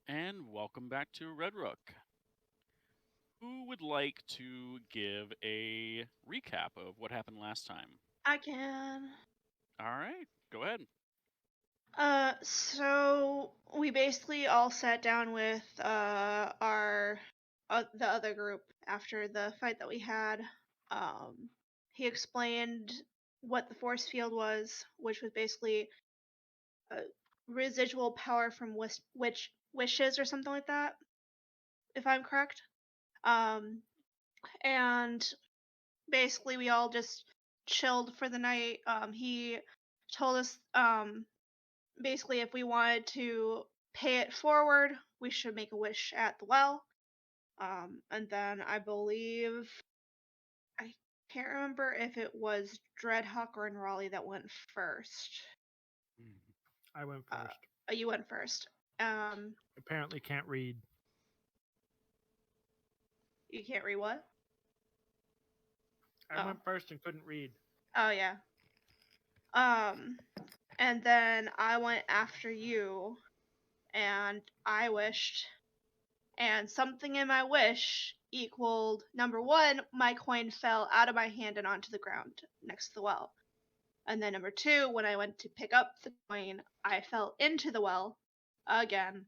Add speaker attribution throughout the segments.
Speaker 1: and welcome back to Red Rook. Who would like to give a recap of what happened last time?
Speaker 2: I can.
Speaker 1: All right, go ahead.
Speaker 2: So we basically all sat down with our the other group after the fight that we had. He explained what the force field was, which was basically residual power from wishes or something like that, if I'm correct. And basically we all just chilled for the night. He told us basically if we wanted to pay it forward, we should make a wish at the well. And then I believe I can't remember if it was Dreadhawk or Raleigh that went first.
Speaker 3: I went first.
Speaker 2: You went first.
Speaker 3: Apparently can't read.
Speaker 2: You can't read what?
Speaker 3: I went first and couldn't read.
Speaker 2: Oh yeah. And then I went after you, and I wished, and something in my wish equaled number one, my coin fell out of my hand and onto the ground next to the well. And then number two, when I went to pick up the coin, I fell into the well again.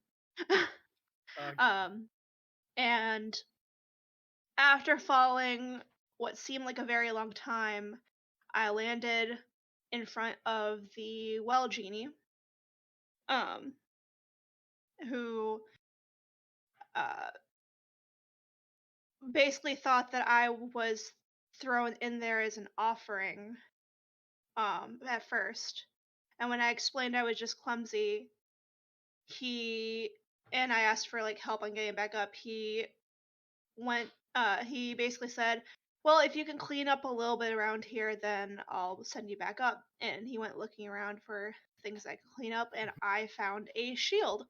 Speaker 2: And after falling what seemed like a very long time, I landed in front of the well genie, who basically thought that I was thrown in there as an offering at first. And when I explained I was just clumsy, and I asked for like help on getting back up, he basically said, well, if you can clean up a little bit around here, then I'll send you back up. And he went looking around for things I could clean up, and I found a shield.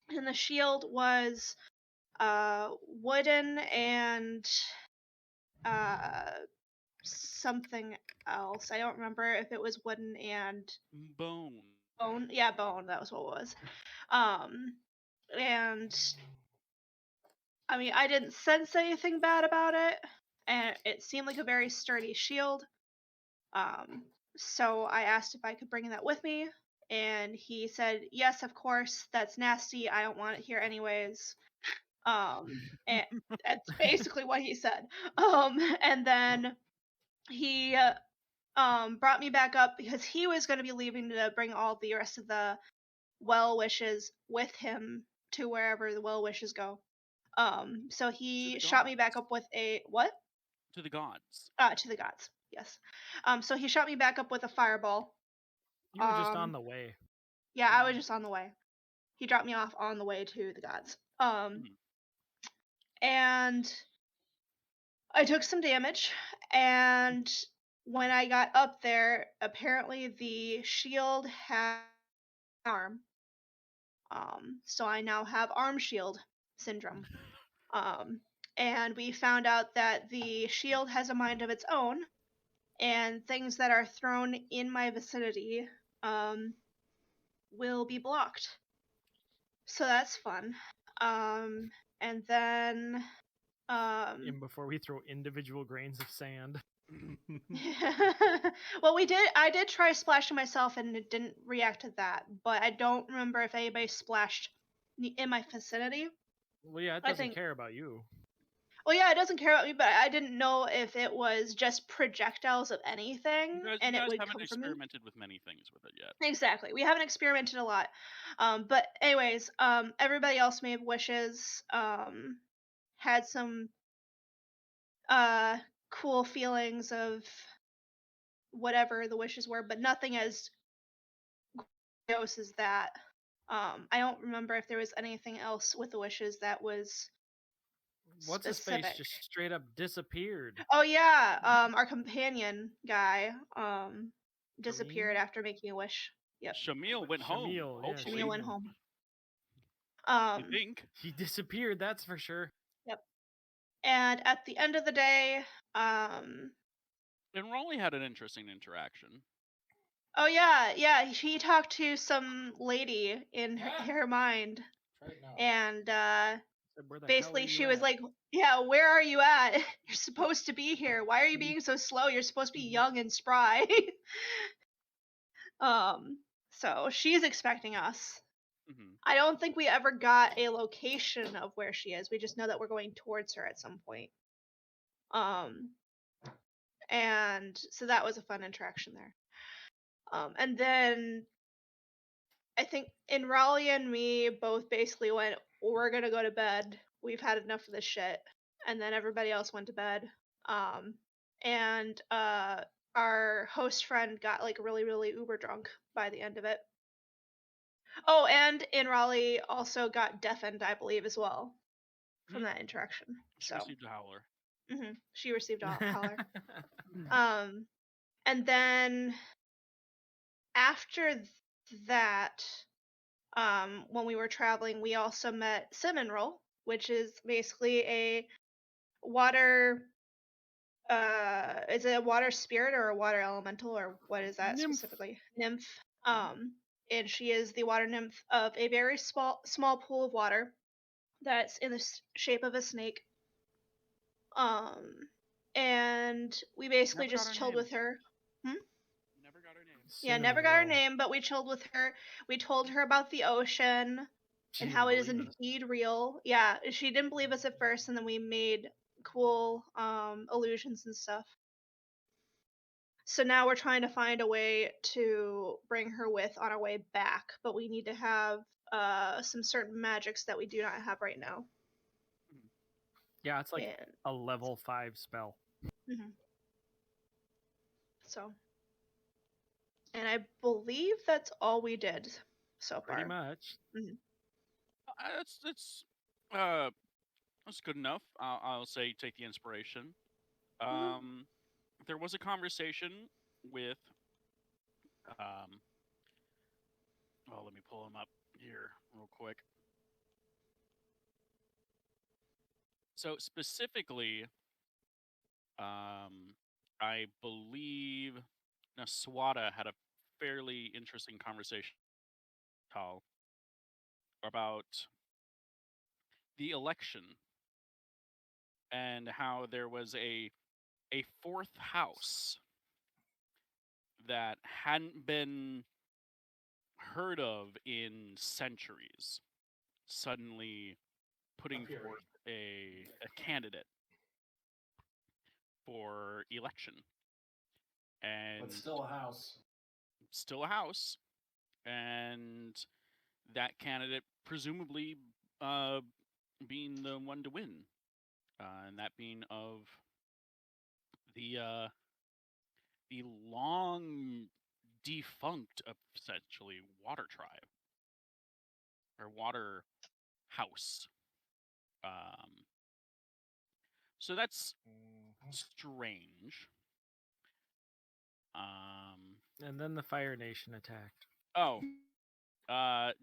Speaker 2: And the shield was wooden and something else. I don't remember if it was wooden and
Speaker 1: Bone.
Speaker 2: Yeah, bone. That was what it was. And I mean, I didn't sense anything bad about it, and it seemed like a very sturdy shield. So I asked if I could bring that with me, and he said, yes, of course, that's nasty. I don't want it here anyways. And that's basically what he said. And then he brought me back up because he was going to be leaving to bring all the rest of the well wishes with him to wherever the well wishes go. So he shot me back up with a what?
Speaker 1: To the gods.
Speaker 2: To the gods. Yes. So he shot me back up with a fireball.
Speaker 3: You were just on the way.
Speaker 2: Yeah, I was just on the way. He dropped me off on the way to the gods. And I took some damage, and when I got up there, apparently the shield had arm. So I now have arm shield syndrome. And we found out that the shield has a mind of its own, and things that are thrown in my vicinity will be blocked. So that's fun. And then
Speaker 3: and before we throw individual grains of sand.
Speaker 2: Well, I did try splashing myself and it didn't react to that, but I don't remember if anybody splashed in my vicinity.
Speaker 3: Well, yeah, it doesn't care about you.
Speaker 2: Well, yeah, it doesn't care about me, but I didn't know if it was just projectiles of anything, and it would come from me.
Speaker 1: You haven't experimented with many things with it yet.
Speaker 2: Exactly, we haven't experimented a lot. But anyways, everybody else made wishes. Had some cool feelings of whatever the wishes were, but nothing as grandiose as that. I don't remember if there was anything else with the wishes that was
Speaker 3: What's his face just straight up disappeared.
Speaker 2: Oh yeah, our companion guy disappeared after making a wish. Yep.
Speaker 1: Shamil went home.
Speaker 2: Shamil went home.
Speaker 1: I think
Speaker 3: he disappeared. That's for sure.
Speaker 2: Yep. And at the end of the day,
Speaker 1: and Raleigh had an interesting interaction.
Speaker 2: Oh yeah, he talked to some lady in her mind.
Speaker 4: Try it now.
Speaker 2: And
Speaker 3: Where the hell are
Speaker 2: basically she
Speaker 3: you
Speaker 2: was
Speaker 3: at?
Speaker 2: like, yeah, where are you at? You're supposed to be here. Why are you being so slow? You're supposed to be young and spry. So she's expecting us.
Speaker 1: Mm-hmm.
Speaker 2: I don't think we ever got a location of where she is. We just know that we're going towards her at some point. And so that was a fun interaction there. And then I think in Raleigh and me both basically went, we're gonna go to bed. We've had enough of this shit. And then everybody else went to bed. And our host friend got like really, really uber drunk by the end of it. Oh, and in Raleigh also got deafened, I believe, as well from that interaction.
Speaker 1: She
Speaker 2: So
Speaker 1: received a howler.
Speaker 2: she received a holler. And then after that, when we were traveling, we also met Cinnamon, which is basically a water. Is it a water spirit or a water elemental, or what is that
Speaker 3: Nymph.
Speaker 2: specifically? Nymph. And she is the water nymph of a very small pool of water that's in the shape of a snake. And we basically
Speaker 1: Never got
Speaker 2: just
Speaker 1: her
Speaker 2: chilled
Speaker 1: name.
Speaker 2: with her.
Speaker 1: Never got her name.
Speaker 2: Yeah, never got her name, but we chilled with her. We told her about the ocean and how it is indeed real. Yeah, she didn't believe us at first, and then we made cool illusions and stuff. So now we're trying to find a way to bring her with on our way back, but we need to have some certain magics that we do not have right now.
Speaker 3: Yeah, it's like a level 5 spell.
Speaker 2: So, and I believe that's all we did so far.
Speaker 3: Pretty much.
Speaker 1: That's good enough. I'll say take the inspiration. There was a conversation with let me pull him up here real quick. So specifically, I believe Naswada had a fairly interesting conversation about the election and how there was a fourth house that hadn't been heard of in centuries suddenly putting forth a candidate for election. And
Speaker 4: But still a house.
Speaker 1: Still a house. And that candidate presumably being the one to win. And that being of the long defunct, essentially, water tribe. Or water house. So that's strange.
Speaker 3: And then the Fire Nation attacked.
Speaker 1: Oh,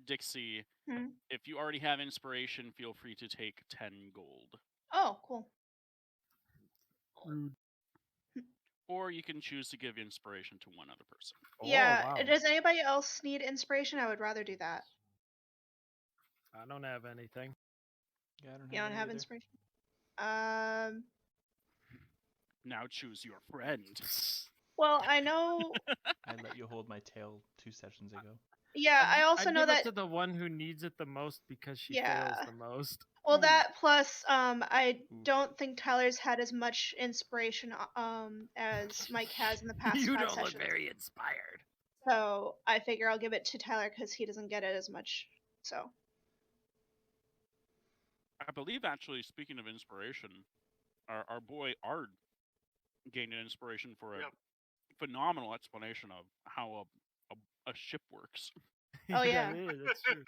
Speaker 1: Dixie, if you already have inspiration, feel free to take 10 gold.
Speaker 2: Oh, cool.
Speaker 3: Rude.
Speaker 1: Or you can choose to give inspiration to one other person.
Speaker 2: Yeah,
Speaker 3: Oh, wow.
Speaker 2: does anybody else need inspiration? I would rather do that.
Speaker 3: I don't have anything.
Speaker 5: Yeah, I don't
Speaker 2: You don't have
Speaker 5: either.
Speaker 2: inspiration?
Speaker 1: Now choose your friend.
Speaker 2: Well, I know.
Speaker 5: I let you hold my tail 2 sessions ago.
Speaker 2: Yeah, I also
Speaker 3: I'd
Speaker 2: know
Speaker 3: give
Speaker 2: that
Speaker 3: it to the one who needs it the most because she fails the most.
Speaker 2: Well, that plus, I don't think Tyler's had as much inspiration as Mike has in the past
Speaker 3: You
Speaker 2: 5
Speaker 3: don't
Speaker 2: sessions.
Speaker 3: look very inspired.
Speaker 2: So I figure I'll give it to Tyler because he doesn't get it as much. So.
Speaker 1: I believe, actually, speaking of inspiration, our boy Ard gained an inspiration for a phenomenal explanation of how a ship works.
Speaker 2: Oh yeah,
Speaker 3: that's true.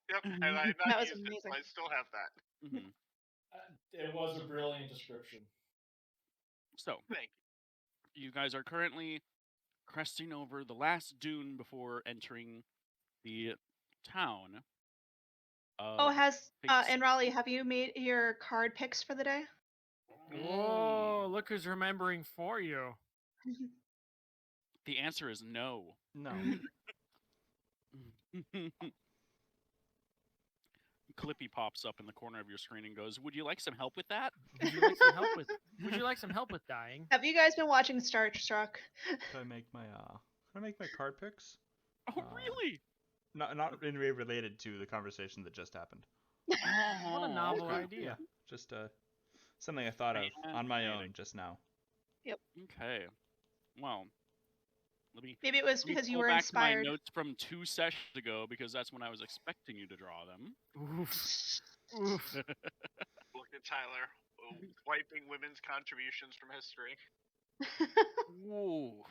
Speaker 6: Yep, and I
Speaker 2: that was
Speaker 6: used
Speaker 2: amazing.
Speaker 6: it, so I still have that.
Speaker 4: It was a brilliant description.
Speaker 1: So,
Speaker 6: Thank
Speaker 1: you guys are currently cresting over the last dune before entering the town.
Speaker 2: And Raleigh, have you made your card picks for the day?
Speaker 3: Whoa, look who's remembering for you.
Speaker 1: The answer is no.
Speaker 5: No.
Speaker 1: Clippy pops up in the corner of your screen and goes, "Would you like some help with that?"
Speaker 3: Would you like some help with? Would you like some help with dying?
Speaker 2: Have you guys been watching Star Trek?
Speaker 5: Can I make my card picks?
Speaker 1: Oh, really?
Speaker 5: Not in way related to the conversation that just happened.
Speaker 3: What a novel
Speaker 1: okay.
Speaker 3: idea.
Speaker 5: Just something I thought of on my
Speaker 1: Fascinating.
Speaker 5: own just now.
Speaker 1: Okay. Well, let me
Speaker 2: Maybe it was
Speaker 1: let me
Speaker 2: because you
Speaker 1: pull
Speaker 2: were
Speaker 1: back
Speaker 2: inspired.
Speaker 1: my notes from 2 sessions ago because that's when I was expecting you to draw them.
Speaker 3: Oof. Oof.
Speaker 6: Look at Tyler wiping women's contributions from history.
Speaker 1: Whoa.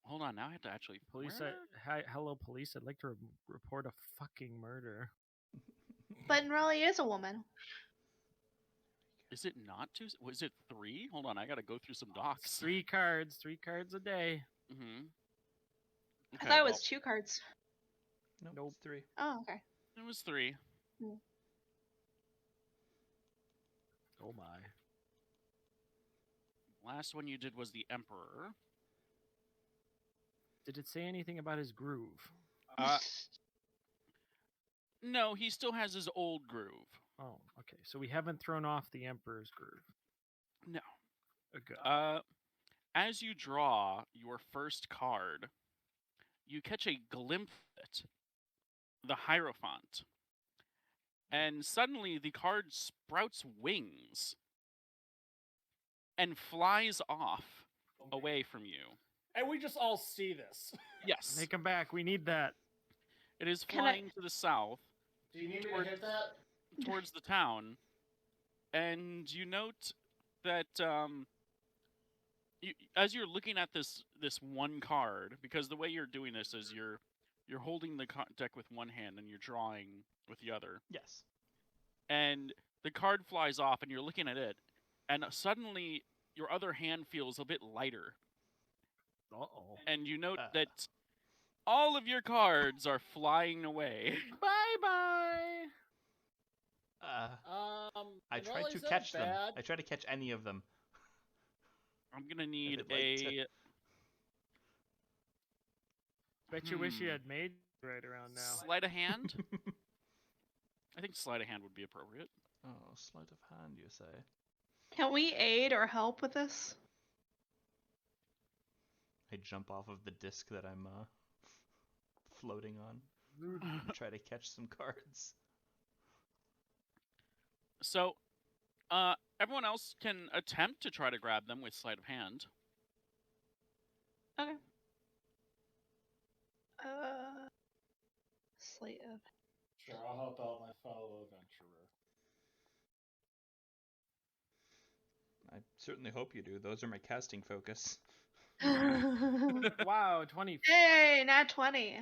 Speaker 1: Hold on, now I have to actually.
Speaker 3: Police.
Speaker 1: where-
Speaker 3: Hi, hello, police. I'd like to report a fucking murder.
Speaker 2: But Raleigh is a woman.
Speaker 1: Is it not 2? Was it 3? Hold on, I gotta go through some docs.
Speaker 3: 3 cards. 3 cards a day.
Speaker 1: Mm-hmm.
Speaker 2: I thought it was 2 cards.
Speaker 3: Nope.
Speaker 5: It's 3.
Speaker 2: Oh, okay.
Speaker 1: It was 3.
Speaker 3: Oh my.
Speaker 1: Last one you did was the Emperor.
Speaker 3: Did it say anything about his groove?
Speaker 1: No, he still has his old groove.
Speaker 3: Oh, okay. So we haven't thrown off the Emperor's groove.
Speaker 1: No.
Speaker 3: Good.
Speaker 1: As you draw your first card, you catch a glimpse of it, the Hierophant, and suddenly the card sprouts wings and flies off away from you.
Speaker 4: And we just all see this.
Speaker 1: Yes,
Speaker 3: Make him back. We need that.
Speaker 1: it is
Speaker 2: Can I-
Speaker 1: flying to the south
Speaker 4: Do you need me to
Speaker 1: Toward-
Speaker 4: hit that?
Speaker 1: towards the town, and you note that as you're looking at this one card, because the way you're doing this is you're holding the deck with one hand and you're drawing with the other,
Speaker 5: Yes.
Speaker 1: and the card flies off and you're looking at it, and suddenly your other hand feels a bit lighter,
Speaker 3: Uh-oh.
Speaker 1: and you note that all of your cards are flying away.
Speaker 3: Bye-bye.
Speaker 5: I tried to catch them. I tried to catch any of them.
Speaker 1: I'm gonna need
Speaker 5: I'd like to-
Speaker 1: a.
Speaker 3: Bet you wish you had made right around now.
Speaker 1: Sleight of hand? I think sleight of hand would be appropriate.
Speaker 5: Oh, sleight of hand, you say?
Speaker 2: Can we aid or help with this?
Speaker 5: I jump off of the disc that I'm floating on. and try to catch some cards.
Speaker 1: So, everyone else can attempt to try to grab them with sleight of hand.
Speaker 2: Okay. Slate of.
Speaker 4: Sure, I'll help out my fellow adventurer.
Speaker 5: I certainly hope you do. Those are my casting focus.
Speaker 3: Wow, 20.
Speaker 2: Hey, not 20.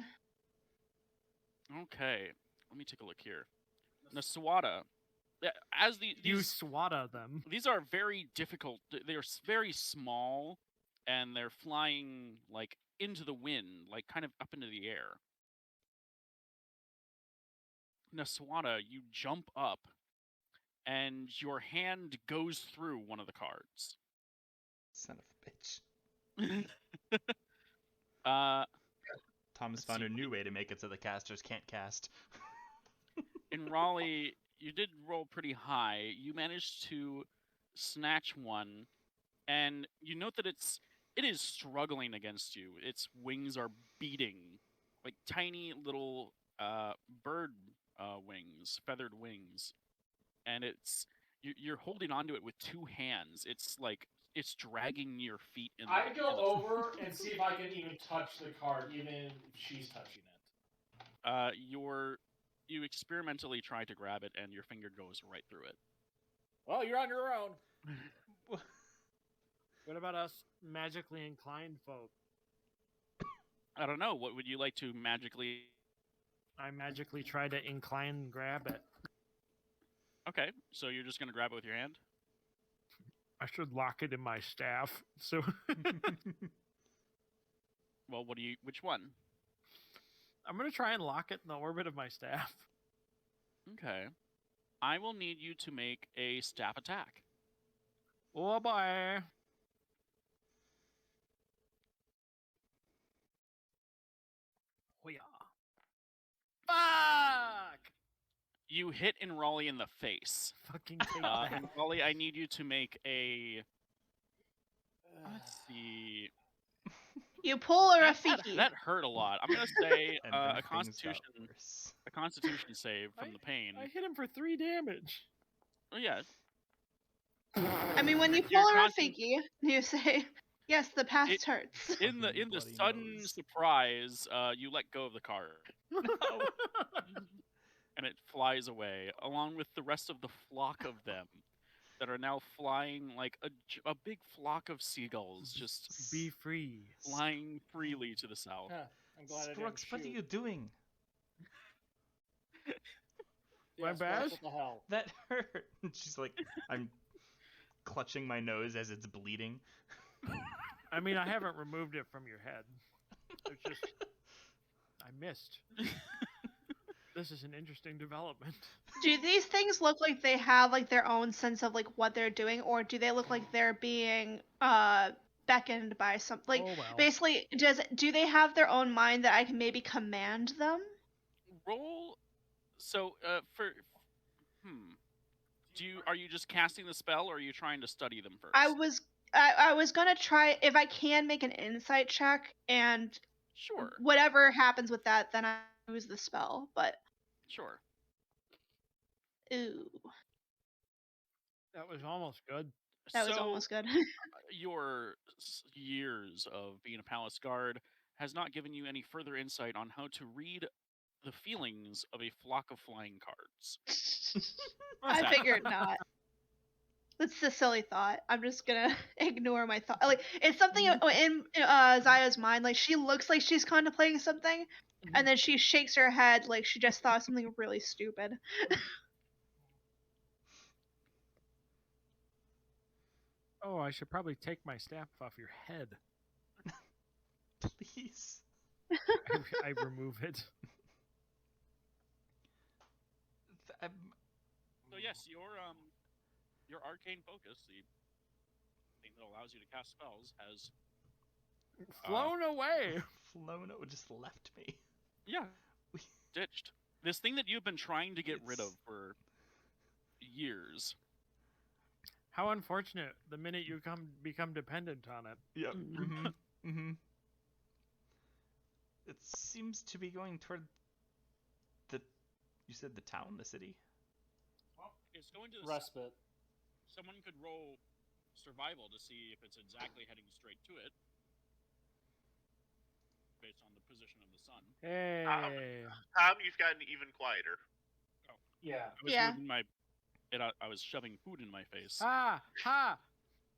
Speaker 1: Okay, let me take a look here. Naswada. Yeah, as
Speaker 3: You swata them.
Speaker 1: these are very difficult. They're very small, and they're flying like into the wind, like kind of up into the air. Naswada, you jump up, and your hand goes through one of the cards.
Speaker 5: Son of a bitch.
Speaker 1: Uh,
Speaker 5: Tom's
Speaker 1: Let's
Speaker 5: found
Speaker 1: see.
Speaker 5: a new way to make it so the casters can't cast.
Speaker 1: in Raleigh, you did roll pretty high. You managed to snatch one, and you note that it is struggling against you. Its wings are beating, like tiny little bird wings, feathered wings, and you're holding onto it with two hands. It's dragging your feet in.
Speaker 4: I go over and see if I can even touch the card, even if she's touching it.
Speaker 1: You experimentally try to grab it, and your finger goes right through it.
Speaker 4: Well, you're on your own.
Speaker 3: What about us magically inclined folk?
Speaker 1: I don't know. What would you like to magically?
Speaker 3: I magically try to incline and grab it.
Speaker 1: Okay, so you're just gonna grab it with your hand.
Speaker 3: I should lock it in my staff. So
Speaker 1: Well, which one?
Speaker 3: I'm gonna try and lock it in the orbit of my staff.
Speaker 1: Okay. I will need you to make a staff attack.
Speaker 3: Oh boy. Oh yeah. Fuck!
Speaker 1: You hit Raleigh in the face.
Speaker 3: Fucking take that.
Speaker 1: Raleigh, I need you to make a. Let's see.
Speaker 2: You pull a
Speaker 1: That
Speaker 2: Rafiki.
Speaker 1: hurt a lot. I'm gonna say
Speaker 5: And then
Speaker 1: a
Speaker 5: things got
Speaker 1: Constitution,
Speaker 5: worse.
Speaker 1: a Constitution save from the pain.
Speaker 3: I hit him for 3 damage.
Speaker 1: Oh yeah.
Speaker 2: I mean, when you
Speaker 1: Your
Speaker 2: pull a
Speaker 1: constant-
Speaker 2: Rafiki, you say, "Yes, the past hurts."
Speaker 1: In the
Speaker 5: Fucking bloody
Speaker 1: sudden
Speaker 5: nose.
Speaker 1: surprise, you let go of the card. And it flies away, along with the rest of the flock of them that are now flying like a big flock of seagulls, just
Speaker 3: Be free.
Speaker 1: flying freely to the south.
Speaker 4: Huh, I'm glad I didn't
Speaker 5: Scrooks, what are
Speaker 4: shoot.
Speaker 5: you doing?
Speaker 3: My
Speaker 4: Yes,
Speaker 3: bad?
Speaker 4: What the hell?
Speaker 5: That hurt. She's like, I'm clutching my nose as it's bleeding.
Speaker 3: I mean, I haven't removed it from your head. It's just I missed. This is an interesting development.
Speaker 2: Do these things look like they have like their own sense of like what they're doing, or do they look like they're being beckoned by some like
Speaker 3: Oh, well.
Speaker 2: basically do they have their own mind that I can maybe command them?
Speaker 1: Roll. So are you just casting the spell, or are you trying to study them first?
Speaker 2: I was gonna try if I can make an insight check, and
Speaker 1: Sure.
Speaker 2: whatever happens with that, then I use the spell. But
Speaker 1: Sure.
Speaker 2: ooh,
Speaker 3: That was almost good.
Speaker 2: that was
Speaker 1: So,
Speaker 2: almost good.
Speaker 1: your years of being a palace guard has not given you any further insight on how to read the feelings of a flock of flying cards.
Speaker 2: I
Speaker 1: that?
Speaker 2: figured not. That's a silly thought. I'm just gonna ignore my thought. Like it's something in Zaya's mind. Like she looks like she's contemplating something, and then she shakes her head like she just thought of something really stupid.
Speaker 3: Oh, I should probably take my staff off your head.
Speaker 5: Please.
Speaker 3: I remove it.
Speaker 1: So yes, your arcane focus, the thing that allows you to cast spells, has
Speaker 3: Flown away.
Speaker 5: Flown, just left me.
Speaker 1: ditched. This thing that you've been trying to get rid of for years.
Speaker 3: How unfortunate! The minute you become dependent on it.
Speaker 5: Yep. Mm-hmm. Mm-hmm. It seems to be going toward the. You said the town, the city.
Speaker 1: Well, it's going to the
Speaker 4: Respite.
Speaker 1: Someone could roll survival to see if it's exactly heading straight to it, based on the position of the sun.
Speaker 3: Hey.
Speaker 6: Tom, you've gotten even quieter.
Speaker 4: Yeah.
Speaker 1: I was
Speaker 2: Yeah.
Speaker 1: moving I was shoving food in my face.
Speaker 3: Ha ha!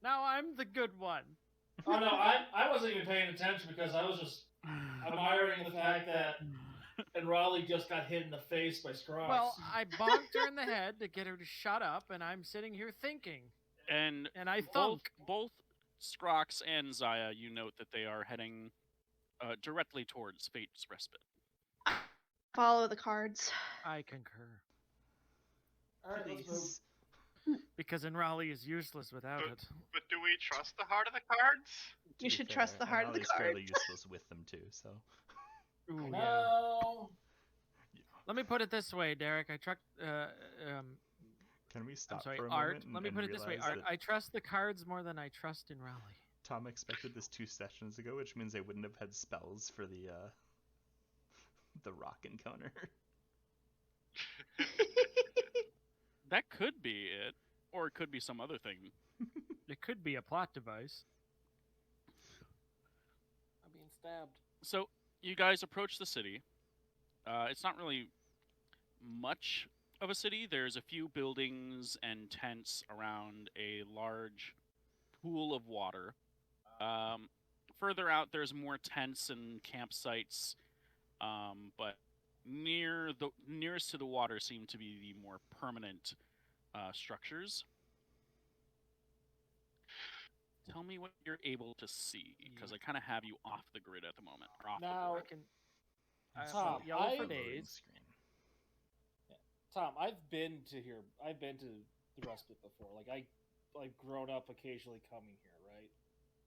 Speaker 3: Now I'm the good one.
Speaker 4: Oh no, I wasn't even paying attention because I was just admiring the fact that and Raleigh just got hit in the face by Scrooge.
Speaker 3: Well, I bonked her in the head to get her to shut up, and I'm sitting here thinking.
Speaker 1: And
Speaker 3: I thunk.
Speaker 1: Both Scrox and Zaya, you note that they are heading directly towards Fate's Respite.
Speaker 2: Follow the cards.
Speaker 3: I concur.
Speaker 4: all right, let's move.
Speaker 5: Please.
Speaker 3: Because Raleigh is useless without it.
Speaker 6: But do we trust the heart of the cards?
Speaker 5: To
Speaker 2: You
Speaker 5: be
Speaker 2: should
Speaker 5: fair,
Speaker 2: trust the heart of the
Speaker 5: Riley's fairly
Speaker 2: cards.
Speaker 5: useless with them too, so.
Speaker 3: Ooh, yeah.
Speaker 4: No.
Speaker 3: Let me put it this way, Derek.
Speaker 5: Can we stop
Speaker 3: I'm sorry,
Speaker 5: for a
Speaker 3: Art.
Speaker 5: moment?
Speaker 3: Let me
Speaker 5: and
Speaker 3: put it this way,
Speaker 5: realize
Speaker 3: Art.
Speaker 5: that
Speaker 3: I trust the cards more than I trust in Raleigh.
Speaker 5: Tom expected this 2 sessions ago, which means they wouldn't have had spells for the rock encounter.
Speaker 1: That could be it, or it could be some other thing.
Speaker 3: It could be a plot device.
Speaker 4: I'm being stabbed.
Speaker 1: So you guys approach the city. It's not really much of a city. There's a few buildings and tents around a large pool of water. Further out, there's more tents and campsites, but nearest to the water seem to be the more permanent structures. Tell me what you're able to see, because I kind of have you off the grid at the moment. Or off the
Speaker 4: Now-
Speaker 1: board.
Speaker 4: Tom,
Speaker 3: yellow for
Speaker 4: I-
Speaker 3: days.
Speaker 5: Screen.
Speaker 4: Tom, I've been to here. I've been to the Respite before. Like I've grown up occasionally coming here, right?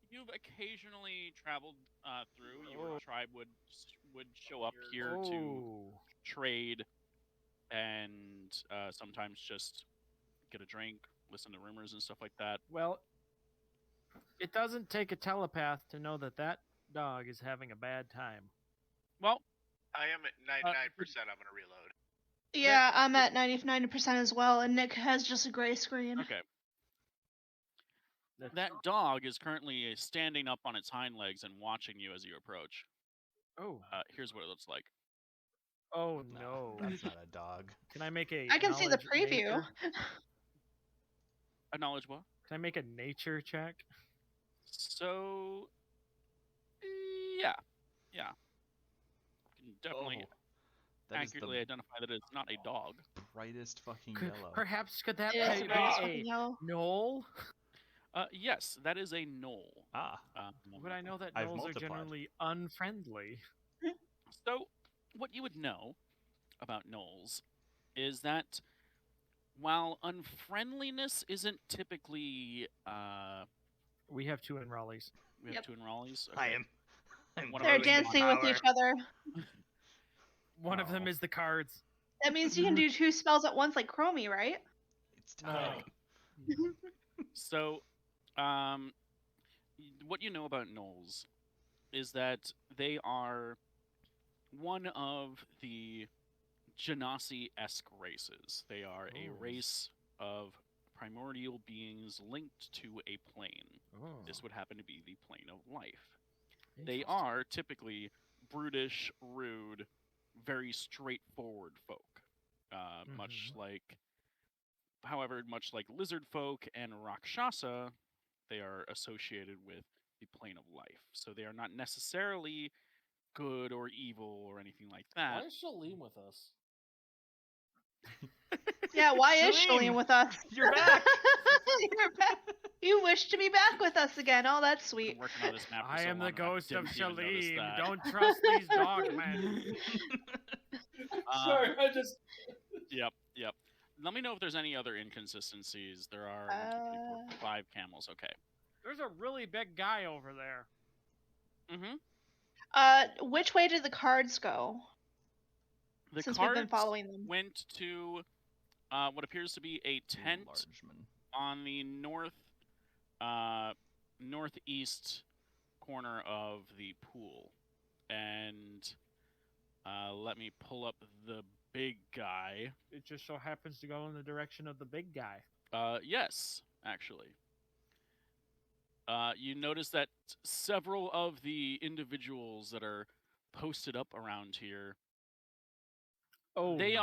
Speaker 1: You've occasionally traveled through. Your tribe would show up here to
Speaker 3: Oh.
Speaker 1: trade and sometimes just get a drink, listen to rumors and stuff like that.
Speaker 3: Well, it doesn't take a telepath to know that that dog is having a bad time.
Speaker 1: Well,
Speaker 6: I am at 99%. I'm gonna reload.
Speaker 2: Yeah, I'm at 99% as well, and Nick has just a gray screen.
Speaker 1: okay. That dog is currently standing up on its hind legs and watching you as you approach.
Speaker 3: Oh.
Speaker 1: Here's what it looks like.
Speaker 3: Oh no.
Speaker 5: That's not a dog.
Speaker 3: Can I make a
Speaker 2: I can see the
Speaker 3: knowledge
Speaker 2: preview.
Speaker 3: nature-
Speaker 1: A knowledge what?
Speaker 3: Can I make a nature check?
Speaker 1: So, yeah. You can definitely
Speaker 5: That is
Speaker 1: accurately
Speaker 5: the
Speaker 1: identify that it's not a dog.
Speaker 5: brightest fucking
Speaker 3: Could,
Speaker 5: yellow.
Speaker 3: perhaps could that
Speaker 2: It is
Speaker 3: be
Speaker 2: a gray
Speaker 3: a
Speaker 2: screen, yellow.
Speaker 3: knoll?
Speaker 1: Yes, that is a knoll.
Speaker 5: Ah,
Speaker 3: Would I know that
Speaker 5: I've
Speaker 3: gnolls are
Speaker 5: multiplied.
Speaker 3: generally unfriendly?
Speaker 1: So, what you would know about gnolls is that while unfriendliness isn't typically,
Speaker 3: We have two in Raleigh's.
Speaker 1: we have
Speaker 2: Yep.
Speaker 1: two in Raleigh's.
Speaker 5: I
Speaker 1: Okay.
Speaker 5: am. I'm
Speaker 1: One of
Speaker 2: They're
Speaker 1: those
Speaker 5: growing in
Speaker 2: dancing with
Speaker 5: power.
Speaker 2: each other.
Speaker 3: One of them
Speaker 5: Oh.
Speaker 3: is the cards.
Speaker 2: That means you can do 2 spells at once like Chromie, right?
Speaker 5: It's
Speaker 4: No.
Speaker 5: time.
Speaker 1: So, what you know about gnolls is that they are one of the Genasi-esque races. They are a
Speaker 3: Oh.
Speaker 1: race of primordial beings linked to a plane.
Speaker 3: Oh.
Speaker 1: This would happen to be the plane of life. They are typically brutish, rude, very straightforward folk. Much like, however, much like lizard folk and Rakshasa, they are associated with the plane of life. So they are not necessarily good or evil or anything like that.
Speaker 4: Why is Shalim with us?
Speaker 2: Yeah, why is
Speaker 5: Shalim,
Speaker 2: Shalim with us?
Speaker 5: You're back.
Speaker 2: You're back. You wish to be back with us again. Oh, that's
Speaker 1: Been
Speaker 2: sweet.
Speaker 1: working on this map for
Speaker 3: I
Speaker 1: so
Speaker 3: am the
Speaker 1: long,
Speaker 3: ghost of
Speaker 1: didn't even notice
Speaker 3: Shalim.
Speaker 1: that.
Speaker 3: Don't trust these dogmen.
Speaker 4: Sorry, I just.
Speaker 1: Yep. Let me know if there's any other inconsistencies. There are 1, 2, 3, 4, 5 camels. Okay.
Speaker 3: There's a really big guy over there.
Speaker 1: Mm-hmm.
Speaker 2: Which way did the cards go?
Speaker 1: The
Speaker 2: Since we've
Speaker 1: cards
Speaker 2: been following them.
Speaker 1: went to what appears to be a tent
Speaker 5: Largeman.
Speaker 1: on the northeast corner of the pool, and let me pull up the big guy.
Speaker 3: It just so happens to go in the direction of the big guy.
Speaker 1: Yes, actually. You notice that several of the individuals that are posted up around here,
Speaker 3: Oh,
Speaker 1: they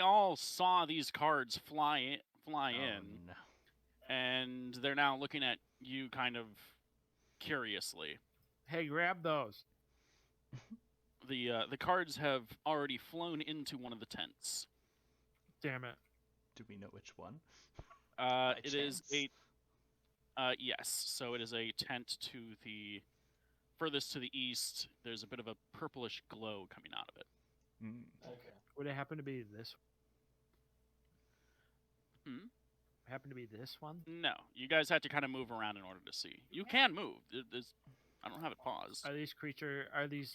Speaker 1: all saw these cards fly in,
Speaker 5: Oh, no.
Speaker 1: and they're now looking at you kind of curiously.
Speaker 3: Hey, grab those.
Speaker 1: The cards have already flown into one of the tents.
Speaker 3: Damn it.
Speaker 5: Do we know which one?
Speaker 1: It is a yes. So it is a tent to the furthest to the east. There's a bit of a purplish glow coming out of it.
Speaker 5: Mm.
Speaker 4: Okay.
Speaker 3: Would it happen to be this? Happen to be this one?
Speaker 1: No, you guys had to kind of move around in order to see. You can move. I don't have it paused.
Speaker 3: Are these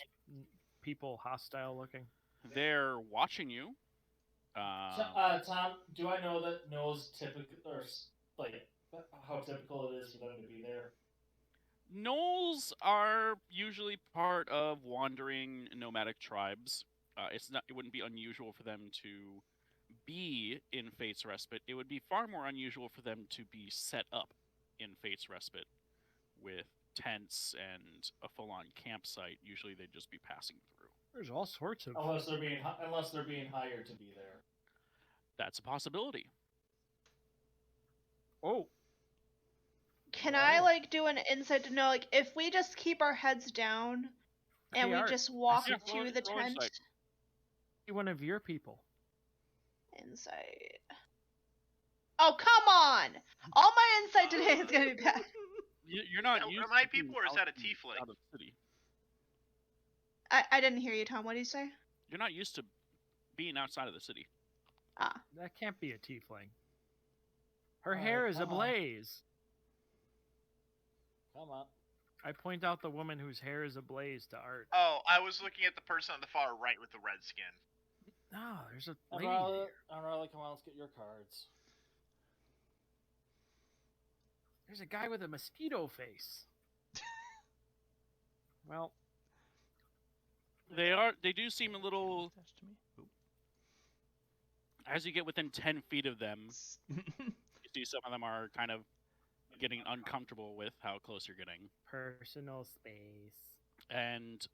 Speaker 3: people hostile looking?
Speaker 1: They're watching you.
Speaker 4: Tom, do I know that Noah's typical, or like how typical it is for them to be there?
Speaker 1: Gnolls are usually part of wandering nomadic tribes. It wouldn't be unusual for them to be in Fate's Respite. It would be far more unusual for them to be set up in Fate's Respite with tents and a full-on campsite. Usually they'd just be passing through.
Speaker 3: There's all sorts of.
Speaker 4: Unless they're being hired to be there.
Speaker 1: That's a possibility.
Speaker 3: Oh,
Speaker 2: Can I like do an insight to know like if we just keep our heads down and
Speaker 3: Hey,
Speaker 2: we
Speaker 3: Art,
Speaker 2: just walk
Speaker 1: Yeah,
Speaker 2: to
Speaker 1: roll-
Speaker 2: the
Speaker 1: roll
Speaker 2: tent?
Speaker 1: insight.
Speaker 3: one of your people.
Speaker 2: Insight. Oh, come on! All my insight today is gonna be bad.
Speaker 1: You're not
Speaker 6: Are
Speaker 1: used
Speaker 6: my
Speaker 1: to being
Speaker 6: people, or is
Speaker 1: out
Speaker 6: that a
Speaker 1: in-
Speaker 6: tiefling?
Speaker 1: out of the city.
Speaker 2: I didn't hear you, Tom. What did you say?
Speaker 1: You're not used to being outside of the city.
Speaker 2: Ah.
Speaker 3: That can't be a tiefling. Her
Speaker 4: Alright,
Speaker 3: hair is
Speaker 4: come on.
Speaker 3: ablaze.
Speaker 4: Come on.
Speaker 3: I point out the woman whose hair is ablaze to Art.
Speaker 6: Oh, I was looking at the person on the far right with the red skin.
Speaker 3: No, there's a
Speaker 4: And
Speaker 3: lady.
Speaker 4: Riley, come on, let's get your cards.
Speaker 3: There's a guy with a mosquito face. Well,
Speaker 1: They do seem a little.
Speaker 5: Attached to me. Oop.
Speaker 1: As you get within 10 feet of them, you see some of them are kind of getting uncomfortable with how close you're getting.
Speaker 3: personal space.
Speaker 1: And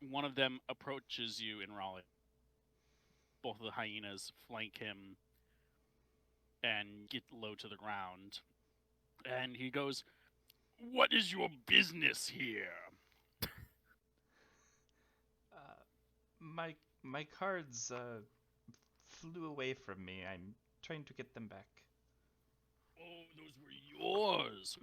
Speaker 1: one of them approaches you in Raleigh. Both of the hyenas flank him and get low to the ground. And he goes, "What is your business here?"
Speaker 5: My cards flew away from me. I'm trying to get them back.
Speaker 1: Oh, those were yours.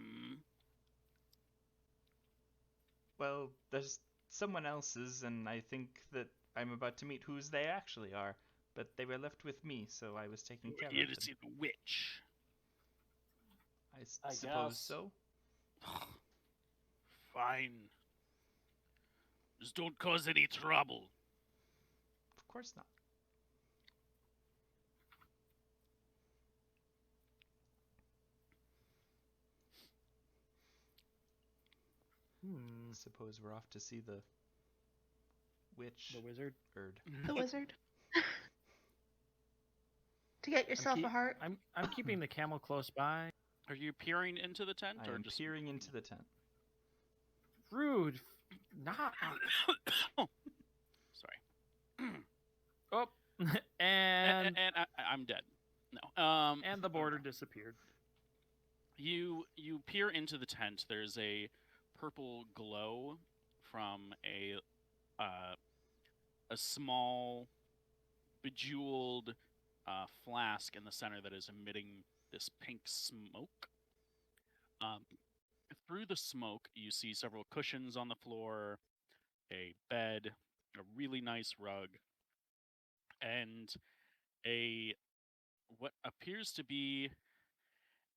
Speaker 5: Well, there's someone else's, and I think that I'm about to meet whose they actually are. But they were left with me, so I was taking care
Speaker 1: Here
Speaker 5: of
Speaker 1: to
Speaker 5: them.
Speaker 1: see the witch.
Speaker 5: I suppose so.
Speaker 1: Fine. Just don't cause any trouble.
Speaker 5: Of course not. Suppose we're off to see the witch.
Speaker 3: The wizard.
Speaker 2: The wizard. To get yourself a heart.
Speaker 3: I'm keeping the camel close by.
Speaker 1: Are you peering into the tent?
Speaker 5: I
Speaker 1: or
Speaker 5: am
Speaker 1: just
Speaker 5: peering into the tent.
Speaker 3: Rude. Not.
Speaker 1: Oh. Sorry.
Speaker 3: Oh. And
Speaker 1: I'm dead. No.
Speaker 3: and the border disappeared.
Speaker 1: You peer into the tent. There's a purple glow from a small bejeweled flask in the center that is emitting this pink smoke. Through the smoke, you see several cushions on the floor, a bed, a really nice rug, and what appears to be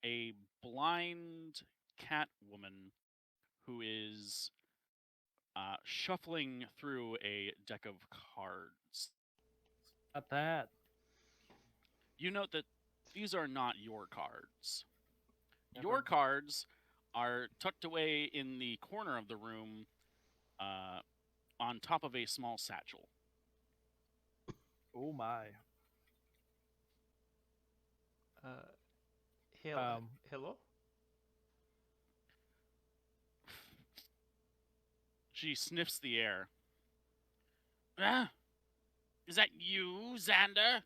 Speaker 1: a blind cat woman who is shuffling through a deck of cards.
Speaker 3: Not that.
Speaker 1: You note that these are not your cards.
Speaker 3: Never
Speaker 1: Your
Speaker 3: mind.
Speaker 1: cards are tucked away in the corner of the room on top of a small satchel.
Speaker 3: Oh my.
Speaker 5: Hello?
Speaker 1: She sniffs the air. Ah, is that you, Xander?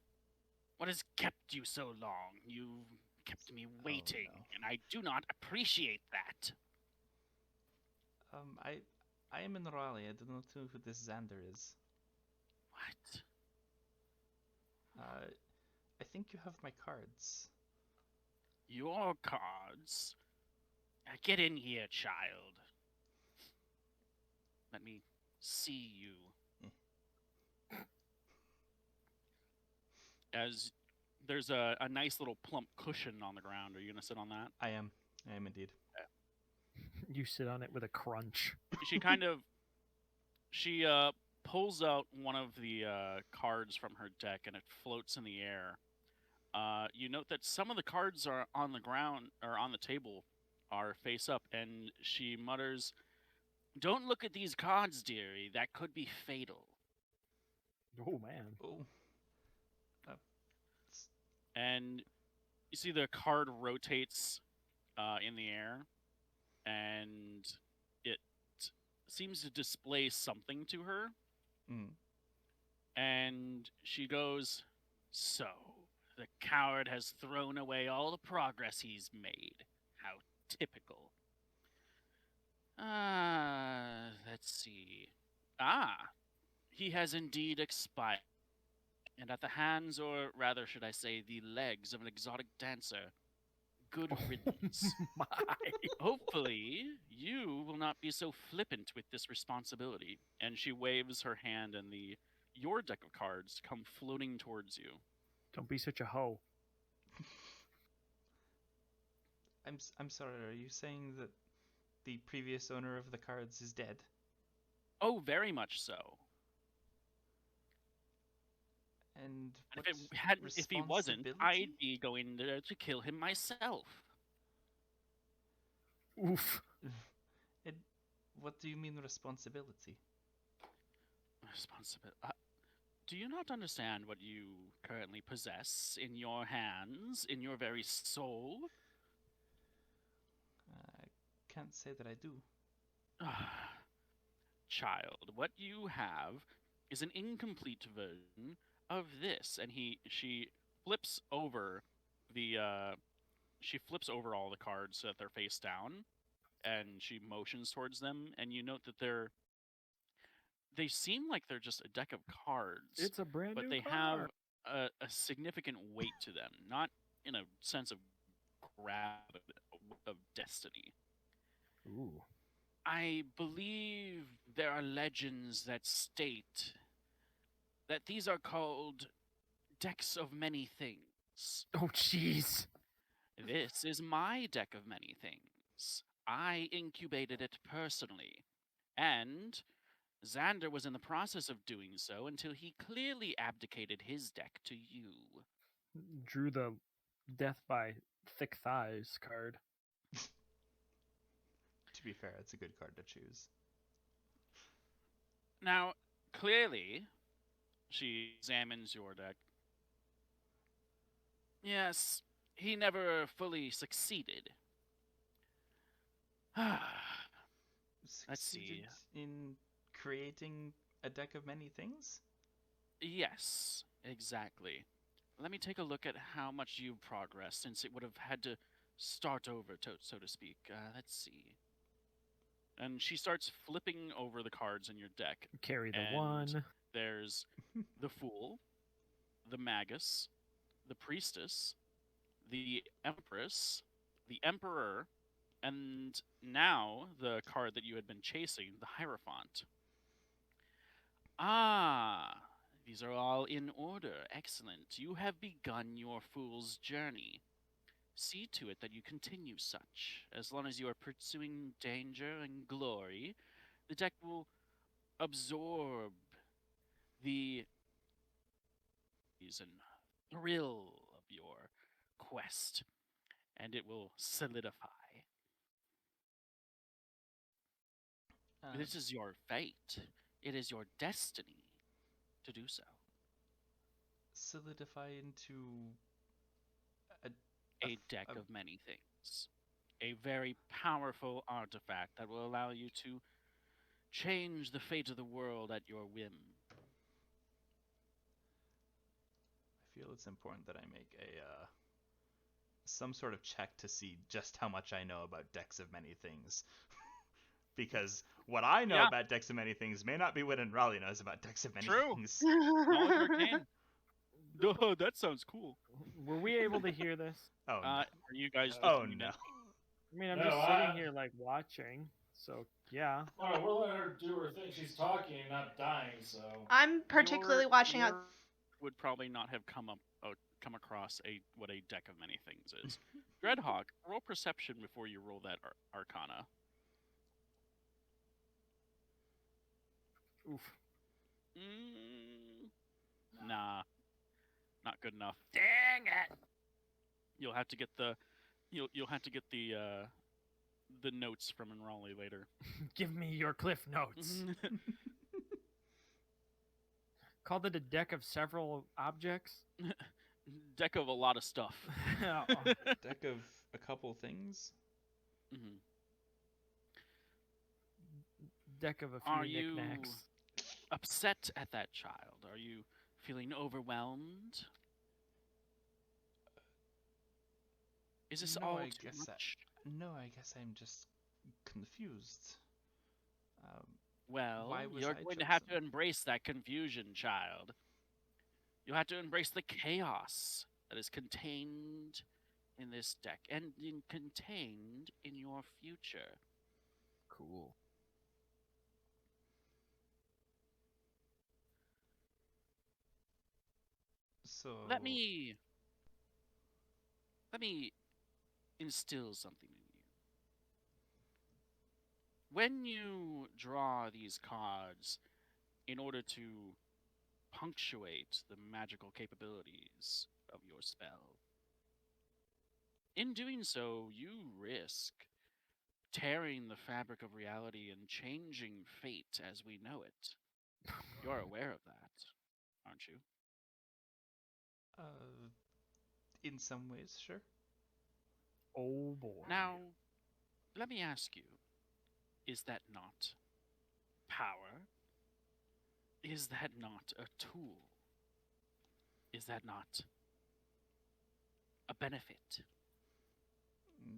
Speaker 1: What has kept you so long? You've kept me waiting,
Speaker 5: no.
Speaker 1: and I do not appreciate that.
Speaker 5: I am in Raleigh. I do not know who this Xander is.
Speaker 1: What?
Speaker 5: I think you have my cards.
Speaker 1: Your cards? Get in here, child. Let me see you. As there's a nice little plump cushion on the ground. Are you going to sit on that?
Speaker 5: I am indeed.
Speaker 3: You sit on it with a crunch.
Speaker 1: She pulls out one of the cards from her deck, and it floats in the air. You note that some of the cards are on the ground, or on the table, are face up, and she mutters, "Don't look at these cards, dearie. That could be fatal."
Speaker 3: Oh man.
Speaker 5: Oh.
Speaker 1: And you see the card rotates in the air, and it seems to display something to her. And she goes, "So, the coward has thrown away all the progress he's made. How typical. Let's see. He has indeed expired. And at the hands, or rather, should I say, the legs of an exotic dancer. Good riddance.
Speaker 3: My.
Speaker 1: Hopefully, you will not be so flippant with this responsibility." And she waves her hand, and your deck of cards come floating towards you.
Speaker 3: Don't be such a hoe.
Speaker 5: I'm sorry. Are you saying that the previous owner of the cards is dead?
Speaker 1: Oh, very much so.
Speaker 5: And
Speaker 1: And
Speaker 5: what
Speaker 1: if he wasn't,
Speaker 5: responsibility?
Speaker 1: I'd be going to kill him myself.
Speaker 3: Oof.
Speaker 5: It, what do you mean responsibility?
Speaker 1: Responsibility. Do you not understand what you currently possess in your hands, in your very soul?
Speaker 5: I can't say that I do.
Speaker 1: Child, what you have is an incomplete version of this. And she flips over the she flips over all the cards so that they're face down, and she motions towards them, and you note that they seem like they're just a deck of cards,
Speaker 3: It's a brand
Speaker 1: but
Speaker 3: new
Speaker 1: they
Speaker 3: car.
Speaker 1: have a significant weight to them, not in a sense of grab of destiny.
Speaker 3: Ooh.
Speaker 1: I believe there are legends that state that these are called decks of many things.
Speaker 3: Oh, jeez.
Speaker 1: This is my deck of many things. I incubated it personally, and Xander was in the process of doing so until he clearly abdicated his deck to you.
Speaker 3: Drew the death by thick thighs card.
Speaker 5: To be fair, it's a good card to choose.
Speaker 1: Now, clearly, she examines your deck. Yes, he never fully succeeded. Let's see.
Speaker 5: Succeeded in creating a deck of many things?
Speaker 1: Yes, exactly. Let me take a look at how much you've progressed, since it would have had to start over, so to speak. Let's see. And she starts flipping over the cards in your deck.
Speaker 3: Carry the
Speaker 1: And
Speaker 3: one.
Speaker 1: There's the Fool, the Magus, the Priestess, the Empress, the Emperor, and now the card that you had been chasing, the Hierophant. Ah, these are all in order. Excellent. You have begun your fool's journey. See to it that you continue such. As long as you are pursuing danger and glory, the deck will absorb the and thrill of your quest, and it will solidify. This is your fate. It is your destiny to do so.
Speaker 5: Solidify into
Speaker 1: A deck of many things. A very powerful artifact that will allow you to change the fate of the world at your whim.
Speaker 5: I feel it's important that I make some sort of check to see just how much I know about decks of many things. Because what I know about decks of many things may not be what Raleigh knows about decks of many things.
Speaker 1: Knowledge arcane. Duh, that sounds cool.
Speaker 3: Were we able to hear this?
Speaker 5: Oh no.
Speaker 1: Are you guys
Speaker 5: Oh
Speaker 1: listening
Speaker 5: no.
Speaker 1: in?
Speaker 3: I mean, I'm
Speaker 4: No,
Speaker 3: just sitting here like watching. So yeah.
Speaker 4: All right, we're letting her do her thing. She's talking, not dying. So
Speaker 2: I'm particularly watching out.
Speaker 1: Would probably not have come across what a deck of many things is. Dreadhawk, roll perception before you roll that arcana.
Speaker 3: Oof.
Speaker 1: Nah, not good enough.
Speaker 3: Dang it!
Speaker 1: You'll have to get the notes from Raleigh later.
Speaker 3: Give me your cliff notes. Called it a deck of several objects.
Speaker 1: Deck of a lot of stuff.
Speaker 5: Deck of a couple things.
Speaker 1: Mm-hmm.
Speaker 3: Deck of a few knickknacks.
Speaker 1: Upset at that child? Are you feeling overwhelmed? Is this
Speaker 5: No,
Speaker 1: all
Speaker 5: I
Speaker 1: too
Speaker 5: guess
Speaker 1: much?
Speaker 5: No, I guess I'm just confused.
Speaker 1: Well,
Speaker 5: why was
Speaker 1: you're
Speaker 5: I
Speaker 1: going to have to
Speaker 5: chosen?
Speaker 1: embrace that confusion, child. You have to embrace the chaos that is contained in this deck and contained in your future.
Speaker 3: Cool.
Speaker 5: So
Speaker 1: Let me instill something in you. When you draw these cards in order to punctuate the magical capabilities of your spell. In doing so, you risk tearing the fabric of reality and changing fate as we know it. You're aware of that, aren't you?
Speaker 5: In some ways, sure.
Speaker 3: Oh boy.
Speaker 1: Now, let me ask you, is that not power? Is that not a tool? Is that not a benefit?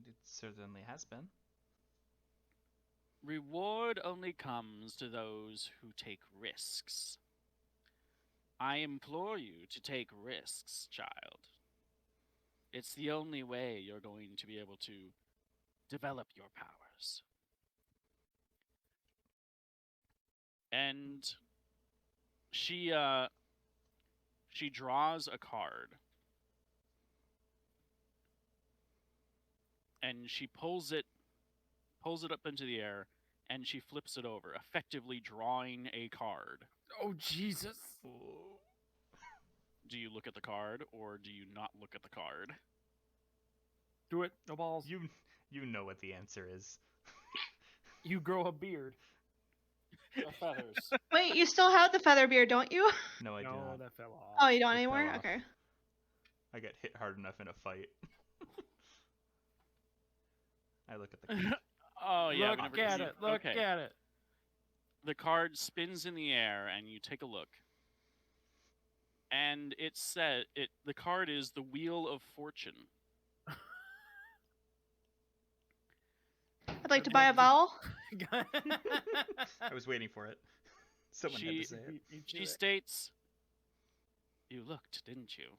Speaker 5: It certainly has been.
Speaker 1: Reward only comes to those who take risks. I implore you to take risks, child. It's the only way you're going to be able to develop your powers. And she draws a card. And she pulls it up into the air, and she flips it over, effectively drawing a card.
Speaker 3: Oh Jesus.
Speaker 5: Oh.
Speaker 1: Do you look at the card, or do you not look at the card?
Speaker 3: Do it. No balls.
Speaker 5: You know what the answer is.
Speaker 3: You grow a beard.
Speaker 4: Feathers.
Speaker 2: Wait, you still have the feather beard, don't you?
Speaker 5: No, I do
Speaker 3: No,
Speaker 5: not.
Speaker 3: that fell off.
Speaker 2: Oh, you don't
Speaker 5: It fell
Speaker 2: anymore?
Speaker 5: off.
Speaker 2: Okay.
Speaker 5: I got hit hard enough in a fight. I look at the card.
Speaker 1: Oh yeah,
Speaker 3: Look
Speaker 1: we never
Speaker 3: at
Speaker 1: did-
Speaker 3: it. Look
Speaker 1: okay.
Speaker 3: at it.
Speaker 1: The card spins in the air, and you take a look. And the card is the Wheel of Fortune.
Speaker 2: I'd like to buy a vowel.
Speaker 5: I was waiting for it. Someone had to say it.
Speaker 1: She states, "You looked, didn't you?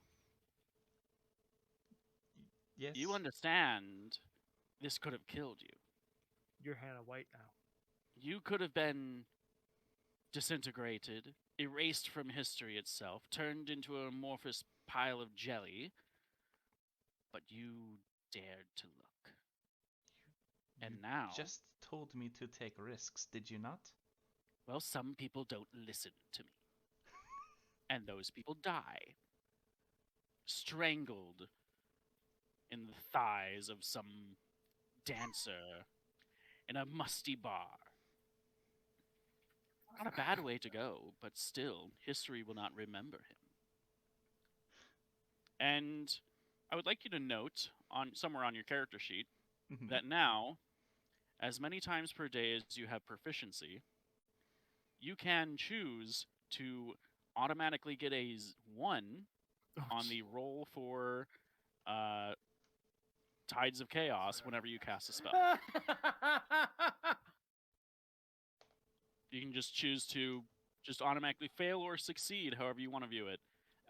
Speaker 5: Yes.
Speaker 1: You understand this could have killed you.
Speaker 3: You're Hannah White now.
Speaker 1: You could have been disintegrated, erased from history itself, turned into an amorphous pile of jelly, but you dared to look. And
Speaker 5: You
Speaker 1: now,
Speaker 5: just told me to take risks, did you not?
Speaker 1: well, some people don't listen to me. And those people die, strangled in the thighs of some dancer in a musty bar. Not a bad way to go, but still, history will not remember him. And I would like you to note somewhere on your character sheet
Speaker 5: Mhm.
Speaker 1: that now, as many times per day as you have proficiency, you can choose to automatically get a 1 on the roll for Tides of Chaos whenever you cast a spell. You can just choose to just automatically fail or succeed, however you want to view it,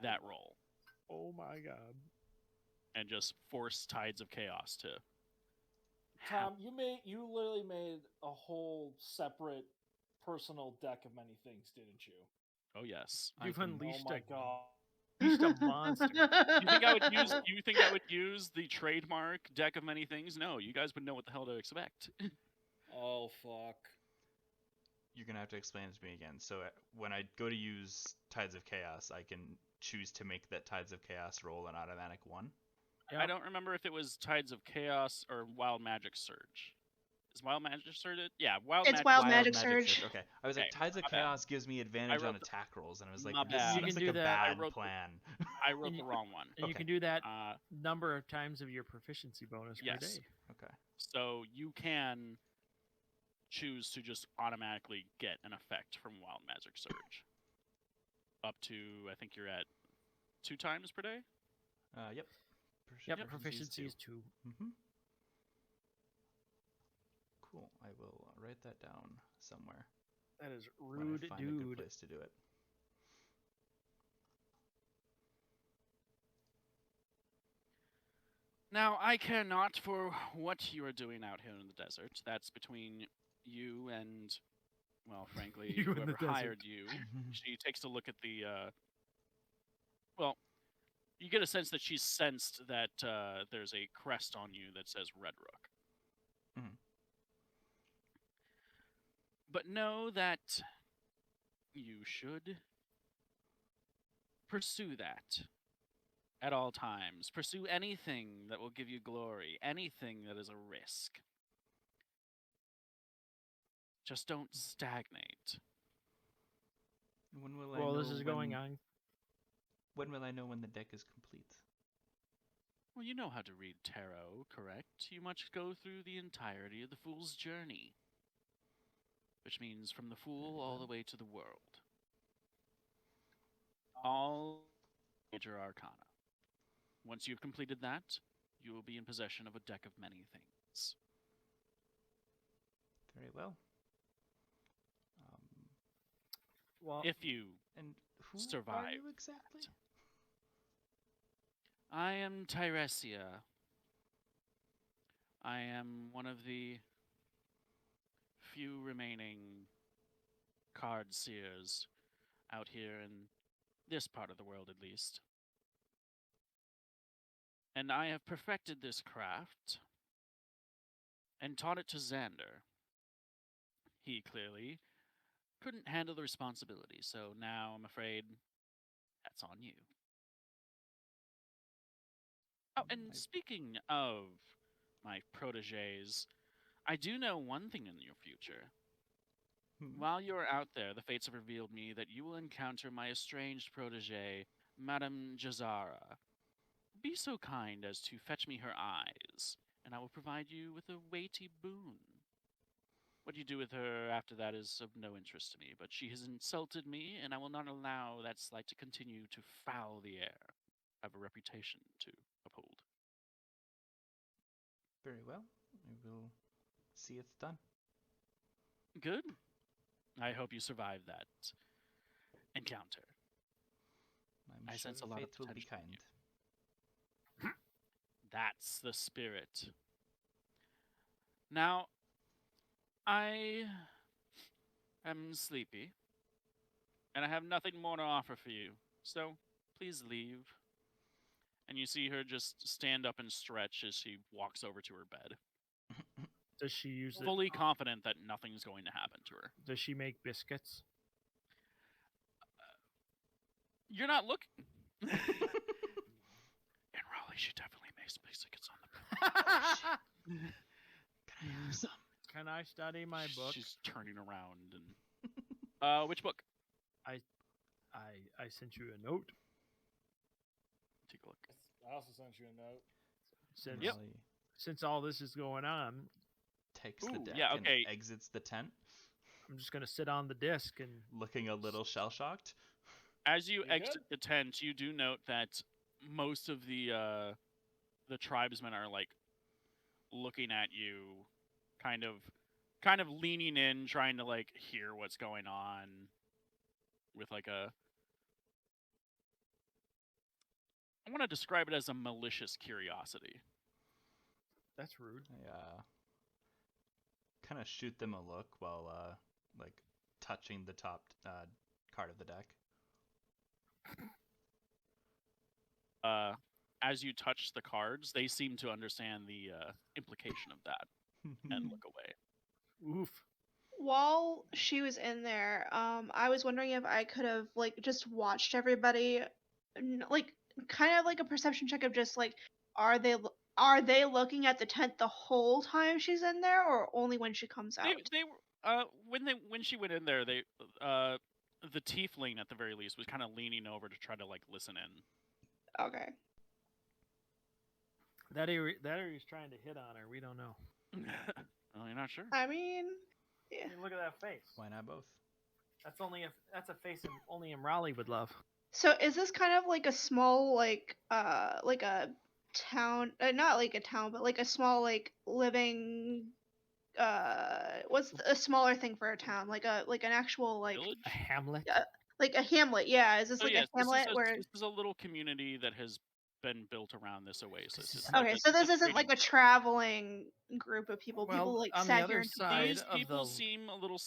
Speaker 1: that roll.
Speaker 3: Oh my god.
Speaker 1: And just force Tides of Chaos to
Speaker 4: Tom, you literally made a whole separate personal deck of many things, didn't you?
Speaker 1: Oh yes.
Speaker 3: You've
Speaker 1: I can-
Speaker 3: unleashed
Speaker 4: Oh my
Speaker 3: a
Speaker 4: god.
Speaker 3: unleashed a monster.
Speaker 1: You think I would use the trademark deck of many things? No, you guys would know what the hell to expect.
Speaker 4: Oh fuck.
Speaker 5: You're gonna have to explain it to me again. So when I go to use Tides of Chaos, I can choose to make that Tides of Chaos roll an automatic 1.
Speaker 1: I don't remember if it was Tides of Chaos or Wild Magic Surge. Is Wild Magic Surge it? Yeah, Wild
Speaker 2: It's
Speaker 1: Magic
Speaker 2: Wild
Speaker 1: Surge.
Speaker 2: Magic Surge.
Speaker 5: Okay, I was like,
Speaker 1: Okay,
Speaker 5: Tides of
Speaker 1: my bad.
Speaker 5: Chaos gives me advantage
Speaker 1: wrote
Speaker 5: on
Speaker 1: the-
Speaker 5: attack rolls, and I was like,
Speaker 1: My
Speaker 5: this
Speaker 1: bad.
Speaker 3: You
Speaker 5: seems
Speaker 3: can
Speaker 5: like
Speaker 3: do
Speaker 5: a
Speaker 3: that.
Speaker 1: I
Speaker 5: bad
Speaker 1: wrote the-
Speaker 5: plan.
Speaker 1: I wrote
Speaker 3: And
Speaker 1: the wrong one.
Speaker 3: And you
Speaker 5: Okay.
Speaker 3: can do that
Speaker 1: Uh,
Speaker 3: number of times of your proficiency bonus per
Speaker 1: Yes.
Speaker 3: day.
Speaker 5: Okay.
Speaker 1: So you can choose to just automatically get an effect from Wild Magic Surge. Up to, I think you're at 2 times per day?
Speaker 5: Yep.
Speaker 3: Yep, proficiency is 2.
Speaker 5: Mm-hmm. Cool. I will write that down somewhere.
Speaker 3: That is
Speaker 5: when I
Speaker 3: rude,
Speaker 5: find a good
Speaker 3: dude.
Speaker 5: place to do it.
Speaker 1: Now, I care not for what you are doing out here in the desert. That's between you and, well, frankly,
Speaker 3: You and the
Speaker 1: whoever hired
Speaker 3: desert.
Speaker 1: you. She takes a look at the, well, you get a sense that she's sensed that there's a crest on you that says Red Rook.
Speaker 5: Mhm.
Speaker 1: But know that you should pursue that at all times. Pursue anything that will give you glory, anything that is a risk. Just don't stagnate.
Speaker 5: When will I
Speaker 3: Well,
Speaker 5: know
Speaker 3: this is going on.
Speaker 5: When will I know when the deck is complete?
Speaker 1: Well, you know how to read tarot, correct? You must go through the entirety of the Fool's journey, which means from the Fool all the way to the world. All major arcana. Once you've completed that, you will be in possession of a deck of many things.
Speaker 5: Very well.
Speaker 3: Well,
Speaker 1: If you
Speaker 5: And who are
Speaker 1: survive
Speaker 5: you exactly?
Speaker 1: I am Tyresia. I am one of the few remaining card seers out here in this part of the world, at least. And I have perfected this craft and taught it to Xander. He clearly couldn't handle the responsibility, so now I'm afraid that's on you. Oh, and speaking of my proteges, I do know one thing in your future. While you're out there, the fates have revealed me that you will encounter my estranged protege, Madame Jazara. Be so kind as to fetch me her eyes, and I will provide you with a weighty boon. What you do with her after that is of no interest to me, but she has insulted me, and I will not allow that slight to continue to foul the air. I have a reputation to uphold.
Speaker 5: Very well. I will see it's done.
Speaker 1: Good. I hope you survive that encounter.
Speaker 5: I'm
Speaker 1: I
Speaker 5: sure
Speaker 1: sense a lot of
Speaker 5: fate will be
Speaker 1: potential in
Speaker 5: kind.
Speaker 1: you. That's the spirit. Now, I am sleepy, and I have nothing more to offer for you, so please leave. And you see her just stand up and stretch as she walks over to her bed,
Speaker 3: does she use it?
Speaker 1: fully confident that nothing's going to happen to her.
Speaker 3: Does she make biscuits?
Speaker 1: You're not looking. In Raleigh, she definitely makes biscuits on the bed.
Speaker 5: Can I have some?
Speaker 3: Can I study my book?
Speaker 1: She's turning around and. Which book?
Speaker 3: I sent you a note.
Speaker 1: Take a look.
Speaker 4: I also sent you a note.
Speaker 3: Since
Speaker 1: Yep.
Speaker 5: Molly
Speaker 3: since all this is going on,
Speaker 5: takes the
Speaker 1: Ooh,
Speaker 5: deck
Speaker 1: yeah, okay.
Speaker 5: and exits the tent,
Speaker 3: I'm just gonna sit on the disc and
Speaker 5: looking a little shell-shocked.
Speaker 1: As you
Speaker 4: You
Speaker 1: exit
Speaker 4: good?
Speaker 1: the tent, you do note that most of the tribesmen are like looking at you, kind of leaning in, trying to like hear what's going on, with like a. I want to describe it as a malicious curiosity.
Speaker 3: that's rude.
Speaker 5: I kind of shoot them a look while like touching the top card of the deck.
Speaker 1: As you touch the cards, they seem to understand the implication of that and look away.
Speaker 3: Oof.
Speaker 2: While she was in there, I was wondering if I could have like just watched everybody, like kind of like a perception check of just like, are they looking at the tent the whole time she's in there, or only when she comes out?
Speaker 1: They when she went in there, they the tiefling at the very least was kind of leaning over to try to like listen in.
Speaker 2: Okay.
Speaker 3: That or he's trying to hit on her. We don't know.
Speaker 1: Well, you're not sure.
Speaker 2: I mean, yeah.
Speaker 3: I mean, look at that face.
Speaker 5: Why not both?
Speaker 3: That's a face only Raleigh would love.
Speaker 2: So is this kind of like a small like a town, not like a town, but like a small like living what's a smaller thing for a town, like an actual like
Speaker 1: Village?
Speaker 3: A hamlet.
Speaker 2: like a hamlet? Yeah, is this
Speaker 1: So
Speaker 2: like
Speaker 1: yes,
Speaker 2: a hamlet where?
Speaker 1: this is a little community that has been built around this oasis. It's
Speaker 2: Okay,
Speaker 1: like
Speaker 2: so this
Speaker 1: it's
Speaker 2: isn't like
Speaker 1: trading
Speaker 2: a traveling group of people.
Speaker 3: Well,
Speaker 2: People like
Speaker 3: on
Speaker 2: sat
Speaker 3: the
Speaker 2: here
Speaker 3: other
Speaker 2: and
Speaker 3: side
Speaker 1: These
Speaker 3: of
Speaker 1: people
Speaker 3: the
Speaker 1: seem a little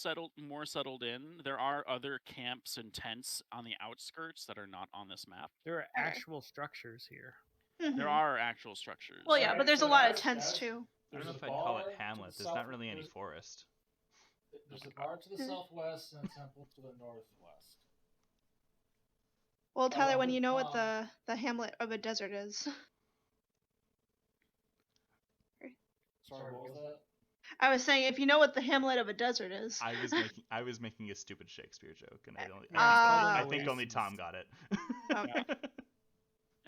Speaker 1: more settled in. There are other camps and tents on the outskirts that are not on this map.
Speaker 3: there are actual structures here.
Speaker 1: There are actual structures.
Speaker 2: Well, yeah,
Speaker 4: Alright,
Speaker 2: but there's
Speaker 4: so
Speaker 2: a lot of
Speaker 4: guys-
Speaker 2: tents
Speaker 4: guys,
Speaker 2: too.
Speaker 5: I don't
Speaker 4: There's
Speaker 5: know
Speaker 4: a
Speaker 5: if I'd call
Speaker 4: bar
Speaker 5: it
Speaker 4: to
Speaker 5: hamlet.
Speaker 4: the
Speaker 5: There's not
Speaker 4: south-
Speaker 5: really any
Speaker 4: there's-
Speaker 5: forest.
Speaker 4: There's a bar to the southwest and a temple to the northwest.
Speaker 2: Well, Tyler, when
Speaker 4: with
Speaker 2: you know what
Speaker 4: Tom.
Speaker 2: the hamlet of a desert is.
Speaker 4: Sorry, what was that?
Speaker 2: I was saying, if you know what the hamlet of a desert is.
Speaker 5: I was making a stupid Shakespeare joke, and
Speaker 2: Ah.
Speaker 5: I think only Tom got it.
Speaker 2: Okay.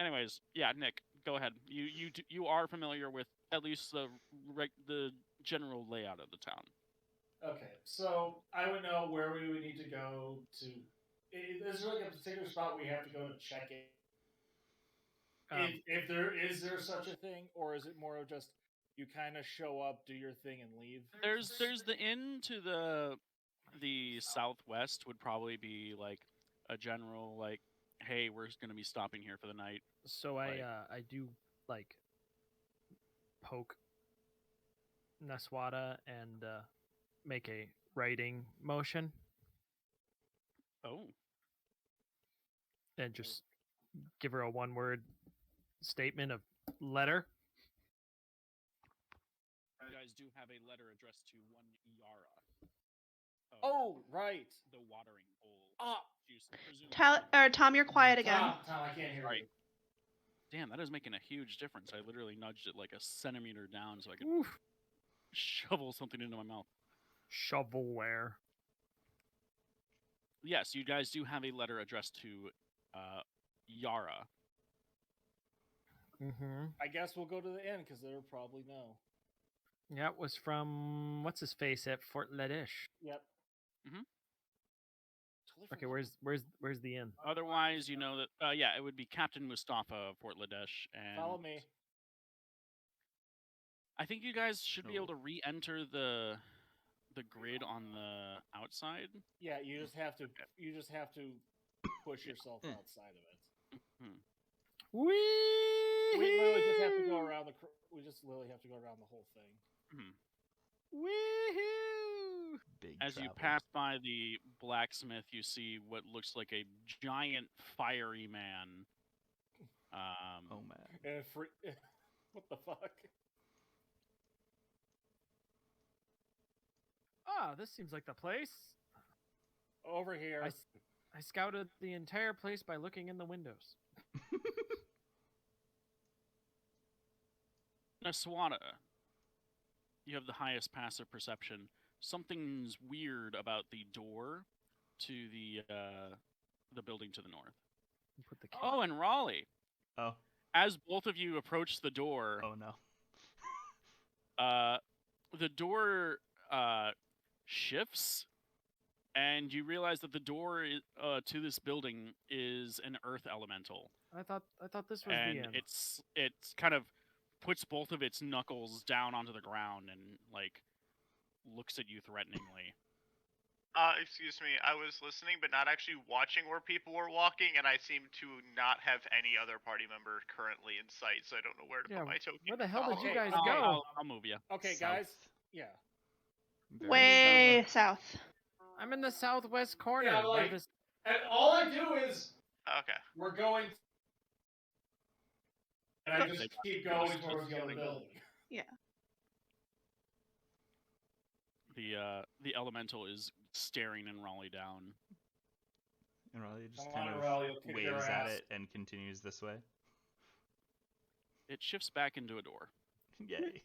Speaker 1: Anyways, yeah, Nick, go ahead. You are familiar with at least the general layout of the town.
Speaker 4: Okay, so I would know where we would need to go to. Is there like a particular spot we have to go to check in? If there is there such a thing, or is it more of just you kind of show up, do your thing, and leave?
Speaker 1: There's the inn to the southwest would probably be like a general like, hey, we're going to be stopping here for the night.
Speaker 3: So
Speaker 1: Like-
Speaker 3: I do like poke Naswada and make a writing motion
Speaker 1: Oh,
Speaker 3: and just give her a one-word statement of letter.
Speaker 1: you guys do have a letter addressed to one Yara.
Speaker 4: Oh, right.
Speaker 1: The watering hole.
Speaker 4: Ah,
Speaker 1: Juice,
Speaker 2: Tom, you're quiet again.
Speaker 4: Tom, I can't hear you.
Speaker 1: Damn, that is making a huge difference. I literally nudged it like a centimeter down so I could
Speaker 3: Oof.
Speaker 1: shovel something into my mouth.
Speaker 3: Shovelware.
Speaker 1: Yes, you guys do have a letter addressed to Yara.
Speaker 3: Mm-hmm.
Speaker 4: I guess we'll go to the inn because they'll probably know.
Speaker 3: Yeah, it was from what's his face at Fort Ledish.
Speaker 4: Yep.
Speaker 3: Okay, where's the inn?
Speaker 1: Otherwise, you know that it would be Captain Mustafa of Fort Ladesh, and
Speaker 4: Follow me.
Speaker 1: I think you guys should be able to re-enter the grid on the outside.
Speaker 4: Yeah, you just have to push yourself outside of it.
Speaker 3: Wee!
Speaker 4: We literally just have to go around we just literally have to go around the whole thing.
Speaker 3: Woohoo!
Speaker 5: Big
Speaker 1: As you
Speaker 5: travel.
Speaker 1: pass by the blacksmith, you see what looks like a giant fiery man.
Speaker 5: Oh man.
Speaker 4: And what the fuck?
Speaker 3: Ah, this seems like the place.
Speaker 4: Over here.
Speaker 3: I scouted the entire place by looking in the windows.
Speaker 1: Naswada, you have the highest passive perception. Something's weird about the door to the building to the north.
Speaker 3: Put the
Speaker 1: Oh, and Raleigh.
Speaker 5: Oh.
Speaker 1: As both of you approach the door,
Speaker 5: Oh no.
Speaker 1: the door shifts, and you realize that the door to this building is an earth elemental.
Speaker 3: I thought this was
Speaker 1: And
Speaker 3: the inn.
Speaker 1: it's kind of puts both of its knuckles down onto the ground and like looks at you threateningly.
Speaker 6: Excuse me, I was listening but not actually watching where people were walking, and I seem to not have any other party member currently in sight, so I don't know where to put my token.
Speaker 3: Where the hell did you
Speaker 4: Okay,
Speaker 3: guys
Speaker 1: I'll,
Speaker 3: go?
Speaker 1: I'll move you.
Speaker 4: Okay,
Speaker 5: South.
Speaker 4: guys. Yeah.
Speaker 5: Very
Speaker 2: Way south.
Speaker 3: I'm in the southwest corner.
Speaker 4: Yeah,
Speaker 3: by
Speaker 4: like-
Speaker 3: this...
Speaker 4: And all I do is
Speaker 6: Okay.
Speaker 4: we're going, and I just keep going towards the other building.
Speaker 1: The elemental is staring in Raleigh down.
Speaker 5: And Raleigh just
Speaker 4: Come
Speaker 5: kind
Speaker 4: on,
Speaker 5: of
Speaker 4: Raleigh, you'll kick their
Speaker 5: waves at
Speaker 4: ass.
Speaker 5: it and continues this way.
Speaker 1: It shifts back into a door.
Speaker 5: Yay.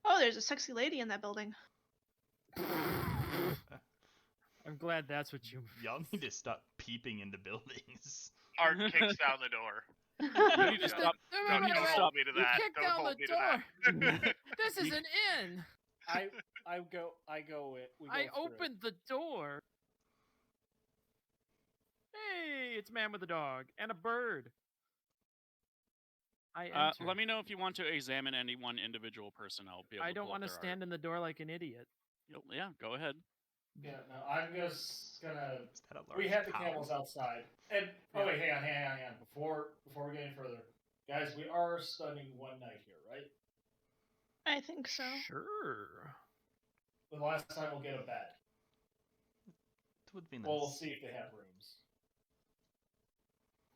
Speaker 2: Oh, there's a sexy lady in that building.
Speaker 3: I'm glad that's what you.
Speaker 5: Y'all need to stop peeping into buildings.
Speaker 6: Art kicks down the door.
Speaker 1: You need to
Speaker 6: Yeah.
Speaker 1: stop.
Speaker 6: Don't
Speaker 1: need to
Speaker 6: hold
Speaker 1: stop.
Speaker 6: me to
Speaker 3: You
Speaker 6: that.
Speaker 3: kicked
Speaker 6: Don't
Speaker 3: down
Speaker 6: hold
Speaker 3: the
Speaker 6: me to
Speaker 3: door.
Speaker 6: that.
Speaker 3: This is an inn.
Speaker 4: I go it. We go
Speaker 3: I
Speaker 4: through.
Speaker 3: opened the door. Hey, it's man with a dog and a bird. I enter.
Speaker 1: Let me know if you want to examine any one individual person. I'll be able
Speaker 3: I
Speaker 1: to
Speaker 3: don't
Speaker 1: pull up
Speaker 3: want to
Speaker 1: their
Speaker 3: stand in the door like an idiot.
Speaker 1: art. Yeah, go ahead.
Speaker 4: Yeah, no, I'm just gonna.
Speaker 5: Is that a large
Speaker 4: We have the
Speaker 5: cow?
Speaker 4: camels outside, and oh wait, hang on. Before we get any further, guys, we are spending one night here, right?
Speaker 2: I think so.
Speaker 3: Sure.
Speaker 4: The last time we'll get a bed.
Speaker 5: It would be nice.
Speaker 4: We'll see if they have rooms.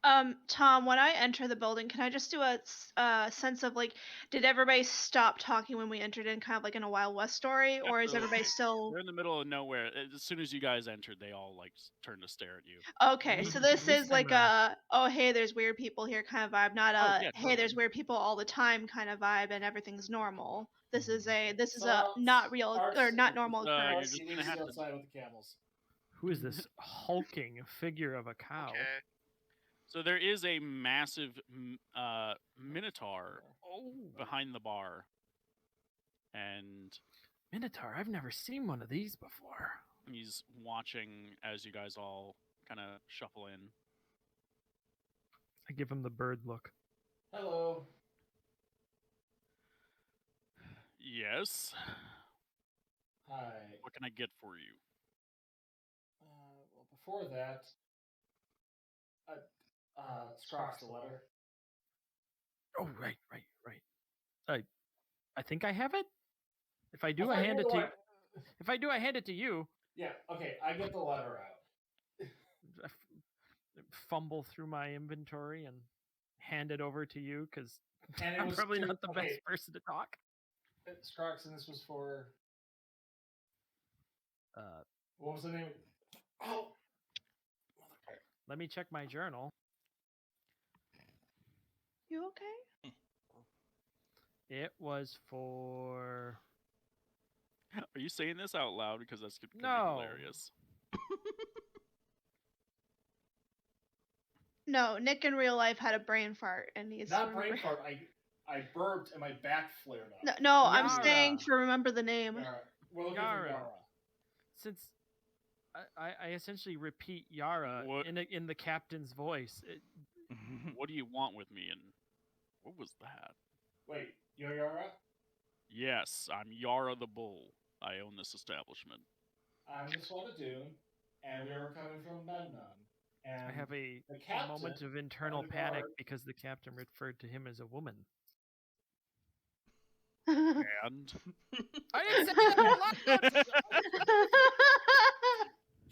Speaker 2: Tom, when I enter the building, can I just do a sense of like, did everybody stop talking when we entered in, kind of like in a Wild West story, or is everybody
Speaker 1: Absolutely.
Speaker 2: still?
Speaker 1: They're in the middle of nowhere. As soon as you guys entered, they all like turned to stare at you.
Speaker 2: Okay, so
Speaker 3: At
Speaker 2: this
Speaker 3: least
Speaker 2: is like
Speaker 3: I'm
Speaker 2: a oh hey, there's weird people here kind of vibe, not
Speaker 1: Oh,
Speaker 2: a
Speaker 1: yeah,
Speaker 2: hey, there's
Speaker 1: totally.
Speaker 2: weird people all the time kind of vibe, and everything's normal. This is a
Speaker 4: So,
Speaker 2: not real or not normal
Speaker 1: you're
Speaker 2: occurrence.
Speaker 1: just
Speaker 4: he
Speaker 1: gonna
Speaker 4: needs to
Speaker 1: have
Speaker 4: go
Speaker 1: to.
Speaker 4: outside with the camels.
Speaker 3: Who is this hulking figure of a cow?
Speaker 6: Okay.
Speaker 1: So there is a massive minotaur
Speaker 3: Oh,
Speaker 1: behind the bar, and
Speaker 3: Minotaur! I've never seen one of these before.
Speaker 1: he's watching as you guys all kind of shuffle in.
Speaker 3: I give him the bird look.
Speaker 4: Hello.
Speaker 1: Yes.
Speaker 4: Hi.
Speaker 1: What can I get for you?
Speaker 4: Well, before that, Scrox the letter.
Speaker 3: Oh, right. I think I have it. If I do,
Speaker 4: thought
Speaker 3: I
Speaker 4: you
Speaker 3: hand
Speaker 4: were
Speaker 3: it
Speaker 4: the
Speaker 3: to.
Speaker 4: one-
Speaker 3: If I do, I hand it to you.
Speaker 4: Yeah. Okay. I get the letter out.
Speaker 3: I fumble through my inventory and hand it over to you because
Speaker 4: And it
Speaker 3: I'm
Speaker 4: was
Speaker 3: probably
Speaker 4: to-
Speaker 3: not the
Speaker 4: okay.
Speaker 3: best person to talk.
Speaker 4: Scrox, and this was for what was the name? Oh,
Speaker 3: Let me check my journal.
Speaker 2: You okay?
Speaker 3: It was for.
Speaker 1: Are you saying this out loud because that's gonna be
Speaker 3: No.
Speaker 1: hilarious?
Speaker 2: No, Nick in real life had a brain fart and he's
Speaker 4: not brain fart. I burped and my back flared up.
Speaker 2: No, I'm
Speaker 3: Yara.
Speaker 2: saying to remember the name.
Speaker 4: Yara. We're looking
Speaker 3: Yara.
Speaker 4: for Yara.
Speaker 3: Since I essentially repeat Yara
Speaker 1: What?
Speaker 3: in the captain's voice.
Speaker 1: What do you want with me? And what was that?
Speaker 4: Wait, you're Yara?
Speaker 1: Yes, I'm Yara the Bull. I own this establishment.
Speaker 4: I'm the Swadadoon, and we are coming from Memnon. And
Speaker 3: I have a
Speaker 4: the captain
Speaker 3: moment of internal
Speaker 4: the
Speaker 3: panic
Speaker 4: guard-
Speaker 3: because the captain referred to him as a woman.
Speaker 1: And
Speaker 3: I didn't say that out loud!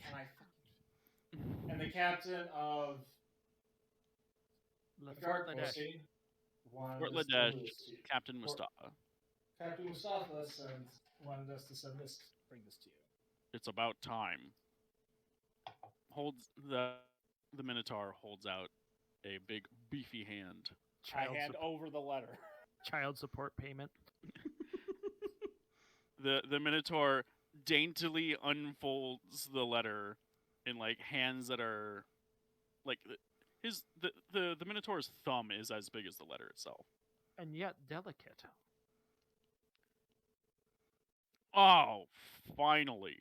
Speaker 4: Can I fucking... And the captain of
Speaker 3: La
Speaker 4: the
Speaker 3: Fort
Speaker 4: guard
Speaker 3: Ladesh.
Speaker 4: posting wanted
Speaker 1: Fort
Speaker 4: us to
Speaker 1: Ladesh,
Speaker 4: do this to you.
Speaker 1: Captain
Speaker 4: Fort-
Speaker 1: Mustafa.
Speaker 4: Captain Mustafa wanted us to bring this to you.
Speaker 1: It's about time. Holds the Minotaur holds out a big beefy hand.
Speaker 4: Over the letter.
Speaker 3: Child support payment.
Speaker 1: The Minotaur daintily unfolds the letter in like hands that are like the Minotaur's thumb is as big as the letter itself.
Speaker 3: And yet delicate.
Speaker 1: Oh, finally.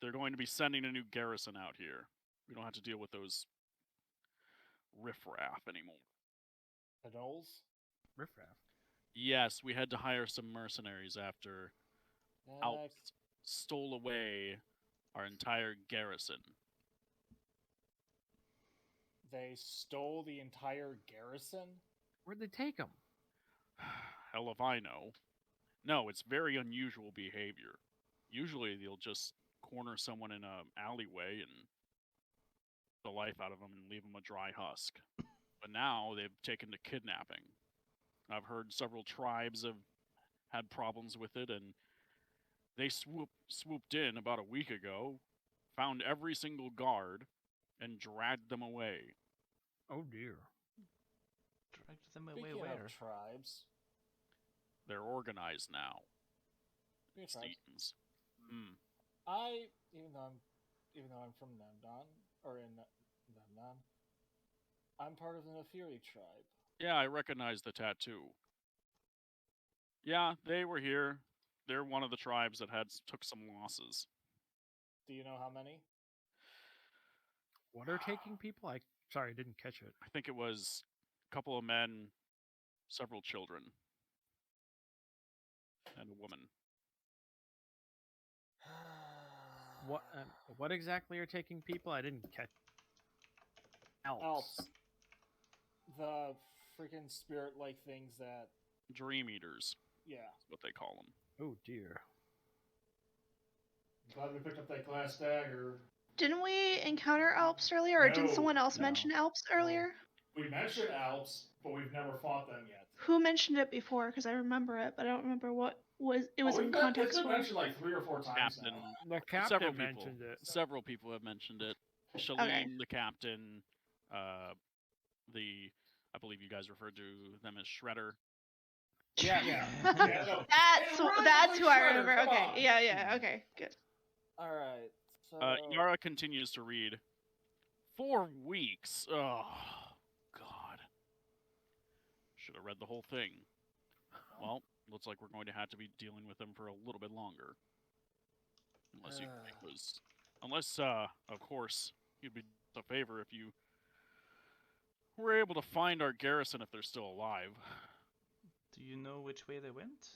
Speaker 1: They're going to be sending a new garrison out here. We don't have to deal with those riffraff anymore.
Speaker 4: The Knolls?
Speaker 3: Riffraff.
Speaker 1: Yes, we had to hire some mercenaries after Alps stole away our entire garrison.
Speaker 4: They stole the entire garrison?
Speaker 3: Where'd they take him?
Speaker 1: Hell if I know. No, it's very unusual behavior. Usually they'll just corner someone in an alleyway and the life out of them and leave them a dry husk. But now they've taken to kidnapping. I've heard several tribes have had problems with it, and they swooped in about a week ago, found every single guard, and dragged them away.
Speaker 3: Oh dear.
Speaker 5: Dragged them away
Speaker 4: Speaking
Speaker 5: where?
Speaker 4: of tribes,
Speaker 1: They're organized now.
Speaker 4: speaking of tribes,
Speaker 1: Seems. Hmm.
Speaker 4: even though I'm from Memnon, or in Memnon, I'm part of the Nefiri tribe.
Speaker 1: Yeah, I recognize the tattoo. Yeah, they were here. They're one of the tribes that took some losses.
Speaker 4: Do you know how many?
Speaker 3: What are taking people? Sorry, I didn't catch it.
Speaker 1: I think it was a couple of men, several children, and a woman.
Speaker 3: What exactly are taking people? I didn't catch.
Speaker 4: Alps. The freaking spirit-like things that...
Speaker 1: Dream Eaters,
Speaker 4: Yeah.
Speaker 1: is what they call them.
Speaker 3: Oh dear.
Speaker 4: Glad we picked up that glass dagger.
Speaker 2: Didn't we encounter Alps earlier, or didn't
Speaker 4: No,
Speaker 2: someone else
Speaker 5: no.
Speaker 2: mention Alps earlier?
Speaker 4: We mentioned Alps, but we've never fought them yet.
Speaker 2: Who mentioned it before? Because I remember it, but I don't remember what was it was in
Speaker 4: It's
Speaker 2: context
Speaker 4: been
Speaker 2: for.
Speaker 4: mentioned like 3 or 4 times
Speaker 1: Captain.
Speaker 4: now.
Speaker 3: The captain
Speaker 1: Several people.
Speaker 3: mentioned it.
Speaker 1: Several people have mentioned it. Shalim, the captain, I believe you guys referred to them as Shredder.
Speaker 4: Yeah. No.
Speaker 2: That's who I
Speaker 4: Shredder,
Speaker 2: remember.
Speaker 4: come
Speaker 2: Okay,
Speaker 4: on.
Speaker 2: yeah, okay, good.
Speaker 7: All right. So
Speaker 1: Yara continues to read. 4 weeks. Oh, God. Should have read the whole thing. Well, looks like we're going to have to be dealing with them for a little bit longer. Unless, of course, you'd be a favor if you were able to find our garrison if they're still alive.
Speaker 5: Do you know which way they went?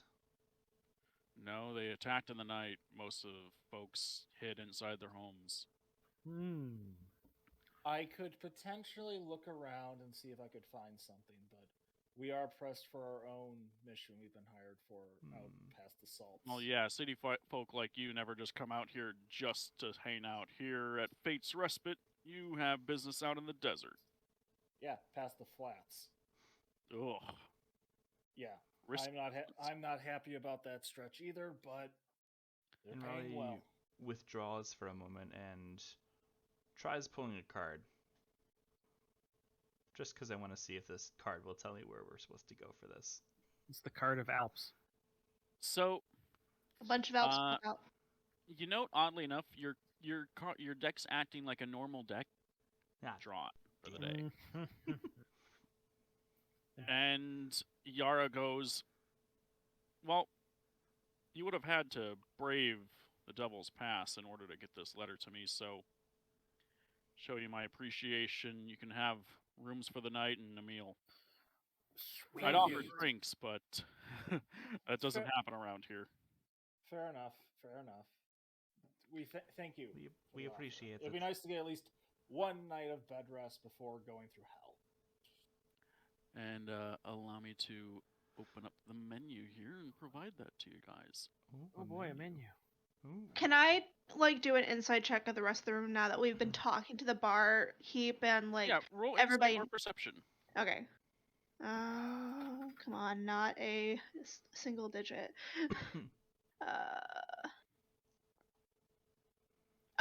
Speaker 1: No, they attacked in the night. Most of folks hid inside their homes.
Speaker 7: I could potentially look around and see if I could find something, but we are pressed for our own mission we've been hired for out past the salts.
Speaker 1: Well, yeah, city folk like you never just come out here just to hang out. Here at Fate's Respite, you have business out in the desert.
Speaker 7: Yeah, past the flats.
Speaker 1: Ugh.
Speaker 7: Yeah,
Speaker 1: Risk-
Speaker 7: I'm not happy about that stretch either, but they're
Speaker 5: And
Speaker 7: paying
Speaker 5: Raleigh
Speaker 7: well.
Speaker 5: withdraws for a moment and tries pulling a card. Just because I want to see if this card will tell me where we're supposed to go for this.
Speaker 3: It's the card of Alps.
Speaker 1: So,
Speaker 2: A bunch of Alps pop out.
Speaker 1: you know, oddly enough, your deck's acting like a normal deck.
Speaker 5: Yeah.
Speaker 1: Draw it for the day.
Speaker 3: Mm-hmm.
Speaker 1: And Yara goes, well, you would have had to brave the Devil's Pass in order to get this letter to me, so show you my appreciation. You can have rooms for the night and a meal.
Speaker 3: Sweet.
Speaker 1: I'd offer drinks, but that doesn't
Speaker 7: Fair.
Speaker 1: happen around here.
Speaker 7: Fair enough. We thank you.
Speaker 5: We appreciate
Speaker 7: It'd be
Speaker 5: it.
Speaker 7: nice to get at least one night of bed rest before going through hell.
Speaker 1: And allow me to open up the menu here and provide that to you guys.
Speaker 3: Oh boy, a menu.
Speaker 5: Ooh.
Speaker 2: Can I do an inside check of the rest of the room now that we've been talking to the bar heap and
Speaker 1: Yeah, roll
Speaker 2: everybody?
Speaker 1: insight or perception.
Speaker 2: Okay. Come on, not a single digit.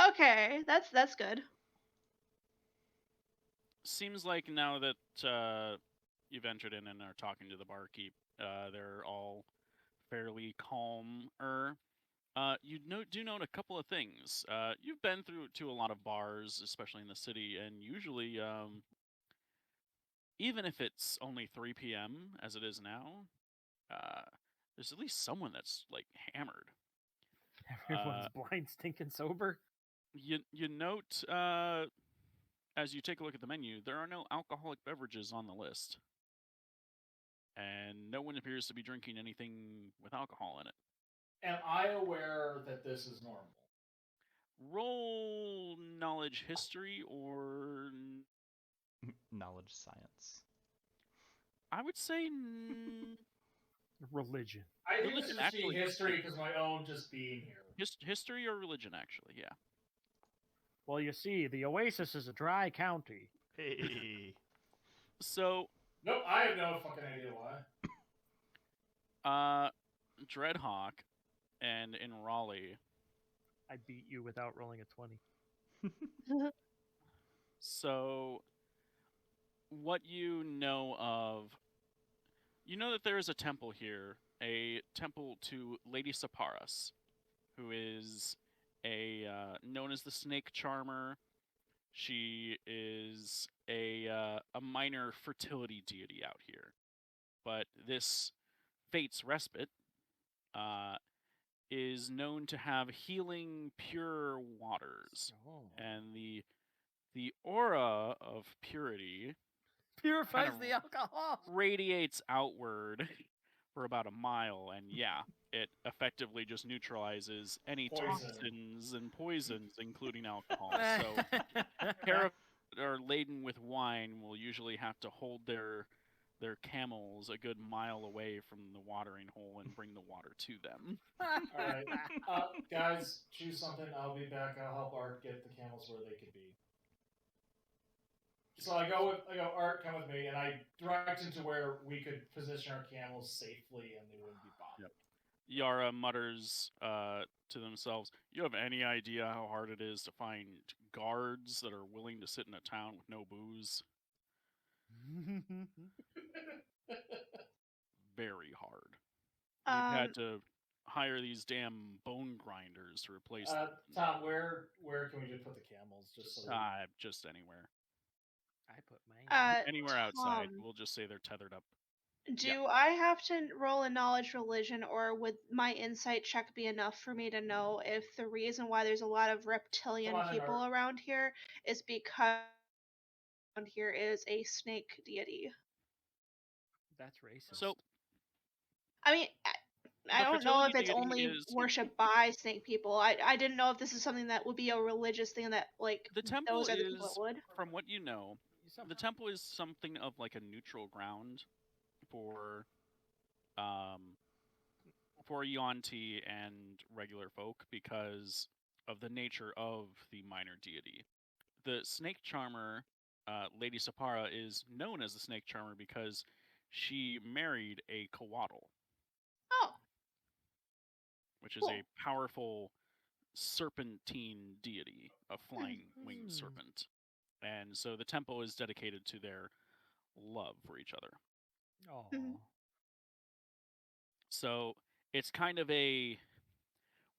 Speaker 2: Okay, that's good.
Speaker 1: Seems like now that you've entered in and are talking to the barkeep, they're all fairly calmer. You do note a couple of things. You've been to a lot of bars, especially in the city, and usually, even if it's only 3 p.m. as it is now, there's at least someone that's like hammered.
Speaker 3: Everyone's blind, stinking sober.
Speaker 1: You note as you take a look at the menu, there are no alcoholic beverages on the list, and no one appears to be drinking anything with alcohol in it.
Speaker 4: Am I aware that this is normal?
Speaker 1: Roll knowledge history or
Speaker 5: Knowledge science.
Speaker 1: I would say
Speaker 3: Religion.
Speaker 4: I think
Speaker 1: Religion,
Speaker 4: this is
Speaker 1: actually.
Speaker 4: history because my own just being here.
Speaker 1: history or religion, actually, yeah.
Speaker 3: Well, you see, the Oasis is a dry county.
Speaker 5: Hey.
Speaker 1: So,
Speaker 4: Nope, I have no fucking idea why.
Speaker 1: Dreadhawk and in Raleigh.
Speaker 3: I beat you without rolling a 20.
Speaker 1: So, what you know that there is a temple here, a temple to Lady Saparas, who is known as the Snake Charmer. She is a minor fertility deity out here, but this Fate's Respite is known to have healing pure waters, and the aura of purity
Speaker 3: Purifies
Speaker 1: kinda
Speaker 3: the alcohol.
Speaker 1: radiates outward for about a mile, and yeah, it effectively just neutralizes any
Speaker 4: Poison.
Speaker 1: toxins and poisons, including alcohol. So, pair are laden with wine will usually have to hold their their camels a good mile away from the watering hole and bring the water to them.
Speaker 7: Alright. Guys, choose something. I'll be back. I'll help Art get the camels where they could be. So I go, Art, come with me, and I direct him to where we could position our camels safely and they wouldn't be bothered.
Speaker 1: Yep. Yara mutters to themselves, "You have any idea how hard it is to find guards that are willing to sit in a town with no booze? Very hard. We've had to hire these damn bone grinders to replace them.
Speaker 7: Tom, where can we just put the camels? Just so
Speaker 1: just anywhere.
Speaker 3: I put mine.
Speaker 1: Anywhere outside.
Speaker 2: Tom,
Speaker 1: We'll just say they're tethered up.
Speaker 2: do I have to roll a knowledge religion, or would my insight check be enough for me to know if the reason why there's a lot of reptilian
Speaker 7: Come on in,
Speaker 2: people
Speaker 7: Art.
Speaker 2: around here is because around here is a snake deity?
Speaker 3: That's racist.
Speaker 1: So
Speaker 2: I mean, I
Speaker 1: The
Speaker 2: don't know if
Speaker 1: fertility
Speaker 2: it's
Speaker 1: deity
Speaker 2: only
Speaker 1: is-
Speaker 2: worshipped by snake people. I didn't know if this is something that would be a religious thing that, like,
Speaker 1: the temple
Speaker 2: those are the people
Speaker 1: is,
Speaker 2: that would.
Speaker 1: from what you know, the temple is something of like a neutral ground for Yuan-Ti and regular folk because of the nature of the minor deity. The snake charmer, Lady Sapara, is known as the snake charmer because she married a Coatl,
Speaker 2: Oh,
Speaker 1: which is
Speaker 2: cool.
Speaker 1: a powerful serpentine deity, a flying winged serpent. And so the temple is dedicated to their love for each other.
Speaker 3: Oh.
Speaker 1: So it's kind of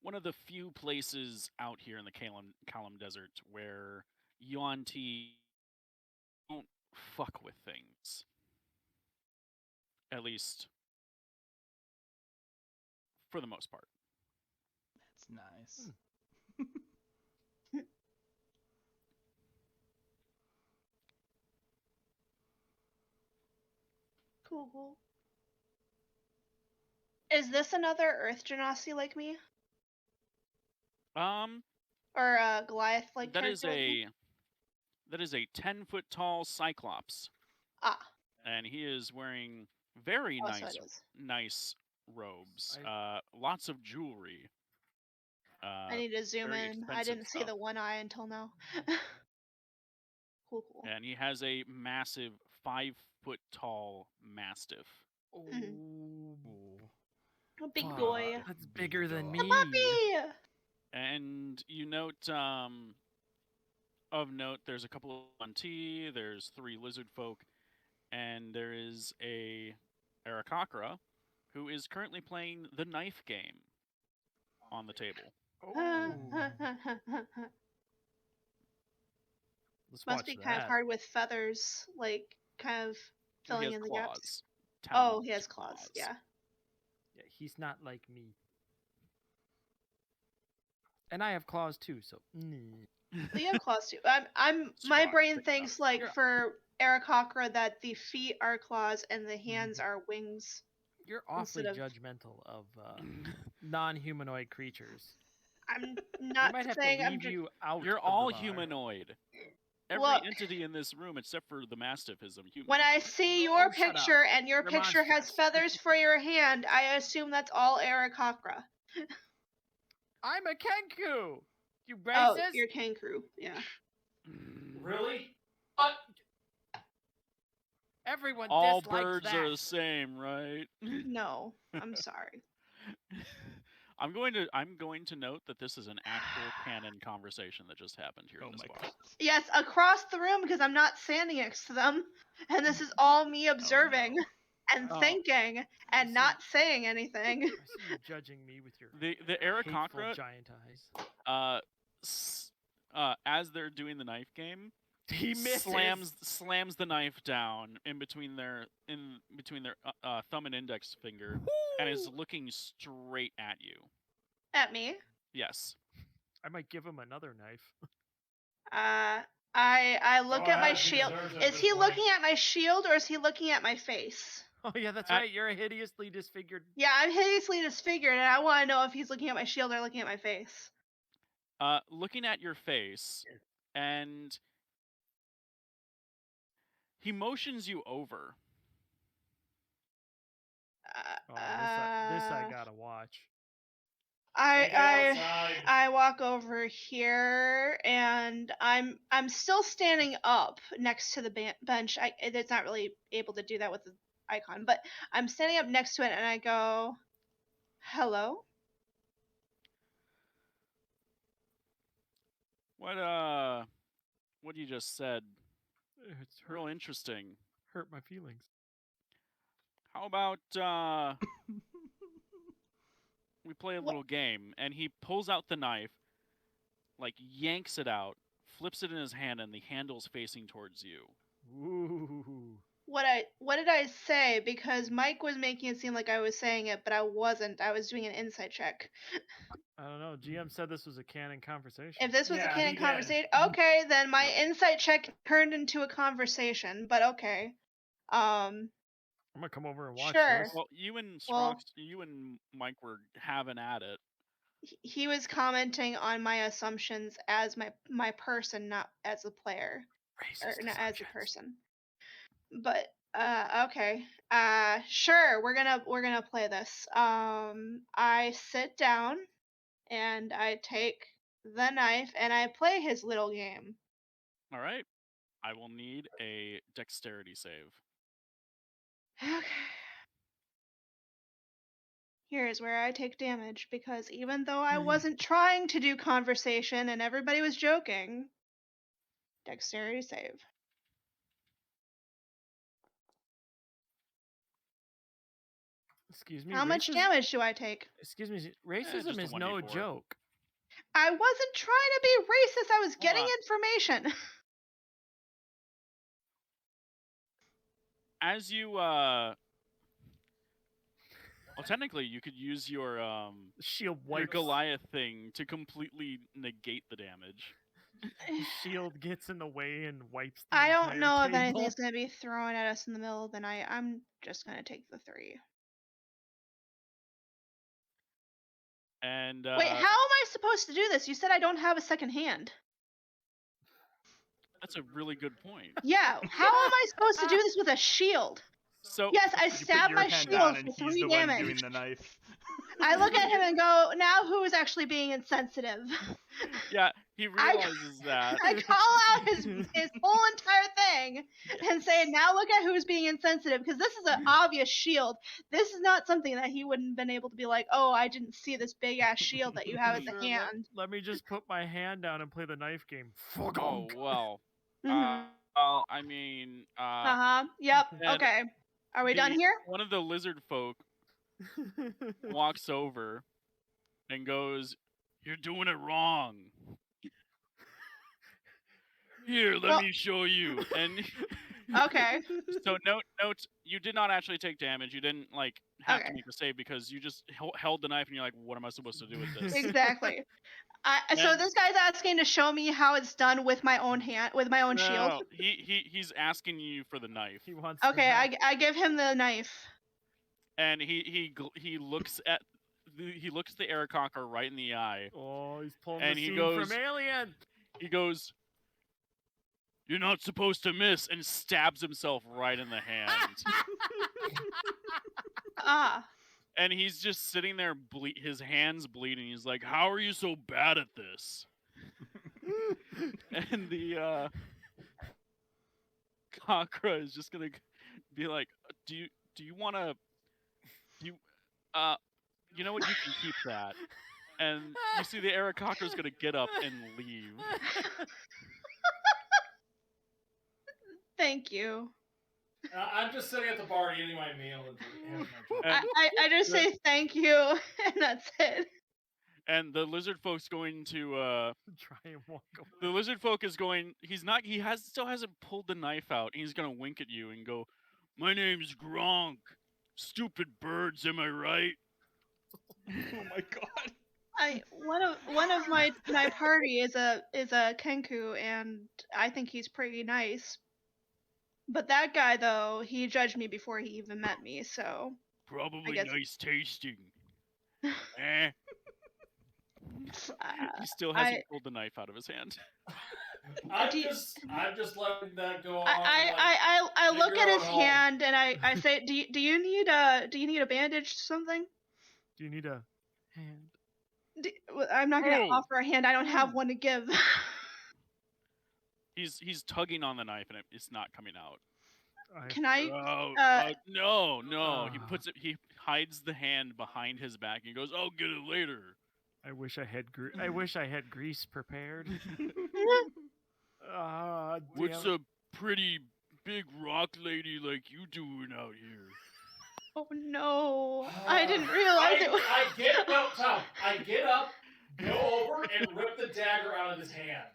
Speaker 1: one of the few places out here in the Calim Desert where Yuan-Ti don't fuck with things. At least for the most part.
Speaker 5: That's nice.
Speaker 2: Cool. Is this another Earth Genasi like me? Or a Goliath like
Speaker 1: that is
Speaker 2: character?
Speaker 1: that is a 10-foot tall Cyclops.
Speaker 2: Ah.
Speaker 1: And he is wearing very
Speaker 2: So it is.
Speaker 1: nice robes. Lots of jewelry.
Speaker 2: I need to zoom
Speaker 1: very
Speaker 2: in. I
Speaker 1: expensive
Speaker 2: didn't see
Speaker 1: stuff.
Speaker 2: the one eye until now. Cool.
Speaker 1: And he has a massive 5-foot tall Mastiff.
Speaker 2: A big boy.
Speaker 3: That's bigger than me.
Speaker 2: A puppy!
Speaker 1: And you note, of note, there's a couple of Yuan-Ti, there's 3 lizard folk, and there is a Aarakocra who is currently playing the knife game on the table.
Speaker 2: Must be kind of hard with feathers, like, kind of filling in the gaps.
Speaker 1: Oh,
Speaker 2: he has claws, yeah.
Speaker 3: Yeah, he's not like me. And I have claws too, so.
Speaker 2: But you have claws too. My brain thinks, like, for Aarakocra that the feet are claws and the hands are wings.
Speaker 3: You're awfully judgmental of non-humanoid creatures.
Speaker 2: I'm not
Speaker 3: might have
Speaker 2: saying
Speaker 3: to leave you out.
Speaker 1: You're
Speaker 3: of
Speaker 1: all
Speaker 3: the bar.
Speaker 1: humanoid. Every
Speaker 2: Look,
Speaker 1: entity in this room except for the Mastiff is a human.
Speaker 2: when I see your picture and your
Speaker 3: You're
Speaker 2: picture has
Speaker 3: monstrous.
Speaker 2: feathers for your hand, I assume that's all Aarakocra.
Speaker 3: I'm a Kenku! You racist?
Speaker 2: Oh, you're Kankru, yeah.
Speaker 7: Really?
Speaker 3: Everyone
Speaker 1: all
Speaker 3: dislikes
Speaker 1: birds
Speaker 3: that.
Speaker 1: are the same, right?
Speaker 2: No, I'm sorry.
Speaker 1: I'm going to note that this is an actual canon conversation that just happened here in this bar.
Speaker 5: God.
Speaker 2: Yes, across the room because I'm not standing next to them, and this is all me observing and thinking and not saying anything.
Speaker 3: I see you judging me with your
Speaker 1: The
Speaker 3: hateful
Speaker 1: Aarakocra,
Speaker 3: giant eyes.
Speaker 1: as they're doing the knife game,
Speaker 3: He misses.
Speaker 1: slams the knife down in between their thumb and index finger, and is looking straight at you.
Speaker 2: At me?
Speaker 1: Yes.
Speaker 3: I might give him another knife.
Speaker 2: I look
Speaker 4: Go
Speaker 2: at my
Speaker 4: ahead, he
Speaker 2: shield.
Speaker 4: deserves it at
Speaker 2: Is
Speaker 4: this
Speaker 2: he
Speaker 4: point.
Speaker 2: looking at my shield or is he looking at my face?
Speaker 3: Oh yeah, that's right. You're a hideously disfigured.
Speaker 2: Yeah, I'm hideously disfigured, and I want to know if he's looking at my shield or looking at my face.
Speaker 1: Looking at your face, and he motions you over.
Speaker 3: Oh, this I gotta watch.
Speaker 4: Take it outside.
Speaker 2: I walk over here and I'm still standing up next to the bench. It's not really able to do that with the icon, but I'm standing up next to it and I go, "Hello."
Speaker 1: What you just said,
Speaker 3: It's
Speaker 1: real interesting.
Speaker 3: hurt my feelings.
Speaker 1: How about we play a little game? And he pulls out the knife, like yanks it out, flips it in his hand, and the handle's facing towards you.
Speaker 3: Ooh.
Speaker 2: What did I say? Because Mike was making it seem like I was saying it, but I wasn't. I was doing an insight check.
Speaker 3: I don't know. GM said this was a canon conversation.
Speaker 2: If this was a
Speaker 4: Yeah,
Speaker 2: canon
Speaker 4: he did.
Speaker 2: conversation, okay, then my insight check turned into a conversation. But okay,
Speaker 3: I'm gonna come over and watch
Speaker 2: Sure.
Speaker 3: this.
Speaker 1: Well, you and
Speaker 2: Well-
Speaker 1: you and Mike were having at it.
Speaker 2: he was commenting on my assumptions as my person, not as a player or
Speaker 3: Racist
Speaker 2: not as a
Speaker 3: assumptions.
Speaker 2: person. But okay, sure, we're gonna play this. I sit down and I take the knife and I play his little game.
Speaker 1: All right. I will need a dexterity save.
Speaker 2: Okay. Here's where I take damage because even though I wasn't trying to do conversation and everybody was joking, dexterity save.
Speaker 3: Excuse me.
Speaker 2: How much damage do I take?
Speaker 3: Excuse me.
Speaker 1: just
Speaker 3: Racism
Speaker 1: a
Speaker 3: is no
Speaker 1: 1d4.
Speaker 3: joke.
Speaker 2: I wasn't trying to be racist. I was getting
Speaker 1: on.
Speaker 2: information.
Speaker 1: As you well, technically you could use your
Speaker 3: Shield
Speaker 1: your
Speaker 3: wipes.
Speaker 1: Goliath thing to completely negate the damage.
Speaker 3: Shield gets in the way and wipes the
Speaker 2: I don't
Speaker 3: entire
Speaker 2: know if
Speaker 3: table.
Speaker 2: anything's gonna be thrown at us in the middle of the night. I'm just gonna take the 3.
Speaker 1: And
Speaker 2: Wait, how am I supposed to do this? You said I don't have a second hand.
Speaker 1: that's a really good point.
Speaker 2: Yeah, how am I supposed to do this with a shield?
Speaker 1: So
Speaker 2: Yes, I
Speaker 5: You put
Speaker 2: stab
Speaker 5: your
Speaker 2: my
Speaker 5: hand
Speaker 2: shield
Speaker 5: down
Speaker 2: for
Speaker 5: and he's
Speaker 2: 3
Speaker 5: the
Speaker 2: damage.
Speaker 5: one doing the knife.
Speaker 2: I look at him and go, now who is actually being insensitive?
Speaker 1: yeah, he realizes that.
Speaker 2: I call out his whole entire thing and say, now look at who's being insensitive, because this is an obvious shield. This is not something that he wouldn't have been able to be like, oh, I didn't see this big ass shield that you have as a
Speaker 3: Sure,
Speaker 2: hand.
Speaker 3: Let me just put my hand down and play the knife game.
Speaker 1: Oh well.
Speaker 2: Mhm.
Speaker 1: I mean,
Speaker 2: Yep.
Speaker 1: and
Speaker 2: Okay. Are we done here?
Speaker 1: One of the lizard folk walks over and goes, "You're doing it wrong. Here, let
Speaker 2: Well-
Speaker 1: me show you." And
Speaker 2: Okay.
Speaker 1: so note, you did not actually take damage. You didn't like have to
Speaker 2: Okay.
Speaker 1: make a save because you just held the knife and you're like, "What am I supposed to do with this?"
Speaker 2: Exactly. So
Speaker 1: And-
Speaker 2: this guy's asking to show me how it's done with my own hand, with my own shield.
Speaker 1: No, he's asking you for the knife,
Speaker 3: He wants. the
Speaker 2: Okay,
Speaker 3: knife.
Speaker 2: I give him the knife.
Speaker 1: and he looks at the Aarakocra right in the eye.
Speaker 3: Oh, he's pulling
Speaker 1: And
Speaker 3: the
Speaker 1: he
Speaker 3: scene
Speaker 1: goes-
Speaker 3: from Alien.
Speaker 1: He goes, "You're not supposed to miss," and stabs himself right in the hand.
Speaker 2: Ah.
Speaker 1: And he's just sitting there, his hands bleeding. He's like, "How are you so bad at this?" And the Kakra is just gonna be like, "Do you want to? You know what? You can keep that." And you see the Aarakocra is gonna get up and leave.
Speaker 2: Thank you.
Speaker 4: I'm just sitting at the bar eating my meal and having my drink.
Speaker 1: And,
Speaker 2: I just say thank you, and that's it.
Speaker 1: and the lizard folk's going to
Speaker 3: Try and walk away.
Speaker 1: the lizard folk is going. He still hasn't pulled the knife out. He's gonna wink at you and go, "My name's Gronk. Stupid birds, am I right?"
Speaker 5: Oh my god.
Speaker 2: One of my party is a Kenku, and I think he's pretty nice. But that guy though, he judged me before he even met me, so
Speaker 1: Probably
Speaker 2: guess-
Speaker 1: nice tasting. Eh.
Speaker 2: uh,
Speaker 1: He still hasn't pulled the knife out of his hand.
Speaker 4: I'm
Speaker 2: Do you-
Speaker 4: just letting that go on.
Speaker 2: I
Speaker 4: in
Speaker 2: look
Speaker 4: your
Speaker 2: at his
Speaker 4: own home.
Speaker 2: hand and I say, do you need a bandage or something?
Speaker 3: Do you need a hand?
Speaker 2: I'm not gonna
Speaker 1: Oh.
Speaker 2: offer a hand. I don't have one to give.
Speaker 1: He's tugging on the knife and it's not coming out.
Speaker 2: Can I?
Speaker 1: No. He hides the hand behind his back and he goes, "I'll get it later."
Speaker 3: I wish I had grease prepared.
Speaker 1: What's a pretty big rock lady like you doing out here?
Speaker 2: Oh no! I didn't realize it was.
Speaker 4: Tom. I get up, go over, and rip the dagger out of his hand.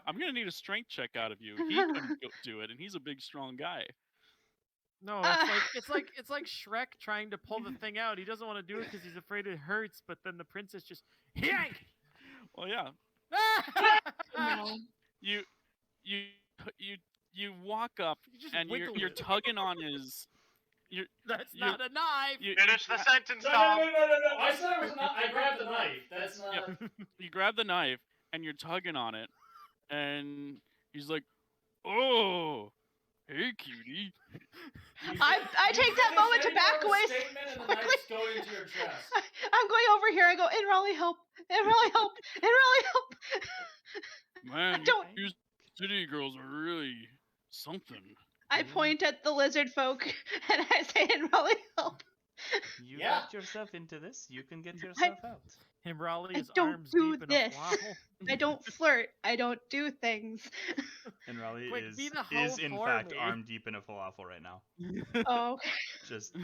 Speaker 1: I'm gonna need a strength check out of you. He couldn't do it, and he's a big, strong guy.
Speaker 3: No, it's like Shrek trying to pull the thing out. He doesn't want to do it because he's afraid it hurts. But then the princess just yank.
Speaker 1: Well, yeah.
Speaker 2: No.
Speaker 1: You walk up
Speaker 3: You just
Speaker 1: and
Speaker 3: wiggle
Speaker 1: you're
Speaker 3: it.
Speaker 1: tugging on his.
Speaker 3: That's not a knife.
Speaker 6: Finish the sentence,
Speaker 4: No.
Speaker 6: Tom.
Speaker 4: I said it was not. I grabbed the knife. That's not.
Speaker 1: Yep. You grab the knife and you're tugging on it, and he's like, "Oh, hey, cutie."
Speaker 2: I take that moment to back away
Speaker 4: Statement and the
Speaker 2: quickly.
Speaker 4: knife's going into your chest.
Speaker 2: I'm going over here. I go, in Raleigh, help! In Raleigh, help! In Raleigh, help!
Speaker 1: Man,
Speaker 2: don't-
Speaker 1: you city girls are really something.
Speaker 2: I point at the lizard folk and I say, in Raleigh, help!
Speaker 5: You
Speaker 4: Yeah.
Speaker 5: got yourself into this. You can get yourself out.
Speaker 3: Him Raleigh,
Speaker 2: I
Speaker 3: his
Speaker 2: don't
Speaker 3: arms
Speaker 2: do
Speaker 3: deep
Speaker 2: this.
Speaker 3: in a falafel.
Speaker 2: I don't flirt. I don't do things.
Speaker 5: And Raleigh
Speaker 3: Quick,
Speaker 5: is
Speaker 3: be the hoe
Speaker 5: in
Speaker 3: for
Speaker 5: fact
Speaker 3: me.
Speaker 5: arm deep in a falafel right now.
Speaker 2: Oh, okay.
Speaker 5: Just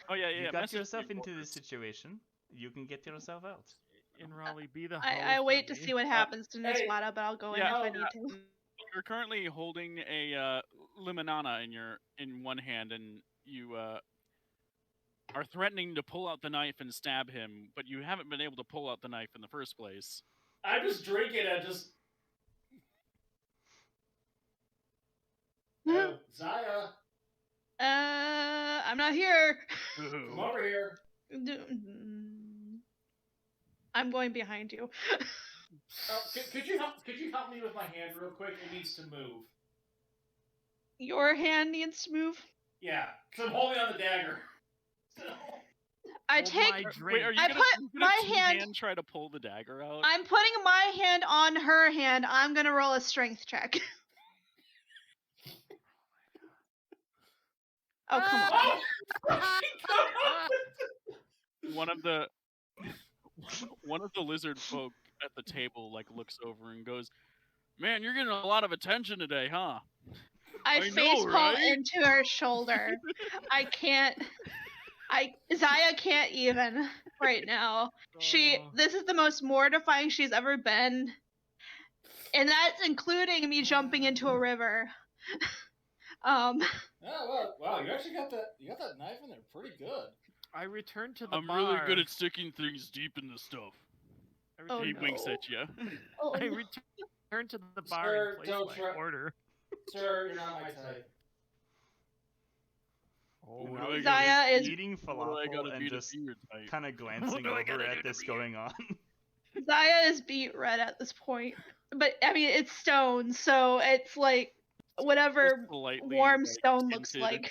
Speaker 1: Oh yeah.
Speaker 5: you got
Speaker 1: message
Speaker 5: yourself
Speaker 1: me
Speaker 5: into
Speaker 1: for
Speaker 5: this
Speaker 1: it.
Speaker 5: situation. You can get yourself out.
Speaker 3: In Raleigh, be the hoe
Speaker 2: I
Speaker 3: for
Speaker 2: wait to
Speaker 3: me.
Speaker 2: see what happens to
Speaker 4: hey,
Speaker 2: Niswata, but I'll go in
Speaker 1: yeah,
Speaker 2: if I need to.
Speaker 1: You're currently holding a limonana in one hand, and you are threatening to pull out the knife and stab him, but you haven't been able to pull out the knife in the first place.
Speaker 4: I'm just drinking and just. Oh, Zaya,
Speaker 2: I'm not here.
Speaker 4: come over here.
Speaker 2: I'm going behind you.
Speaker 4: Oh, could you help me with my hand real quick? It needs to move.
Speaker 2: Your hand needs to move.
Speaker 4: Yeah, because I'm holding on the dagger.
Speaker 2: I
Speaker 3: Hold
Speaker 2: take.
Speaker 3: my
Speaker 1: Wait,
Speaker 3: drink.
Speaker 1: are you
Speaker 2: I
Speaker 1: gonna,
Speaker 2: put
Speaker 1: you gonna
Speaker 2: my
Speaker 1: two-hand
Speaker 2: hand-
Speaker 1: try to pull the dagger out?
Speaker 2: I'm putting my hand on her hand. I'm gonna roll a strength check. Oh, come on.
Speaker 1: One of the lizard folk at the table looks over and goes, "Man, you're getting a lot of attention today, huh?"
Speaker 2: I
Speaker 1: I know,
Speaker 2: facepalm
Speaker 1: right?
Speaker 2: into her shoulder. I can't. Zaya can't even right now. This is the most mortifying she's ever been. And that's including me jumping into a river.
Speaker 7: Oh well, wow! You actually got that. You got that knife in there pretty good.
Speaker 3: I return to the
Speaker 1: I'm
Speaker 3: bar.
Speaker 1: really good at sticking things deep in the stuff.
Speaker 3: I
Speaker 2: Oh,
Speaker 1: He
Speaker 3: return,
Speaker 1: winks
Speaker 2: no.
Speaker 1: at you.
Speaker 2: Oh,
Speaker 3: I
Speaker 2: no.
Speaker 3: return to the bar
Speaker 4: Sir,
Speaker 3: and place
Speaker 4: don't
Speaker 3: my
Speaker 4: try-
Speaker 3: order.
Speaker 4: Sir, you're not my type.
Speaker 3: Oh,
Speaker 1: What
Speaker 3: now
Speaker 1: do I
Speaker 3: he's
Speaker 1: gotta
Speaker 2: Zaya is
Speaker 5: Eating
Speaker 1: What do I gotta
Speaker 5: falafel
Speaker 1: do
Speaker 5: and
Speaker 1: to
Speaker 5: just
Speaker 1: be your type?
Speaker 5: kind of glancing
Speaker 3: do I
Speaker 5: over
Speaker 3: gotta
Speaker 5: at
Speaker 3: do to
Speaker 5: this
Speaker 3: be
Speaker 5: going on.
Speaker 2: Zaya is beat red at this point. But I mean it's stone, so it's like whatever
Speaker 1: Just slightly,
Speaker 2: warm stone looks
Speaker 1: tinted.
Speaker 2: like.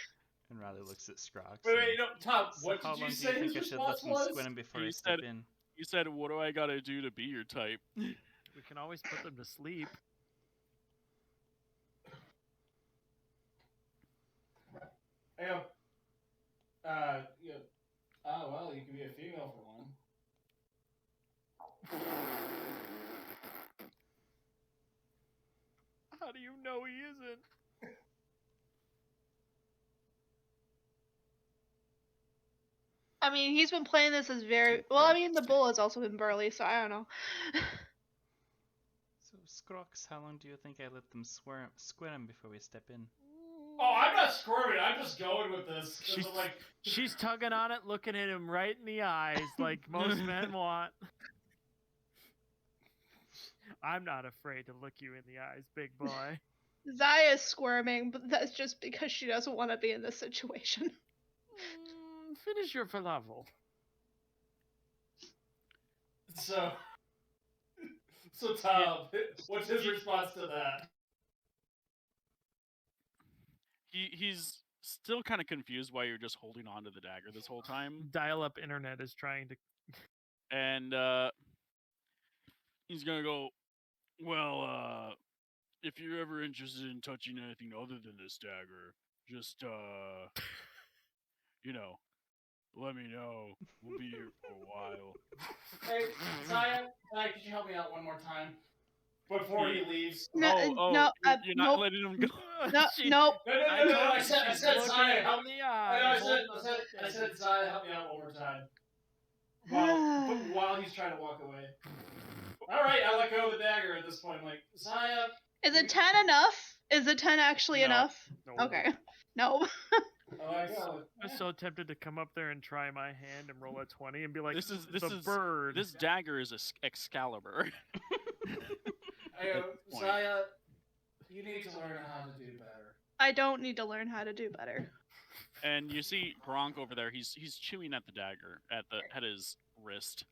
Speaker 5: And Riley looks at Scrox.
Speaker 4: Wait,
Speaker 5: and,
Speaker 4: no, Tom.
Speaker 5: "So
Speaker 4: What
Speaker 5: how
Speaker 4: did
Speaker 5: long
Speaker 4: you
Speaker 5: do you
Speaker 4: say
Speaker 5: think
Speaker 4: his
Speaker 5: I should let
Speaker 4: response
Speaker 5: them
Speaker 4: was?
Speaker 5: squint him before
Speaker 1: You
Speaker 5: I step
Speaker 1: said-
Speaker 5: in?"
Speaker 1: You said, "What do I gotta do to be your type?"
Speaker 3: We can always put them to sleep.
Speaker 4: Hey, yeah. Oh well, you can be a female for one.
Speaker 3: How do you know he isn't?
Speaker 2: I mean, he's been playing this as very well. I mean, the bull has also been burly, so I don't know.
Speaker 5: So Scrox, how long do you think I let them squint him before we step in?
Speaker 4: Oh, I'm not squirming. I'm just going with this. 'Cause I'm like,
Speaker 3: She's tugging on it, looking at him right in the eyes, like most men want. I'm not afraid to look you in the eyes, big boy.
Speaker 2: Zaya's squirming, but that's just because she doesn't want to be in this situation.
Speaker 3: Finish your falafel.
Speaker 4: so So Tom, what's his response to that?
Speaker 1: He's still kind of confused why you're just holding on to the dagger this whole time,
Speaker 3: Dial-up internet is trying to.
Speaker 1: and he's gonna go, well, if you're ever interested in touching anything other than this dagger, just you know, let me know. We'll be here for a while.
Speaker 7: Hey, Zaya, could you help me out one more time?
Speaker 4: Before he leaves.
Speaker 2: No,
Speaker 1: you're not
Speaker 2: nope.
Speaker 1: letting him go.
Speaker 2: No, nope.
Speaker 4: No,
Speaker 3: I told
Speaker 4: I
Speaker 3: you
Speaker 4: said
Speaker 3: she's
Speaker 4: Zaya,
Speaker 3: looking
Speaker 4: help
Speaker 3: in
Speaker 4: me.
Speaker 3: the eye.
Speaker 4: I said Zaya, help me out one more time. While he's trying to walk away. All right, I let go of the dagger at this point. I'm like, Zaya.
Speaker 2: Is it 10 enough? Is it 10 actually
Speaker 1: No.
Speaker 2: enough?
Speaker 3: No.
Speaker 2: Okay. No.
Speaker 3: I'm so tempted to come up there and try my hand and roll a 20 and be like,
Speaker 1: This is
Speaker 3: bird.
Speaker 1: This dagger is Excalibur. point.
Speaker 7: Zaya, you need to learn how to do better.
Speaker 2: I don't need to learn how to do better.
Speaker 1: And you see Gronk over there. He's chewing at the dagger at his wrist.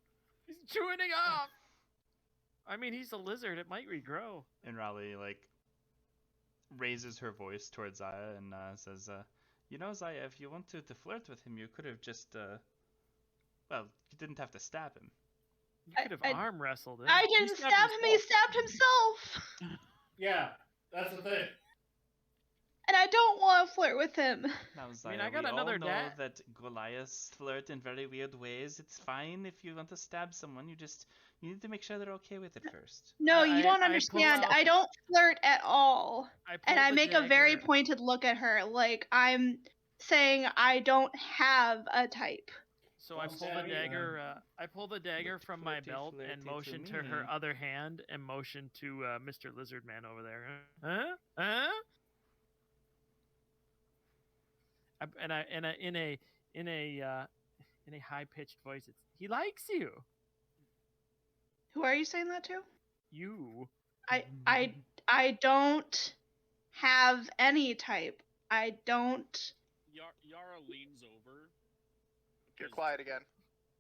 Speaker 3: He's chewing it off. I mean, he's a lizard. It might regrow.
Speaker 5: And Raleigh raises her voice towards Zaya and says, "You know, Zaya, if you wanted to flirt with him, you could have just well, you didn't have to stab him.
Speaker 3: You could have arm wrestled him.
Speaker 2: I didn't stab him. He stabbed himself.
Speaker 4: Yeah, that's the thing.
Speaker 2: And I don't want to flirt with him.
Speaker 5: Now, Zaya,
Speaker 3: I got
Speaker 5: we
Speaker 3: another
Speaker 5: all know that Goliaths flirt in very weird ways. It's fine if you want to stab someone. You need to make sure they're okay with it first.
Speaker 2: No, you don't
Speaker 3: I
Speaker 2: understand.
Speaker 3: pull out-
Speaker 2: I don't flirt at all. And I make a very
Speaker 3: dagger.
Speaker 2: pointed look at her, like I'm saying I don't have a type.
Speaker 3: So I pull the dagger. I pull the dagger from my
Speaker 5: Flirty,
Speaker 3: belt
Speaker 5: flirty
Speaker 3: and
Speaker 5: to
Speaker 3: motion to
Speaker 5: me.
Speaker 3: her other hand and motion to Mr. Lizard Man over there. Huh? Huh? In a high pitched voice, he likes you.
Speaker 2: Who are you saying that to?
Speaker 3: You.
Speaker 2: I don't have any type. I don't.
Speaker 1: Yara leans over.
Speaker 6: You're quiet again.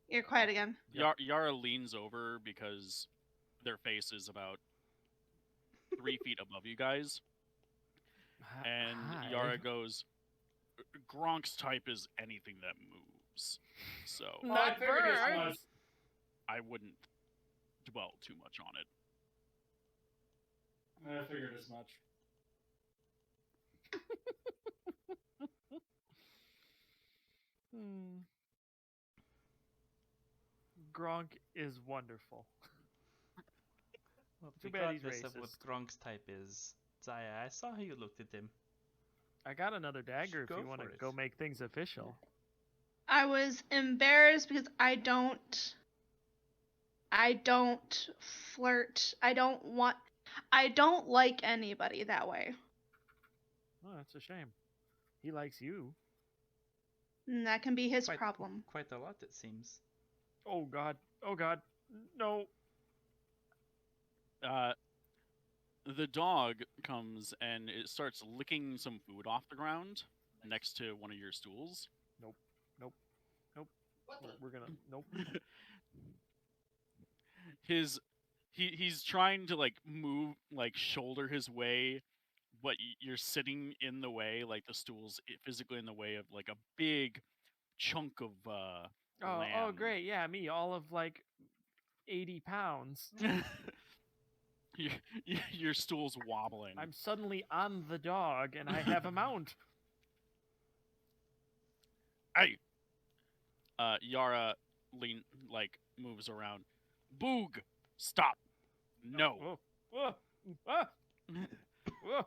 Speaker 2: You're quiet again.
Speaker 1: Yara leans over because their face is about 3 feet above you guys. And
Speaker 3: Hi.
Speaker 1: Yara goes, Gronk's type is anything that moves. So
Speaker 4: I figured as much.
Speaker 1: I wouldn't dwell too much on it.
Speaker 4: I figured as much.
Speaker 3: Gronk is wonderful.
Speaker 5: Well,
Speaker 3: Too bad he's
Speaker 5: regardless of what
Speaker 3: racist.
Speaker 5: Gronk's type is, Zaya, I saw how you looked at him.
Speaker 3: I got another dagger if
Speaker 5: Go
Speaker 3: you want to
Speaker 5: for it.
Speaker 3: go make things official.
Speaker 2: I was embarrassed because I don't flirt. I don't like anybody that way.
Speaker 3: Oh, that's a shame. He likes you.
Speaker 2: And that can be his
Speaker 5: Quite-
Speaker 2: problem.
Speaker 5: Quite a lot, it seems.
Speaker 3: Oh God. Oh God. No.
Speaker 1: The dog comes and it starts licking some food off the ground next to one of your stools.
Speaker 3: Nope. We're gonna. Nope.
Speaker 1: He's trying to move, shoulder his way, but you're sitting in the way, the stool's physically in the way of a big chunk of
Speaker 3: Oh
Speaker 1: lamb.
Speaker 3: great. Yeah, me. All of 80 pounds.
Speaker 1: Your stool's wobbling.
Speaker 3: I'm suddenly on the dog and I have a mount.
Speaker 1: Hey. Yara moves around. Boog, stop. No.
Speaker 3: Oh. Oh. Ah. Oh.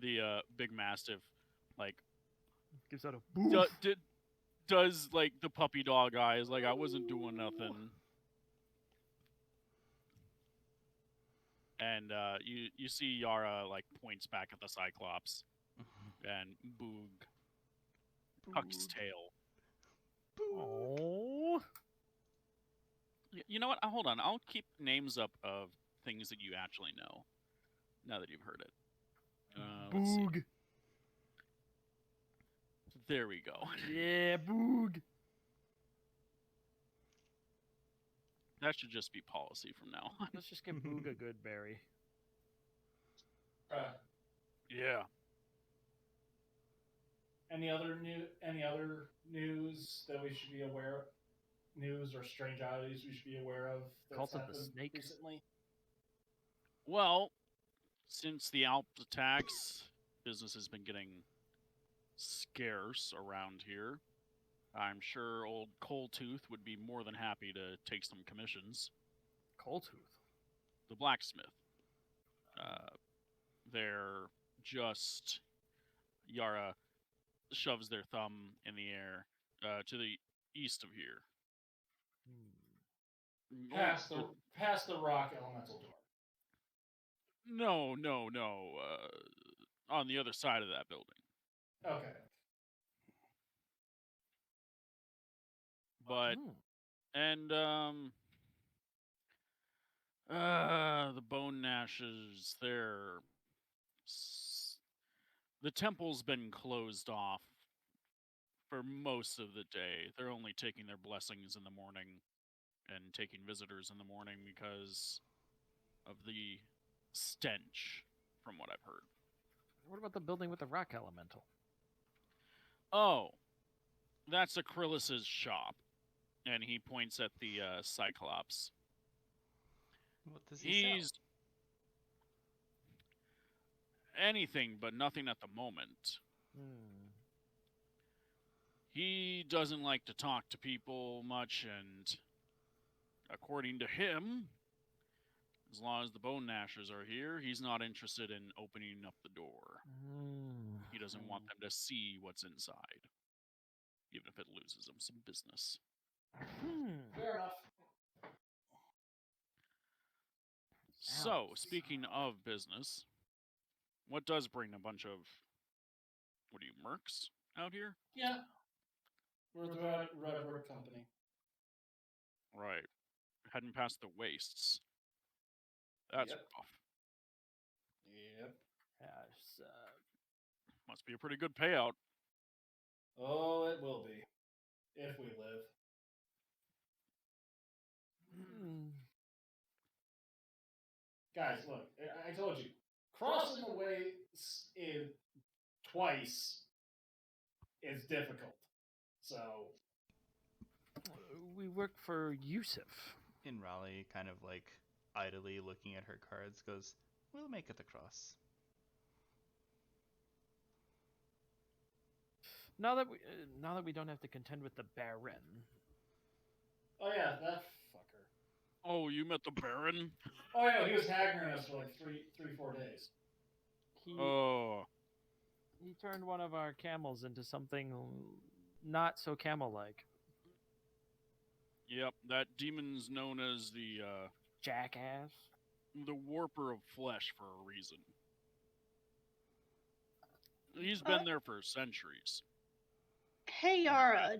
Speaker 1: The big mastiff
Speaker 3: Gives out a boo.
Speaker 1: does the puppy dog eyes I wasn't doing nothing. And you see Yara points back at the Cyclops, and Boog tucks tail.
Speaker 3: Oh.
Speaker 1: You know what? Hold on. I'll keep names up of things that you actually know. Now that you've heard it. Let's see.
Speaker 3: Boog.
Speaker 1: There we go.
Speaker 3: Yeah, Boog.
Speaker 1: That should just be policy from now on.
Speaker 3: Let's just get Booga Goodberry.
Speaker 1: Yeah.
Speaker 4: Any other news that we should be aware of? News or strange oddities we should be aware of that's
Speaker 3: Cult of the
Speaker 4: happened
Speaker 3: Snakes.
Speaker 4: recently?
Speaker 1: Well, since the Alps attacks, business has been getting scarce around here. I'm sure old Coldtooth would be more than happy to take some commissions.
Speaker 3: Coldtooth.
Speaker 1: The blacksmith. They're just... Yara shoves their thumb in the air to the east of here.
Speaker 4: Past the rock elemental door.
Speaker 1: No. On the other side of that building.
Speaker 4: Okay.
Speaker 1: But and the Bone Gnashes, the temple's been closed off for most of the day. They're only taking their blessings in the morning and taking visitors in the morning because of the stench, from what I've heard.
Speaker 3: What about the building with the rock elemental?
Speaker 1: Oh, that's Acrylus's shop. And he points at the Cyclops.
Speaker 5: What does he sell?
Speaker 1: Anything, but nothing at the moment. He doesn't like to talk to people much, and according to him, as long as the Bone Gnashers are here, he's not interested in opening up the door. He doesn't want them to see what's inside, even if it loses him some business.
Speaker 4: Fair enough.
Speaker 1: So, speaking of business, what does bring a bunch of, mercs out here?
Speaker 4: Yeah. We're the Red Rook Company.
Speaker 1: Right. Heading past the wastes. That's
Speaker 4: Yep.
Speaker 1: rough.
Speaker 4: Yep.
Speaker 3: Yes.
Speaker 1: Must be a pretty good payout.
Speaker 4: Oh, it will be. If we live. Guys, look, I told you. Crossing the way twice is difficult. So...
Speaker 3: We work for Yusuf.
Speaker 5: In Raleigh, kind of like idly looking at her cards, goes, "We'll make it across."
Speaker 3: Now that we don't have to contend with the Baron.
Speaker 4: Oh yeah, that fucker.
Speaker 1: Oh, you met the Baron?
Speaker 4: Oh yeah, he was haggling us for like 4 days.
Speaker 3: He turned one of our camels into something not so camel-like.
Speaker 1: Yep, that demon's known as the
Speaker 3: Jackass.
Speaker 1: The Warper of Flesh for a reason. He's been there for centuries.
Speaker 2: Hey Yara,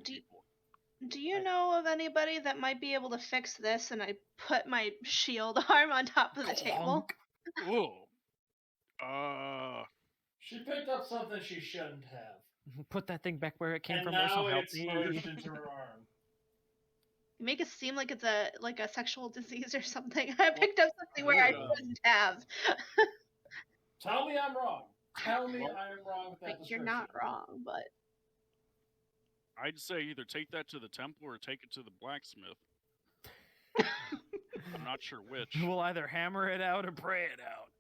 Speaker 2: do you know of anybody that might be able to fix this? And I put my shield arm on top of the table.
Speaker 1: Oh.
Speaker 4: She picked up something she shouldn't have.
Speaker 3: Put that thing back where it came from.
Speaker 4: Now
Speaker 3: Also help
Speaker 4: it's
Speaker 3: me.
Speaker 4: merged into her arm.
Speaker 2: You make it seem like it's a sexual disease or something. I picked up something where I shouldn't have.
Speaker 4: Tell me I'm wrong. Tell me I am wrong with that
Speaker 2: Like,
Speaker 4: description.
Speaker 2: you're not wrong, but
Speaker 1: I'd say either take that to the temple or take it to the blacksmith. I'm not sure which.
Speaker 3: We'll either hammer it out or pray it out.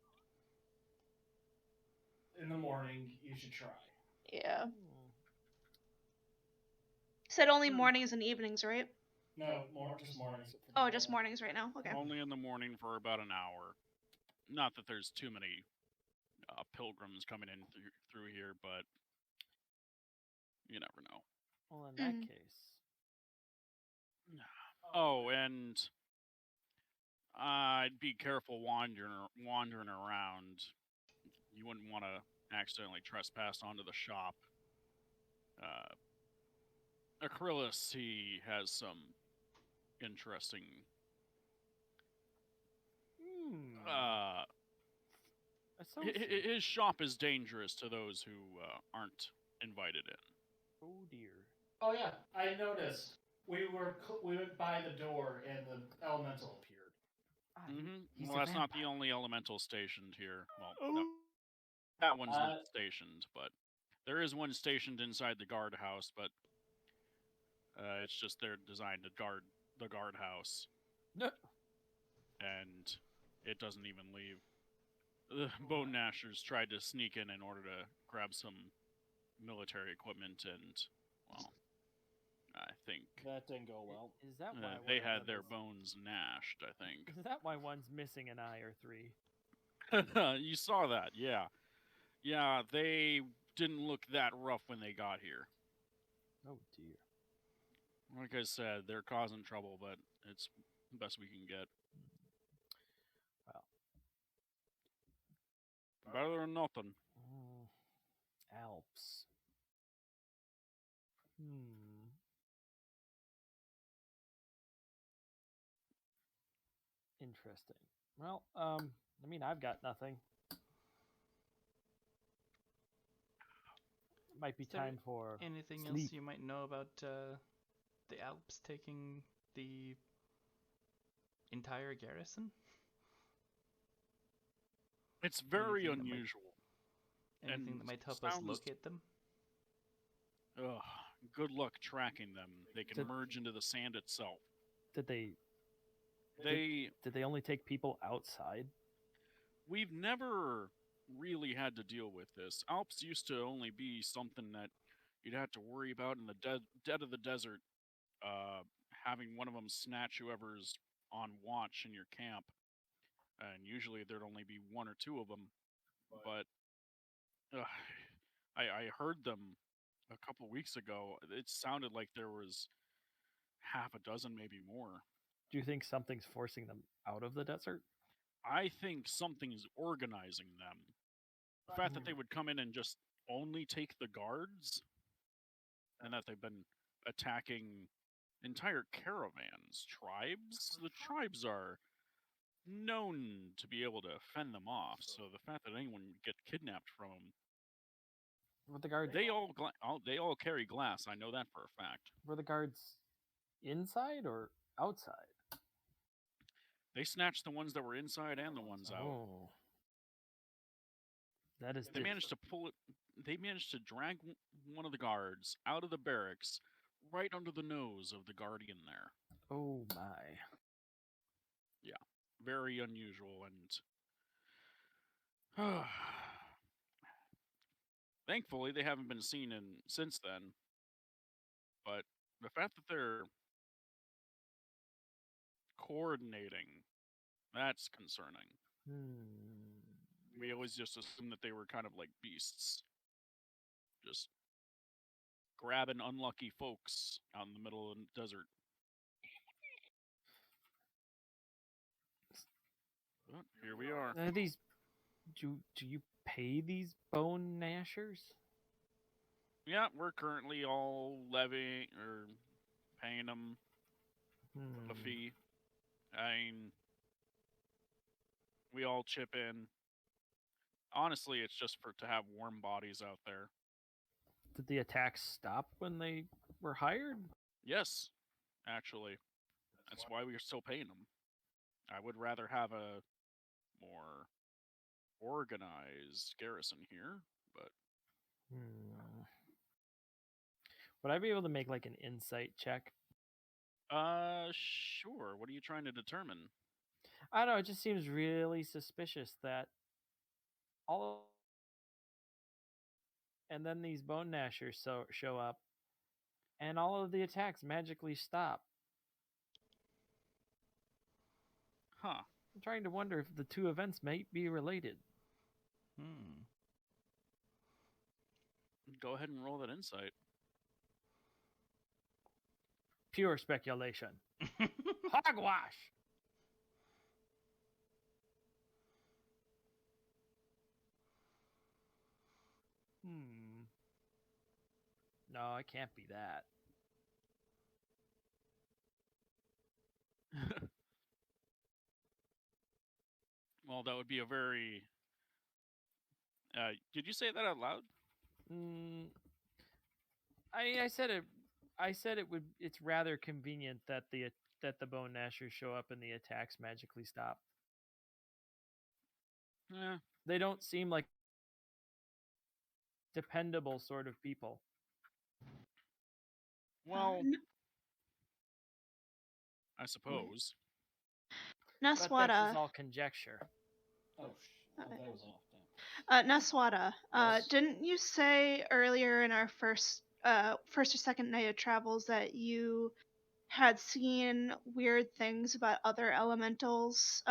Speaker 4: In the morning, you should try.
Speaker 2: yeah. Said only mornings and evenings, right?
Speaker 4: No, just mornings.
Speaker 2: Oh, just mornings right now. Okay.
Speaker 1: Only in the morning for about an hour. Not that there's too many pilgrims coming in through here, but you never know.
Speaker 3: Well, in that case.
Speaker 1: Oh, and I'd be careful wandering around. You wouldn't want to accidentally trespass onto the shop. Acrylus, he has some interesting... his shop is dangerous to those who aren't invited in.
Speaker 3: Oh dear.
Speaker 4: Oh yeah, I noticed. we went by the door and the elemental appeared.
Speaker 3: He's
Speaker 1: Well,
Speaker 3: a
Speaker 1: that's not the
Speaker 3: vampire.
Speaker 1: only elemental stationed here. Well, no, that one's not stationed, but there is one stationed inside the guardhouse, but it's just they're designed to guard the guardhouse.
Speaker 3: No.
Speaker 1: And it doesn't even leave. The Bone Gnashers tried to sneak in order to grab some military equipment, and, well, I think
Speaker 7: That didn't go well.
Speaker 3: Is that why one
Speaker 1: they
Speaker 3: of
Speaker 1: had
Speaker 3: them
Speaker 1: their
Speaker 3: is-
Speaker 1: bones gnashed, I think.
Speaker 3: Is that why one's missing an eye or three?
Speaker 1: You saw that, yeah. Yeah, they didn't look that rough when they got here.
Speaker 3: Oh dear.
Speaker 1: Like I said, they're causing trouble, but it's the best we can get.
Speaker 3: Well.
Speaker 1: Better than nothing.
Speaker 3: Alps. Interesting. Well, I mean, I've got nothing. Might be
Speaker 5: Is there
Speaker 3: time for
Speaker 5: anything
Speaker 3: sleep.
Speaker 5: else you might know about the Alps taking the entire garrison?
Speaker 1: It's very
Speaker 5: Anything that might-
Speaker 1: unusual.
Speaker 5: Anything
Speaker 1: And
Speaker 5: that might help us
Speaker 1: sounds-
Speaker 5: locate them?
Speaker 1: Ugh, good luck tracking them. They can
Speaker 3: Did-
Speaker 1: merge into the sand itself.
Speaker 3: Did they
Speaker 1: They
Speaker 3: only take people outside?
Speaker 1: We've never really had to deal with this. Alps used to only be something that you'd have to worry about in the dead of the desert, having one of them snatch whoever's on watch in your camp. And usually there'd only be one or two of them. But I heard them a couple weeks ago. It sounded like there was half a dozen, maybe more.
Speaker 3: Do you think something's forcing them out of the desert?
Speaker 1: I think something's organizing them. The fact that they would come in and just only take the guards, and that they've been attacking entire caravans, tribes. The tribes are known to be able to fend them off, so the fact that anyone would get kidnapped from them,
Speaker 3: Were the guards
Speaker 1: they all carry glass. I know that for a fact.
Speaker 3: were the guards inside or outside?
Speaker 1: They snatched the ones that were inside and the ones out.
Speaker 3: Oh. That is
Speaker 1: They managed to pull it. They managed to drag one of the guards out of the barracks, right under the nose of the guardian there.
Speaker 3: Oh my.
Speaker 1: Very unusual, and thankfully they haven't been seen since then. But the fact that they're coordinating, that's concerning. We always just assumed that they were kind of like beasts, just grabbing unlucky folks out in the middle of the desert. But here we are.
Speaker 3: Are these do you pay these bone gnashers?
Speaker 1: Yeah, we're currently all levying or paying them a fee. I mean, we all chip in. Honestly, it's just to have warm bodies out there.
Speaker 3: Did the attacks stop when they were hired?
Speaker 1: Yes, actually. That's why we are still paying them. I would rather have a more organized garrison here, but
Speaker 3: Would I be able to make like an insight check?
Speaker 1: sure. What are you trying to determine?
Speaker 3: I don't know. It just seems really suspicious that and then these bone gnashers show up, and all of the attacks magically stop.
Speaker 1: Huh.
Speaker 3: I'm trying to wonder if the two events might be related.
Speaker 1: Go ahead and roll that insight.
Speaker 3: Pure speculation. Hogwash. No, it can't be that.
Speaker 1: Well, that would be a very... did you say that out loud?
Speaker 3: I said it. I said it's rather convenient that the bone gnashers show up and the attacks magically stop.
Speaker 1: Eh,
Speaker 3: They don't seem like dependable sort of people.
Speaker 1: well,
Speaker 2: N-
Speaker 1: I suppose.
Speaker 3: But this
Speaker 2: Naswada.
Speaker 3: is all conjecture.
Speaker 7: Oh, that was off. Damn.
Speaker 2: Naswada.
Speaker 7: Yes?
Speaker 2: Didn't you say earlier in our first or second night of travels that you had seen weird things about other elementals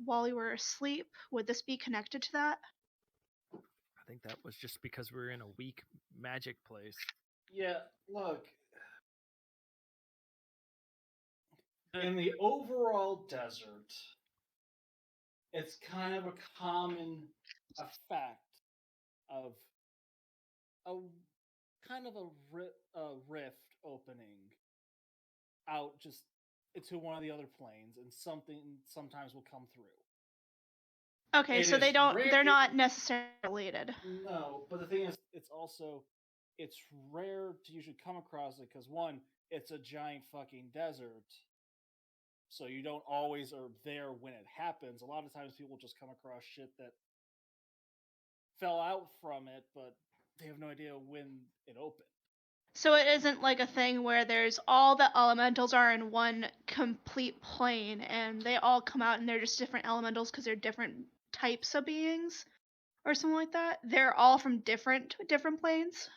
Speaker 2: while you were asleep? Would this be connected to that?
Speaker 3: I think that was just because we were in a weak magic place.
Speaker 7: Yeah, look.
Speaker 1: The-
Speaker 7: In the overall desert, it's kind of a common effect of a kind of a rift opening out just into one of the other planes, and something sometimes will come through.
Speaker 2: Okay,
Speaker 7: It
Speaker 2: so
Speaker 7: is
Speaker 2: they're not necessarily related.
Speaker 7: No, but the thing is, it's rare to usually come across it because one, it's a giant fucking desert, so you don't always are there when it happens. A lot of times people just come across shit that fell out from it, but they have no idea when it opened.
Speaker 2: So it isn't like a thing where there's all the elementals are in one complete plane and they all come out and they're just different elementals because they're different types of beings or something like that. They're all from different planes.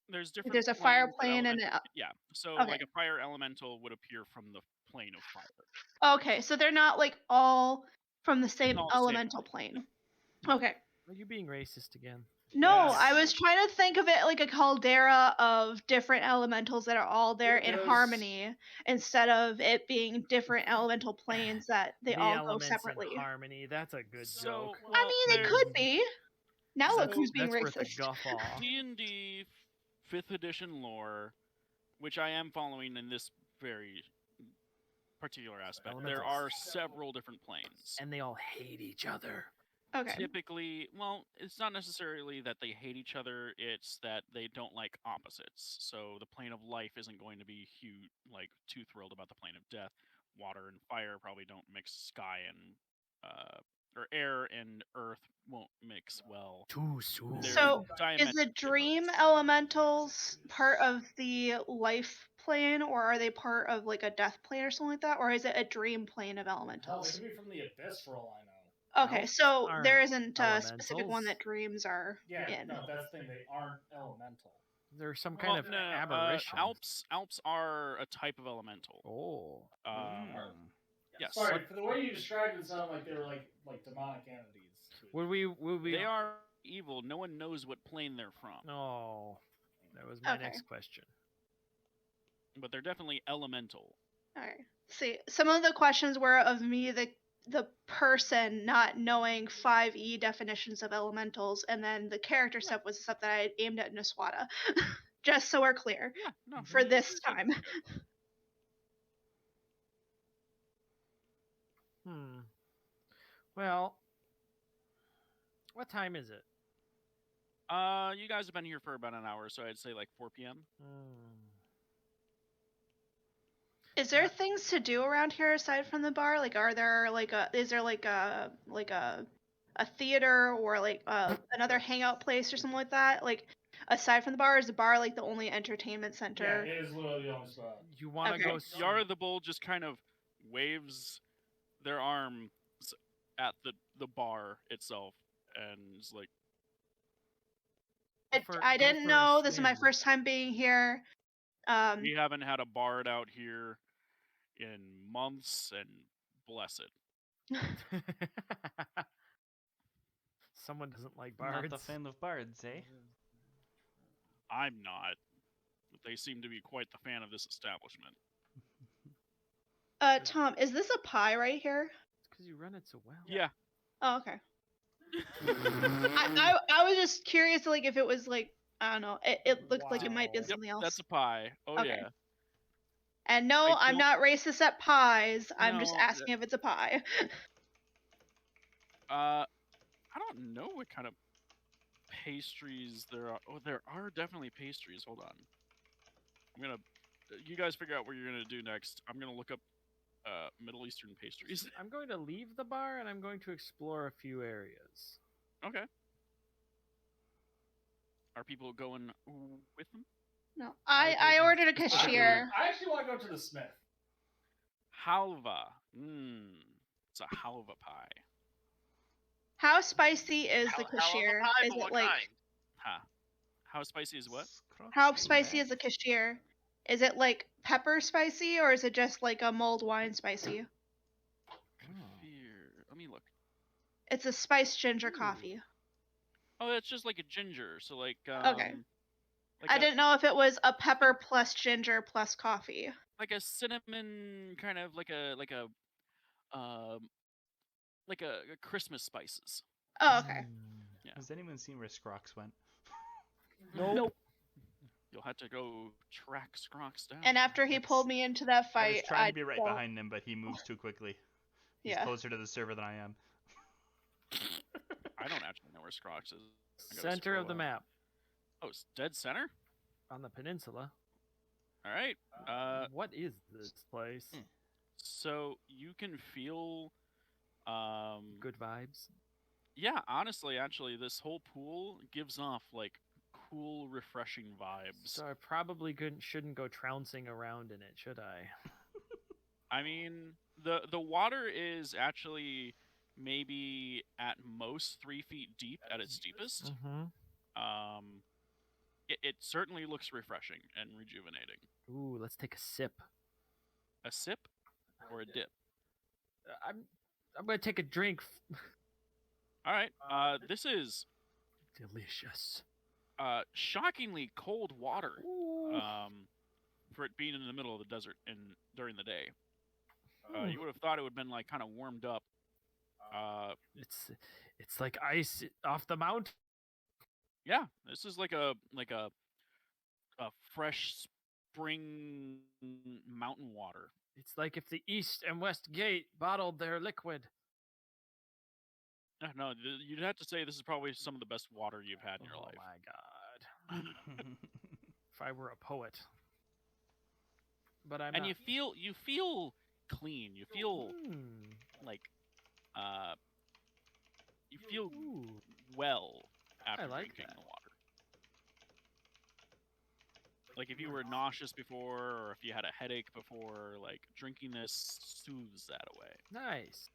Speaker 1: There's different.
Speaker 2: There's a fire
Speaker 1: planes,
Speaker 2: plane and
Speaker 1: yeah. So
Speaker 2: okay.
Speaker 1: like a fire elemental would appear from the plane of fire.
Speaker 2: Okay, so they're not like all from the same
Speaker 1: all the same
Speaker 2: elemental plane.
Speaker 1: No.
Speaker 2: Okay.
Speaker 3: Are you being racist again?
Speaker 2: No,
Speaker 7: Yes.
Speaker 2: I was trying to think of it like a caldera of different elementals that are all there in
Speaker 7: There's-
Speaker 2: harmony instead of it being different elemental planes that they
Speaker 3: the
Speaker 2: all go
Speaker 3: elements
Speaker 2: separately.
Speaker 3: in harmony. That's a good
Speaker 1: So,
Speaker 3: joke.
Speaker 1: well,
Speaker 2: I mean, it
Speaker 1: there's
Speaker 2: could be. Now look
Speaker 3: That's-
Speaker 2: who's being
Speaker 3: that's worth a
Speaker 2: racist.
Speaker 3: guffaw.
Speaker 1: D&D 5th edition lore, which I am following in this very particular aspect. There
Speaker 3: Elementals.
Speaker 1: are several different planes.
Speaker 3: And they all hate each other.
Speaker 2: Okay.
Speaker 1: Typically, well, it's not necessarily that they hate each other, it's that they don't like opposites. So the plane of life isn't going to be too thrilled about the plane of death. Water and fire probably don't mix. Sky and or air and earth won't mix well.
Speaker 3: Too soon.
Speaker 1: They're
Speaker 2: So, is the
Speaker 1: diametrically
Speaker 2: dream
Speaker 1: opposed.
Speaker 2: elementals part of the life plane, or are they part of like a death plane or something like that, or is it a dream plane of
Speaker 7: Hell, they
Speaker 2: elementals?
Speaker 7: could be from the abyss for all I know.
Speaker 2: Okay,
Speaker 3: Elves
Speaker 2: so there
Speaker 3: aren't
Speaker 2: isn't a specific one
Speaker 3: elementals.
Speaker 2: that dreams are
Speaker 7: Yeah,
Speaker 2: in.
Speaker 7: no, that's the thing. They aren't elemental.
Speaker 3: They're some
Speaker 1: Well,
Speaker 3: kind of
Speaker 1: no,
Speaker 3: aberration.
Speaker 1: Alps are a type of elemental.
Speaker 3: Oh.
Speaker 1: Yes.
Speaker 7: Sorry, for the way you described it, sounded like they were like demonic entities.
Speaker 3: Would we?
Speaker 1: They are evil. No one knows what plane they're from,
Speaker 3: Oh, that was my
Speaker 2: Okay.
Speaker 3: next question.
Speaker 1: but they're definitely elemental.
Speaker 2: Alright. See, some of the questions were of me, the person not knowing 5e definitions of elementals, and then the character stuff was stuff that I had aimed at Naswada. Just so we're clear
Speaker 1: Yeah, no.
Speaker 2: for this time.
Speaker 3: Well, what time is it?
Speaker 1: You guys have been here for about an hour, so I'd say like 4 p.m.
Speaker 2: Is there things to do around here aside from the bar? Like, are there is there like a theater or like another hangout place or something like that? Like, aside from the bar, is the bar like the only entertainment
Speaker 7: Yeah,
Speaker 2: center?
Speaker 7: it is literally the only spot.
Speaker 3: You want to
Speaker 2: Okay.
Speaker 3: go?
Speaker 1: Yara the Bull just kind of waves their arms at the bar itself and is like,
Speaker 2: I
Speaker 3: go
Speaker 2: didn't
Speaker 3: for a
Speaker 2: know. This is my
Speaker 3: swim.
Speaker 2: first time being here.
Speaker 1: we haven't had a bard out here in months, and bless it.
Speaker 3: Someone doesn't like bards.
Speaker 5: Not a fan of bards, eh?
Speaker 1: I'm not. But they seem to be quite the fan of this establishment.
Speaker 2: Tom, is this a pie right here?
Speaker 3: It's because you run it so well.
Speaker 1: Yeah.
Speaker 2: Oh, okay. I was just curious, like, if it was like, I don't know. It looked like it might be
Speaker 7: Wow.
Speaker 2: something else.
Speaker 1: That's a pie. Oh,
Speaker 2: Okay.
Speaker 1: yeah.
Speaker 2: And no,
Speaker 1: I
Speaker 2: I'm
Speaker 1: don't-
Speaker 2: not racist at pies. I'm just
Speaker 1: No,
Speaker 2: asking if it's a pie.
Speaker 1: I don't know what kind of pastries there are. Oh, there are definitely pastries. Hold on. I'm gonna you guys figure out what you're gonna do next. I'm gonna look up Middle Eastern pastries.
Speaker 3: I'm going to leave the bar and I'm going to explore a few areas.
Speaker 1: Okay. Are people going with them?
Speaker 2: No,
Speaker 3: I
Speaker 2: I
Speaker 3: didn't
Speaker 2: ordered a
Speaker 3: specifically-
Speaker 2: cashier.
Speaker 4: I actually want to go to the Smith.
Speaker 1: Halva. It's a halva pie.
Speaker 2: How spicy is the
Speaker 6: Hell of a
Speaker 2: cashier?
Speaker 6: pie,
Speaker 2: Is
Speaker 6: but
Speaker 2: it
Speaker 6: what
Speaker 2: like
Speaker 6: kind?
Speaker 1: Huh. How spicy is what?
Speaker 2: how spicy is the cashier? Is it like pepper spicy or is it just like a mulled wine spicy?
Speaker 1: Fear. Let me look.
Speaker 2: It's a spiced ginger
Speaker 3: Ooh.
Speaker 2: coffee.
Speaker 1: Oh, it's just like a ginger. So like
Speaker 2: Okay.
Speaker 1: like
Speaker 2: I
Speaker 1: a,
Speaker 2: didn't know if it was a pepper plus ginger plus coffee.
Speaker 1: like a cinnamon kind of like a Christmas spices.
Speaker 2: Oh, okay.
Speaker 1: Yeah.
Speaker 5: Has anyone seen where Scrox went?
Speaker 3: Nope.
Speaker 1: You'll have to go track Scrox down.
Speaker 2: And after he pulled me into that
Speaker 5: I
Speaker 2: fight,
Speaker 5: was trying to be right
Speaker 2: don't-
Speaker 5: behind him, but he moves too quickly. He's
Speaker 2: Yeah.
Speaker 5: closer to the server than I am.
Speaker 1: I don't actually know where Scrox is. I gotta
Speaker 3: Center of
Speaker 1: scroll
Speaker 3: the
Speaker 1: up.
Speaker 3: map
Speaker 1: Oh, it's dead center.
Speaker 3: on the peninsula.
Speaker 1: All right.
Speaker 3: What is this place?
Speaker 1: So you can feel
Speaker 3: Good vibes.
Speaker 1: yeah, honestly, actually, this whole pool gives off like cool, refreshing vibes.
Speaker 3: So I probably shouldn't go trouncing around in it, should I?
Speaker 1: I mean, the water is actually maybe at most 3 feet deep at its deepest.
Speaker 3: Mm-hmm.
Speaker 1: It certainly looks refreshing and rejuvenating.
Speaker 3: Ooh, let's take a sip.
Speaker 1: A sip or a dip.
Speaker 3: I'm gonna take a drink.
Speaker 1: All right. This is
Speaker 3: Delicious.
Speaker 1: shockingly cold water.
Speaker 3: Ooh.
Speaker 1: For it being in the middle of the desert during the day.
Speaker 3: Ooh.
Speaker 1: You would have thought it would have been like kind of warmed up.
Speaker 3: It's like ice off the mountain.
Speaker 1: Yeah, this is like a fresh spring mountain water.
Speaker 3: It's like if the east and west gate bottled their liquid.
Speaker 1: No, you'd have to say this is probably some of the best water you've had in your
Speaker 3: Oh
Speaker 1: life.
Speaker 3: my god. If I were a poet. But I'm
Speaker 1: And
Speaker 3: not.
Speaker 1: you feel clean. You feel like you feel
Speaker 3: Ooh.
Speaker 1: well after
Speaker 3: like
Speaker 1: drinking
Speaker 3: that.
Speaker 1: the water. Like if you were nauseous before, or if you had a headache before, like drinking this soothes that away.
Speaker 3: Nice.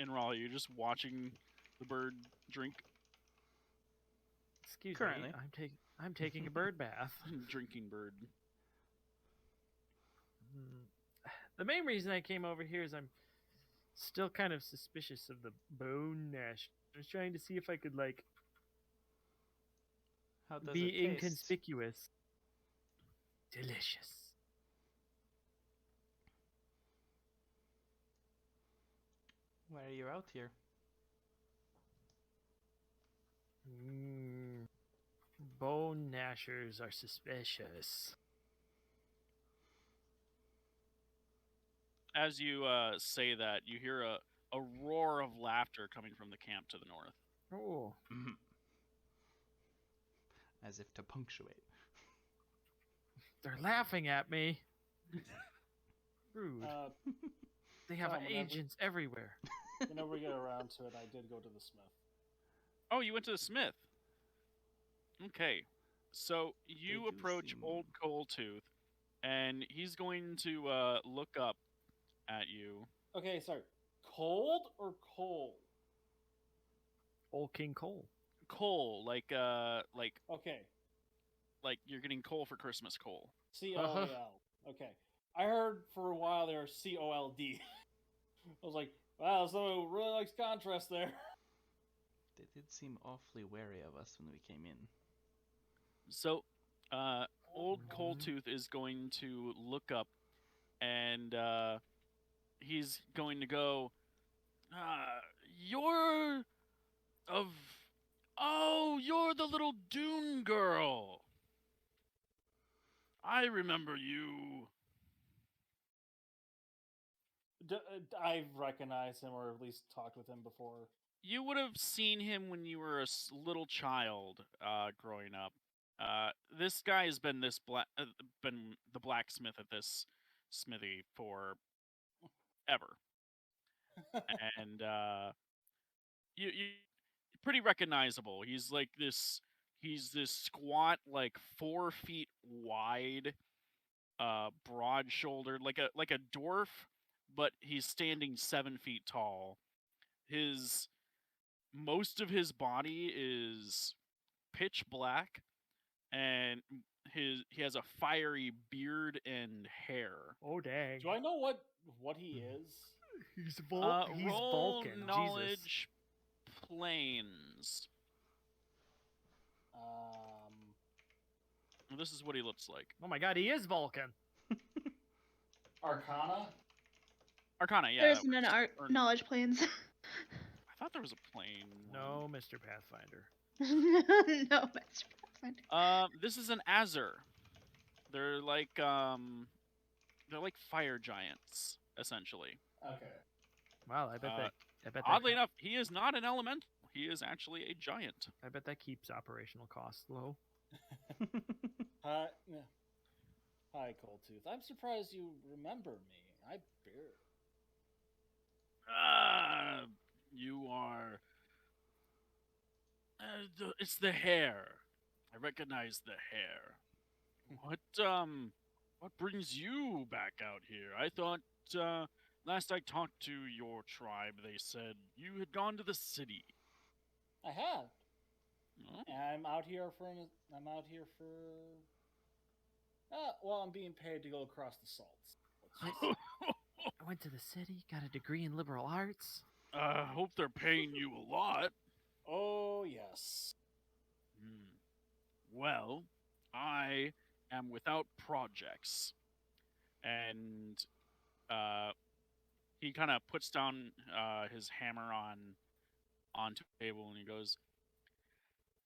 Speaker 1: And Raleigh, you're just watching the bird drink,
Speaker 3: Excuse
Speaker 5: Currently.
Speaker 3: me. I'm taking a bird bath.
Speaker 1: drinking bird.
Speaker 3: The main reason I came over here is I'm still kind of suspicious of the bone gnash. I was trying to see if I could like
Speaker 5: How does it
Speaker 3: be
Speaker 5: taste?
Speaker 3: inconspicuous. Delicious.
Speaker 5: Why are you out here?
Speaker 3: Bone gnashers are suspicious.
Speaker 1: As you say that, you hear a roar of laughter coming from the camp to the north.
Speaker 3: Oh,
Speaker 5: As if to punctuate.
Speaker 3: they're laughing at me. Rude. They have
Speaker 7: Tom, whenever-
Speaker 3: agents everywhere.
Speaker 7: Whenever we get around to it, I did go to the Smith.
Speaker 1: Oh, you went to the smith. Okay, so you
Speaker 5: do
Speaker 1: approach
Speaker 5: seem-
Speaker 1: Old Coldtooth, and he's going to look up at you.
Speaker 7: Okay, sorry. Cold or coal?
Speaker 3: Old King Cole.
Speaker 1: Coal, like
Speaker 7: Okay.
Speaker 1: you're getting coal for Christmas coal.
Speaker 7: C-O-A-L. Okay. I heard for a while they were C-O-L-D. I was like, wow, someone really likes contrast there.
Speaker 5: They did seem awfully wary of us when we came in.
Speaker 1: So, Old Coldtooth is going to look up, and he's going to go, you're you're the little Dune girl. I remember you.
Speaker 7: I've recognized him or at least talked with him before.
Speaker 1: You would have seen him when you were a little child growing up. This guy has been been the blacksmith at this smithy for ever, and you pretty recognizable. He's like this. He's this squat, like 4 feet wide, broad-shouldered, like a dwarf, but he's standing 7 feet tall. Most of his body is pitch black, and he has a fiery beard and hair.
Speaker 3: Oh dang.
Speaker 7: Do I know what he is?
Speaker 3: He's
Speaker 1: Roll
Speaker 3: Vulcan.
Speaker 1: knowledge
Speaker 3: Jesus.
Speaker 1: planes. This is what he looks like.
Speaker 3: Oh my god, he is Vulcan.
Speaker 4: Arcana?
Speaker 1: Arcana, yeah.
Speaker 2: There's none art
Speaker 1: or-
Speaker 2: knowledge planes.
Speaker 1: I thought there was a plane.
Speaker 3: No, Mr. Pathfinder.
Speaker 2: No, Mr. Pathfinder.
Speaker 1: This is an Azur. They're like fire giants, essentially.
Speaker 4: Okay.
Speaker 3: Wow, I bet
Speaker 1: Oddly enough, he is not an elemental. He is actually a giant.
Speaker 3: I bet that keeps operational costs low.
Speaker 7: Yeah. Hi, Coldtooth. I'm surprised you remember me. I barely.
Speaker 1: You are. It's the hair. I recognize the hair. What brings you back out here? I thought last I talked to your tribe, they said you had gone to the city.
Speaker 7: I have.
Speaker 1: Oh?
Speaker 7: And I'm out here for. Well, I'm being paid to go across the salts.
Speaker 3: I went to the city, got a degree in liberal arts.
Speaker 1: I hope they're paying you a lot.
Speaker 7: Oh yes.
Speaker 1: Well, I am without projects, and he kind of puts down his hammer onto the table, and he goes,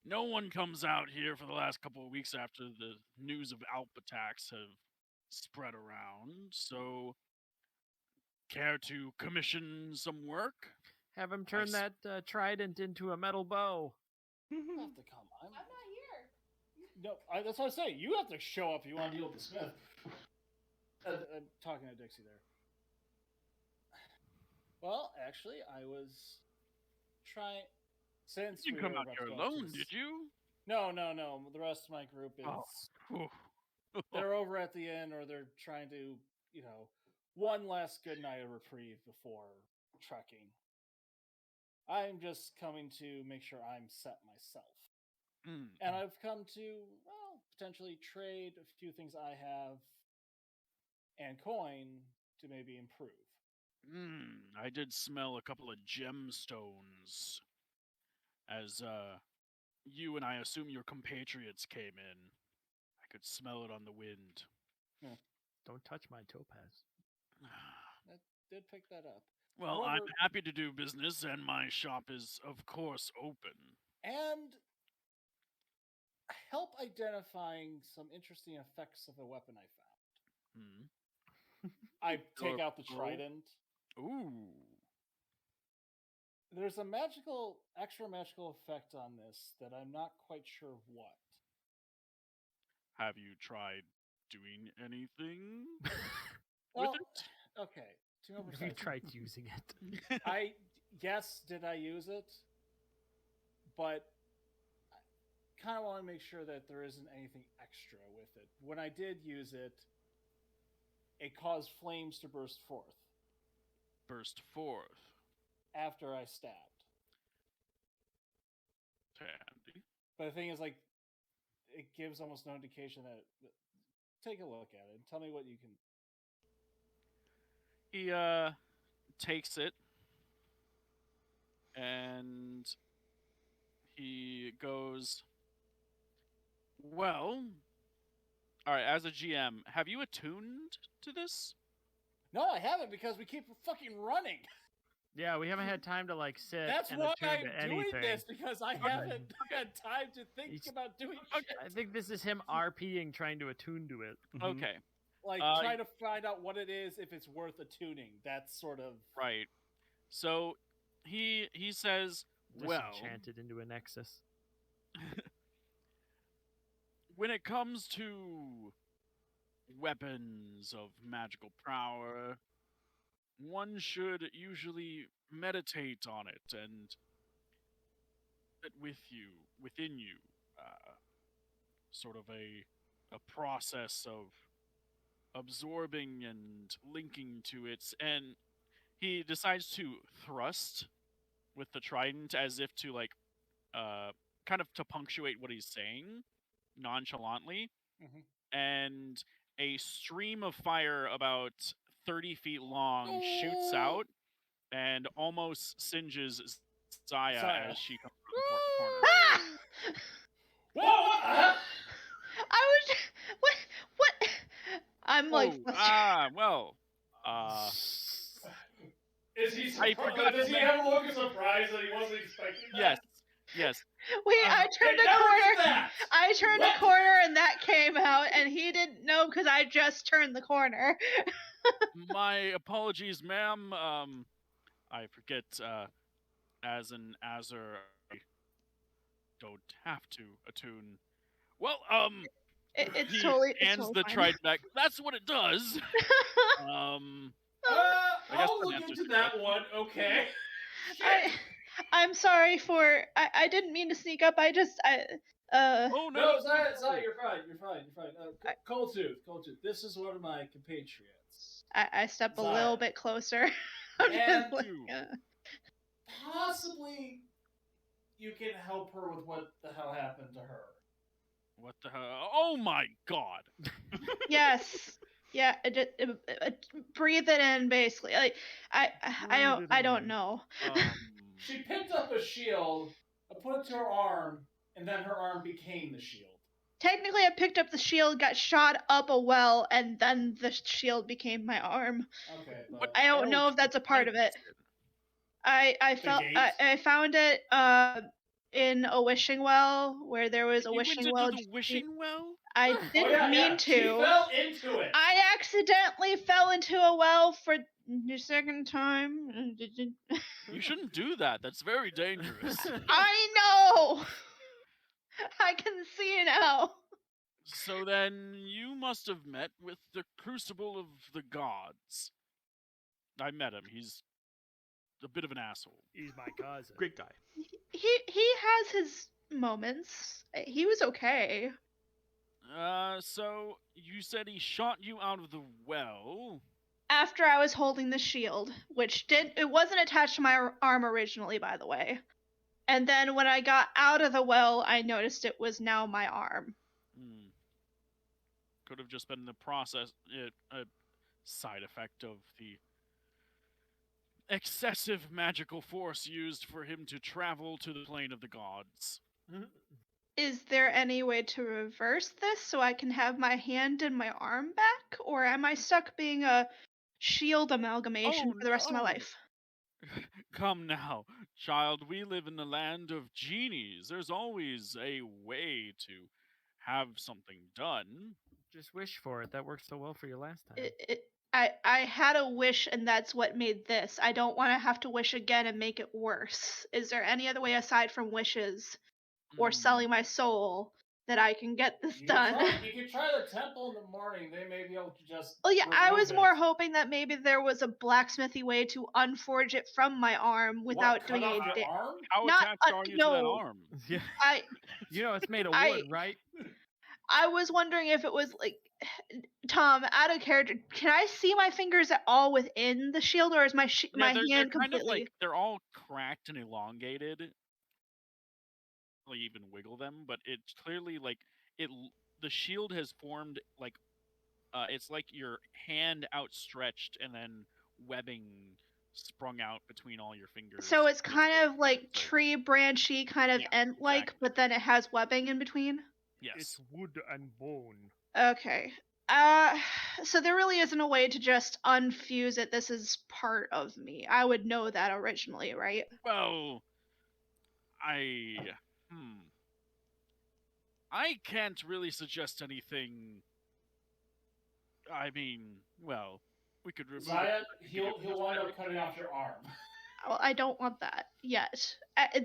Speaker 1: "No one comes out here for the last couple of weeks after the news of Alp attacks have spread around. So, care to commission some work?"
Speaker 3: Have him turn that trident into a metal bow.
Speaker 7: You have to come. I'm not here. No, that's what I say. You have to show up if you want to deal with the Smith. I'm talking to Dixie there. Well, actually, I was trying. Since
Speaker 1: You
Speaker 7: we
Speaker 1: come
Speaker 7: were
Speaker 1: out
Speaker 7: about
Speaker 1: here
Speaker 7: to go to
Speaker 1: alone,
Speaker 7: this-
Speaker 1: did you?
Speaker 7: No. The rest of my group is.
Speaker 1: Oh.
Speaker 7: They're over at the inn, or they're trying to, one last good night of reprieve before trekking. I'm just coming to make sure I'm set myself. And I've come to, potentially trade a few things I have and coin to maybe improve.
Speaker 1: I did smell a couple of gemstones as you and I assume your compatriots came in. I could smell it on the wind.
Speaker 3: Don't touch my topaz.
Speaker 7: I did pick that up.
Speaker 1: Well,
Speaker 7: However,
Speaker 1: I'm happy to do business, and my shop is, of course, open.
Speaker 7: And help identifying some interesting effects of a weapon I found. I take out the trident.
Speaker 1: Ooh.
Speaker 7: There's a extra magical effect on this that I'm not quite sure what.
Speaker 1: Have you tried doing anything
Speaker 7: Well,
Speaker 1: with it?
Speaker 7: Okay, to be more
Speaker 3: Have you
Speaker 7: precise,
Speaker 3: tried using it?
Speaker 7: did I use it? But I kind of want to make sure that there isn't anything extra with it. When I did use it, it caused flames to burst forth after I stabbed.
Speaker 1: Handy.
Speaker 7: But the thing is, it gives almost no indication that. Take a look at it and tell me what you can.
Speaker 1: He takes it and he goes, "Well, all right, as a GM, have you attuned to this?"
Speaker 7: No, I haven't because we keep fucking running.
Speaker 3: Yeah, we haven't had time to sit.
Speaker 7: That's
Speaker 3: and
Speaker 7: why
Speaker 3: attune
Speaker 7: I'm
Speaker 3: to
Speaker 7: doing
Speaker 3: anything.
Speaker 7: this because I haven't had time to think
Speaker 3: He's-
Speaker 7: about doing
Speaker 1: Okay.
Speaker 7: shit.
Speaker 3: I think this is him RPing, trying to attune to it.
Speaker 1: Okay,
Speaker 7: Try to find out what it is, if it's worth attuning. That's sort of
Speaker 1: right. So he says, "Well,
Speaker 3: Disenchanted into a nexus.
Speaker 1: when it comes to weapons of magical power, one should usually meditate on it and it within you, sort of a process of absorbing and linking to it. And he decides to thrust with the trident as if to like kind of to punctuate what he's saying nonchalantly.
Speaker 7: Mhm.
Speaker 1: And a stream of fire about 30 feet long shoots out and almost singes Zaya
Speaker 7: Zaya.
Speaker 1: as she comes around the corner.
Speaker 2: Ah!
Speaker 4: Whoa! What?
Speaker 2: I was what? I'm like flustered.
Speaker 1: Well,
Speaker 4: Is he
Speaker 1: I
Speaker 4: surprised?
Speaker 1: forgot
Speaker 4: Does
Speaker 1: to
Speaker 4: he have a look of surprise that he wasn't expecting that?
Speaker 1: yes.
Speaker 2: Wait, I
Speaker 4: It
Speaker 2: turned a
Speaker 4: never
Speaker 2: corner.
Speaker 4: did that!
Speaker 2: I turned
Speaker 4: What?
Speaker 2: a corner and that came out, and he didn't know because I just turned the corner.
Speaker 1: My apologies, ma'am. I forget, as an Azure, I don't have to attune. Well,
Speaker 2: It's
Speaker 1: he
Speaker 2: totally
Speaker 1: hands the
Speaker 2: fine.
Speaker 1: trident back. That's what it does. I guess
Speaker 4: I'll
Speaker 1: that
Speaker 4: look
Speaker 1: answers
Speaker 4: into
Speaker 1: your
Speaker 4: that
Speaker 1: question.
Speaker 4: one. Okay.
Speaker 2: I'm sorry for I didn't mean to sneak up.
Speaker 1: Oh
Speaker 4: No, Zaya, you're fine. You're fine. Cold Tooth. This is one of my compatriots.
Speaker 2: I step a
Speaker 4: Zaya.
Speaker 2: little bit closer. I'm just
Speaker 4: And
Speaker 2: like,
Speaker 4: possibly you can help her with what the hell happened to her.
Speaker 1: What the hell? Oh my god!
Speaker 2: yes, yeah. Breathe it in, basically. Like I don't know.
Speaker 4: She picked up a shield, put it to her arm, and then her arm became the shield.
Speaker 2: Technically, I picked up the shield, got shot up a well, and then the shield became my arm.
Speaker 4: Okay,
Speaker 1: What
Speaker 4: but
Speaker 2: I don't know
Speaker 1: else
Speaker 2: if that's a part of it.
Speaker 1: is
Speaker 2: I found it in a wishing well where there was a
Speaker 1: You
Speaker 2: wishing
Speaker 1: went
Speaker 2: well.
Speaker 1: into the wishing well?
Speaker 2: I didn't mean to.
Speaker 4: She fell into it.
Speaker 2: I accidentally fell into a well for the second time.
Speaker 1: You shouldn't do that. That's very dangerous.
Speaker 2: I know. I can see now.
Speaker 1: So then you must have met with the Crucible of the Gods. I met him. He's a bit of an asshole.
Speaker 3: He's my cousin.
Speaker 5: Great guy.
Speaker 2: He has his moments. He was okay.
Speaker 1: So you said he shot you out of the well.
Speaker 2: After I was holding the shield, which it wasn't attached to my arm originally, by the way. And then when I got out of the well, I noticed it was now my arm.
Speaker 1: Could have just been the process, a side effect of the excessive magical force used for him to travel to the plane of the gods.
Speaker 2: Is there any way to reverse this so I can have my hand and my arm back? Or am I stuck being a shield amalgamation for the rest of my life?
Speaker 1: Come now, child, we live in the land of genies. There's always a way to have something done.
Speaker 3: Just wish for it. That worked so well for you last time.
Speaker 2: I had a wish and that's what made this. I don't want to have to wish again and make it worse. Is there any other way aside from wishes or selling my soul that I can get this done?
Speaker 4: You can try the temple in the morning. They may be able to just.
Speaker 2: Oh yeah, I was
Speaker 4: remove
Speaker 2: more
Speaker 4: it.
Speaker 2: hoping that maybe there was a blacksmithy way to unforge it from my arm without
Speaker 4: What,
Speaker 2: doing
Speaker 4: cut
Speaker 2: any
Speaker 4: off your
Speaker 2: damage.
Speaker 4: arm?
Speaker 1: How
Speaker 2: Not
Speaker 1: attached are you to that
Speaker 2: no.
Speaker 1: arm?
Speaker 3: Yeah. You know it's made of
Speaker 2: I-
Speaker 3: wood, right?
Speaker 2: I was wondering if it was like, Tom, out of character, can I see my fingers at all within the shield, or is my my
Speaker 1: they're
Speaker 2: hand
Speaker 1: kind of
Speaker 2: completely?
Speaker 1: like they're all cracked and elongated. Really even wiggle them, but it's clearly like the shield has formed like it's like your hand outstretched and then webbing sprung out between all your fingers.
Speaker 2: So it's kind of like tree branchy, kind of
Speaker 1: Yeah,
Speaker 2: ant-like,
Speaker 1: exactly.
Speaker 2: but then it has webbing in between.
Speaker 1: Yes.
Speaker 3: It's wood and bone.
Speaker 2: Okay. So there really isn't a way to just unfuse it. This is part of me. I would know that originally, right?
Speaker 1: Well, I can't really suggest anything. I mean, well, we could remove
Speaker 4: Zaya,
Speaker 1: it.
Speaker 4: he'll wind up cutting off your arm.
Speaker 2: Well, I don't want that yet.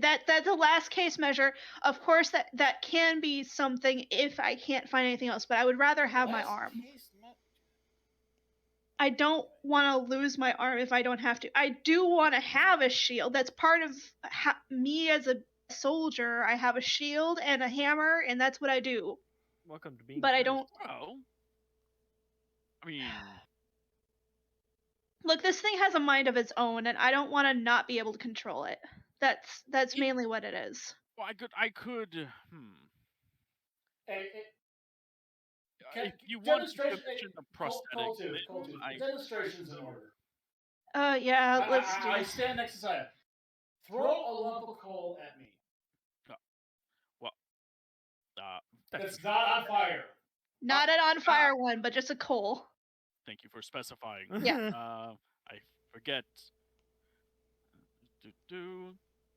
Speaker 2: That's a last case measure. Of course, that can be something if I can't find anything else. But I would rather have my
Speaker 7: Last
Speaker 2: arm.
Speaker 7: case,
Speaker 2: I don't want to lose my arm if I don't have to. I do want to have a shield. That's part of me as a soldier. I have a shield and a hammer, and that's what I do.
Speaker 3: Welcome to being.
Speaker 2: But I
Speaker 3: cursed.
Speaker 2: don't.
Speaker 1: Well, I mean,
Speaker 2: Look, this thing has a mind of its own, and I don't want to not be able to control it. That's mainly what it is.
Speaker 1: well, I could. If you want to mention the prosthetic,
Speaker 7: demonstration's in order.
Speaker 2: Yeah, let's do
Speaker 7: I
Speaker 2: it.
Speaker 7: stand next to Saya. Throw a lump of coal at me. That's not on fire.
Speaker 2: Not an on fire one, but just a coal.
Speaker 1: Thank you for specifying.
Speaker 2: Yeah.
Speaker 1: I forget.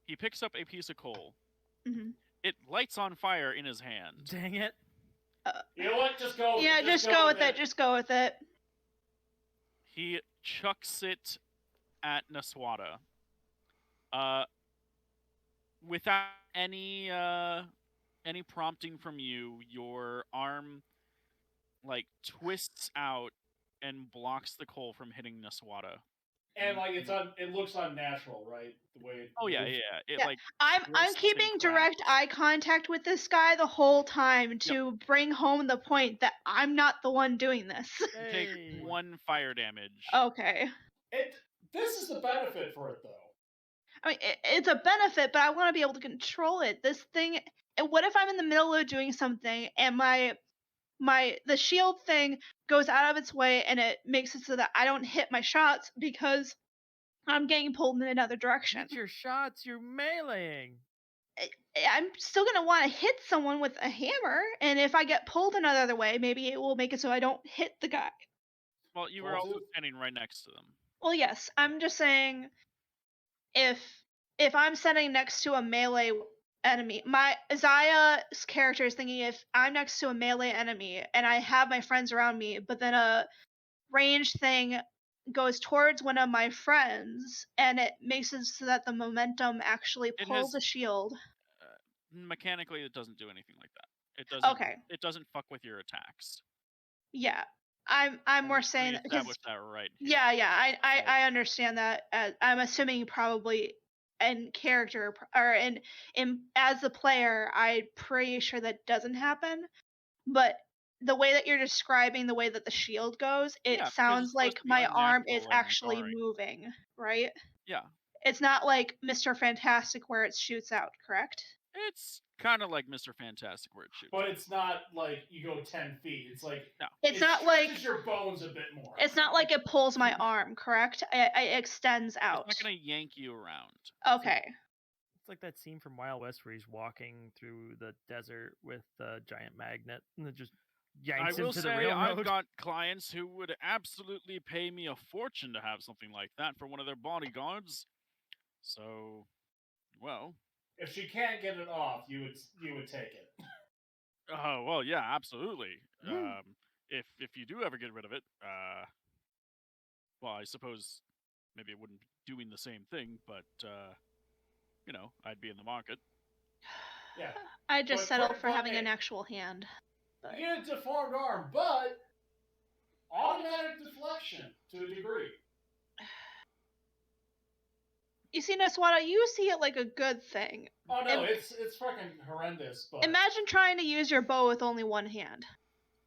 Speaker 1: He picks up a piece of coal.
Speaker 2: Mhm.
Speaker 1: It lights on fire in his hand.
Speaker 3: Dang it.
Speaker 7: You know what? Just go.
Speaker 2: Yeah, just go with it. Just go with it.
Speaker 1: He chucks it at Naswada. Without any prompting from you, your arm twists out and blocks the coal from hitting Naswada.
Speaker 7: And it looks unnatural, right? The way.
Speaker 1: Oh yeah. It
Speaker 2: I'm
Speaker 1: twists
Speaker 2: keeping
Speaker 1: and
Speaker 2: direct
Speaker 1: cracks.
Speaker 2: eye contact with this guy the whole time to bring home the point that I'm not the one doing this.
Speaker 1: You take 1 fire damage.
Speaker 2: Okay.
Speaker 7: This is the benefit for it, though.
Speaker 2: I mean, it's a benefit, but I want to be able to control it. This thing. And what if I'm in the middle of doing something and the shield thing goes out of its way and it makes it so that I don't hit my shots because I'm getting pulled in another direction.
Speaker 3: Hit your shots, you're meleeing.
Speaker 2: I'm still gonna want to hit someone with a hammer, and if I get pulled another way, maybe it will make it so I don't hit the guy.
Speaker 1: Well, you were also standing right next to them.
Speaker 2: Well, yes, I'm just saying if I'm standing next to a melee enemy, my Zaya's character is thinking if I'm next to a melee enemy and I have my friends around me, but then a range thing goes towards one of my friends and it makes it so that the momentum actually pulls the shield.
Speaker 1: Mechanically, it doesn't do anything like that. It doesn't.
Speaker 2: Okay.
Speaker 1: It doesn't fuck with your attacks.
Speaker 2: Yeah, I'm more saying that because
Speaker 1: that right.
Speaker 2: Yeah, I understand that. I'm assuming probably in character or in as the player, I'm pretty sure that doesn't happen. But the way that you're describing the way that the shield goes, it sounds like my arm is actually moving, right?
Speaker 1: Yeah.
Speaker 2: It's not like Mr. Fantastic where it shoots out, correct?
Speaker 1: It's kind of like Mr. Fantastic where it shoots.
Speaker 7: But it's not like you go 10 feet. It's like
Speaker 1: no.
Speaker 2: It's not like
Speaker 7: your bones a bit more.
Speaker 2: It's not like it pulls my arm, correct? It extends out.
Speaker 1: It's not gonna yank you around.
Speaker 2: Okay.
Speaker 3: It's like that scene from Wild West where he's walking through the desert with a giant magnet and it just yanks him to the railroad.
Speaker 1: I've got clients who would absolutely pay me a fortune to have something like that for one of their bodyguards. So, well,
Speaker 7: if she can't get it off, you would take it.
Speaker 1: Oh well, yeah, absolutely. If you do ever get rid of it, well, I suppose maybe it wouldn't be doing the same thing, but I'd be in the market.
Speaker 7: Yeah.
Speaker 2: I just settled for having an actual hand.
Speaker 7: But... You get a deformed arm, but automatic deflection to a degree.
Speaker 2: You see, Naswada, you see it like a good thing.
Speaker 7: Oh no, it's fucking horrendous. But...
Speaker 2: Imagine trying to use your bow with only one hand.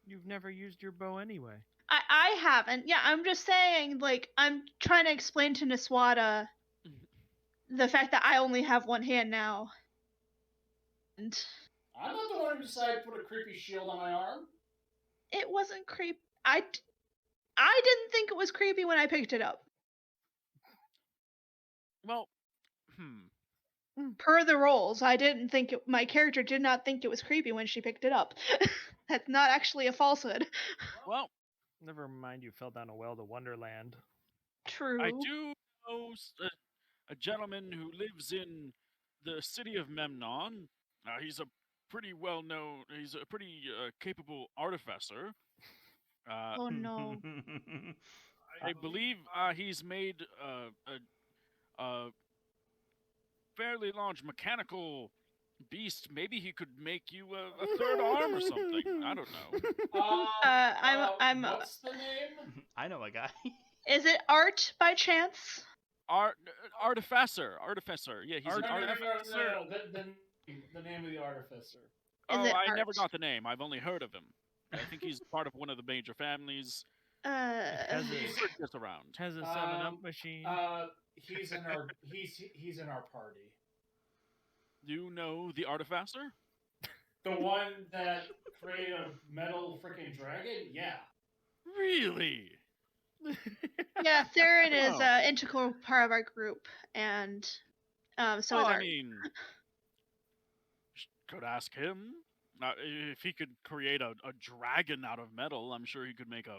Speaker 3: You've never used your bow anyway.
Speaker 2: I haven't. Yeah, I'm just saying, like, I'm trying to explain to Naswada the fact that I only have one hand now. And
Speaker 7: I'm not the one who decided to put a creepy shield on my arm.
Speaker 2: It wasn't creepy. I didn't think it was creepy when I picked it up.
Speaker 1: Well,
Speaker 2: per the rolls, my character did not think it was creepy when she picked it up. That's not actually a falsehood.
Speaker 1: Well,
Speaker 3: never mind, you fell down a well to Wonderland.
Speaker 2: True.
Speaker 1: I do know a gentleman who lives in the city of Memnon. He's a pretty he's a pretty capable artificer.
Speaker 2: Oh no.
Speaker 1: I believe he's made fairly large mechanical beast. Maybe he could make you a third arm or something. I don't know.
Speaker 4: What's the name?
Speaker 5: I know a guy.
Speaker 2: Is it Art by chance?
Speaker 1: Artificer. Yeah, he's an artificer.
Speaker 4: No. The name of the artificer.
Speaker 1: Oh,
Speaker 2: it
Speaker 1: I
Speaker 2: Art?
Speaker 1: never got the name. I've only heard of him. I think he's part of one of the major families.
Speaker 3: Has
Speaker 1: He's
Speaker 3: a,
Speaker 1: just around.
Speaker 3: has a 7-Up machine.
Speaker 4: He's in our party.
Speaker 1: You know the Artificer?
Speaker 4: The one that created a metal freaking dragon? Yeah.
Speaker 1: Really?
Speaker 2: Yeah, Theron is
Speaker 1: Oh.
Speaker 2: an integral part of our group, and so is
Speaker 1: Well, I
Speaker 2: Art.
Speaker 1: mean, could ask him. If he could create a dragon out of metal, I'm sure he could make an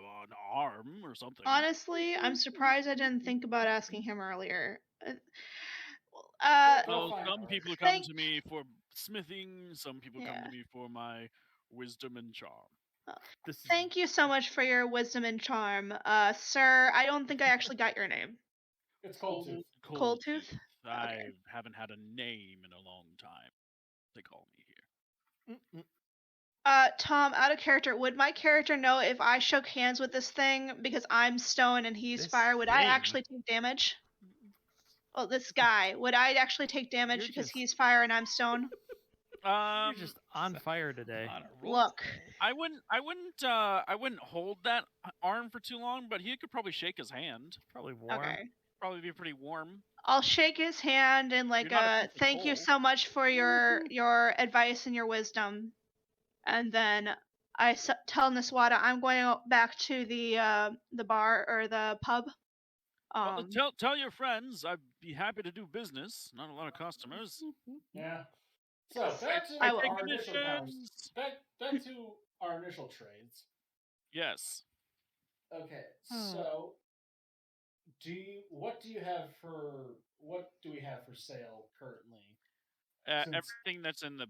Speaker 1: arm or something.
Speaker 2: Honestly, I'm surprised I didn't think about asking him earlier.
Speaker 1: Well,
Speaker 4: find
Speaker 1: some
Speaker 4: Art.
Speaker 1: people come
Speaker 2: Thank-
Speaker 1: to me for smithing, some people come
Speaker 2: Yeah.
Speaker 1: to me for my wisdom and charm.
Speaker 3: This is
Speaker 2: Thank you so much for your wisdom and charm, sir. I don't think I actually got your name.
Speaker 4: It's Cold Tooth.
Speaker 2: Cold Tooth?
Speaker 1: I haven't had a name in a long time. They call me here.
Speaker 2: Tom, out of character, would my character know if I shook hands with this thing because I'm stone and he's
Speaker 5: This
Speaker 2: fire? Would I
Speaker 5: thing?
Speaker 2: actually take damage? Well, this guy, would I actually take damage
Speaker 3: You're
Speaker 2: because
Speaker 3: just-
Speaker 2: he's fire and I'm stone?
Speaker 3: You're just on fire today.
Speaker 5: On a roll
Speaker 2: Look.
Speaker 5: today.
Speaker 1: I wouldn't hold that arm for too long, but he could probably shake his hand.
Speaker 3: Probably warm.
Speaker 2: Okay.
Speaker 1: Probably be pretty warm.
Speaker 2: I'll shake his hand and
Speaker 1: You're not a piece of
Speaker 2: thank you
Speaker 1: coal.
Speaker 2: so much for your advice and your wisdom. And then I tell Niswada I'm going back to the bar or the pub.
Speaker 1: Well, tell your friends. I'd be happy to do business. Not a lot of customers.
Speaker 4: Yeah. So back to
Speaker 2: I
Speaker 4: our
Speaker 2: will.
Speaker 4: initial
Speaker 1: Commissions.
Speaker 4: back to our initial trades.
Speaker 1: Yes.
Speaker 4: Okay, so what do we have for sale currently? Since-
Speaker 1: Everything that's in the.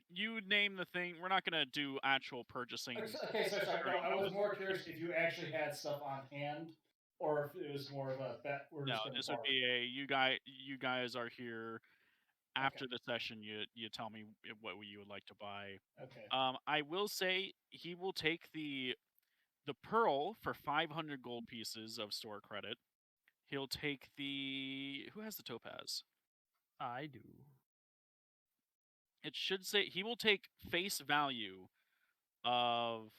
Speaker 1: You name the thing. We're not gonna do actual purchasing.
Speaker 4: Okay, sorry. No, I was more curious if you actually had stuff on hand, or if it was more of a bet. We're
Speaker 1: No,
Speaker 4: just gonna
Speaker 1: this would
Speaker 4: borrow.
Speaker 1: be you guys are here after the session. You tell me what you would like to buy.
Speaker 4: Okay.
Speaker 1: I will say he will take the pearl for 500 gold pieces of store credit. He'll take who has the topaz?
Speaker 3: I do.
Speaker 1: It should say he will take face value of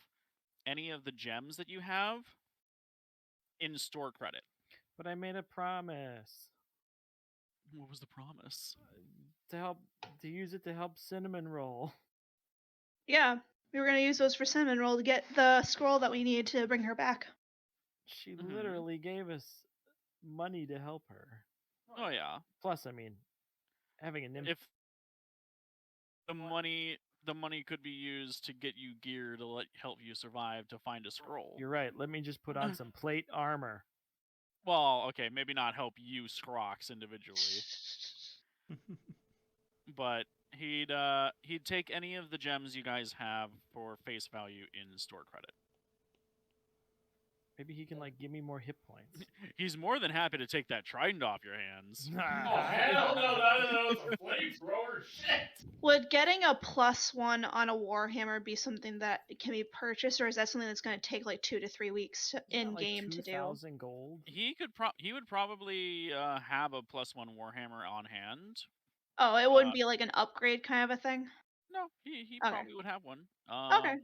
Speaker 1: any of the gems that you have in store credit.
Speaker 3: But I made a promise
Speaker 1: What was the promise?
Speaker 3: to use it to help Cinnamon roll.
Speaker 2: Yeah, we were gonna use those for cinnamon roll to get the scroll that we need to bring her back.
Speaker 3: She
Speaker 1: Mhm.
Speaker 3: literally gave us money to help her.
Speaker 1: Oh yeah.
Speaker 3: Plus, I mean, having a nymph.
Speaker 1: If the money could be used to get you gear to help you survive to find a scroll.
Speaker 3: You're right. Let me just put on some plate armor.
Speaker 1: Well, okay, maybe not help you Scrox individually, but he'd take any of the gems you guys have for face value in store credit.
Speaker 3: Maybe he can like give me more hit points.
Speaker 1: He's more than happy to take that trident off your hands.
Speaker 4: Oh hell no! That was a flamethrower. Shit.
Speaker 2: Would getting a +1 on a warhammer be something that can be purchased, or is that something that's going to take like 2 to 3 weeks in game to do?
Speaker 3: 2,000 gold.
Speaker 1: He would probably have a +1 Warhammer on hand.
Speaker 2: Oh, it wouldn't be like an upgrade kind of a thing.
Speaker 1: No, he
Speaker 2: Okay.
Speaker 1: probably would have one.
Speaker 2: Okay.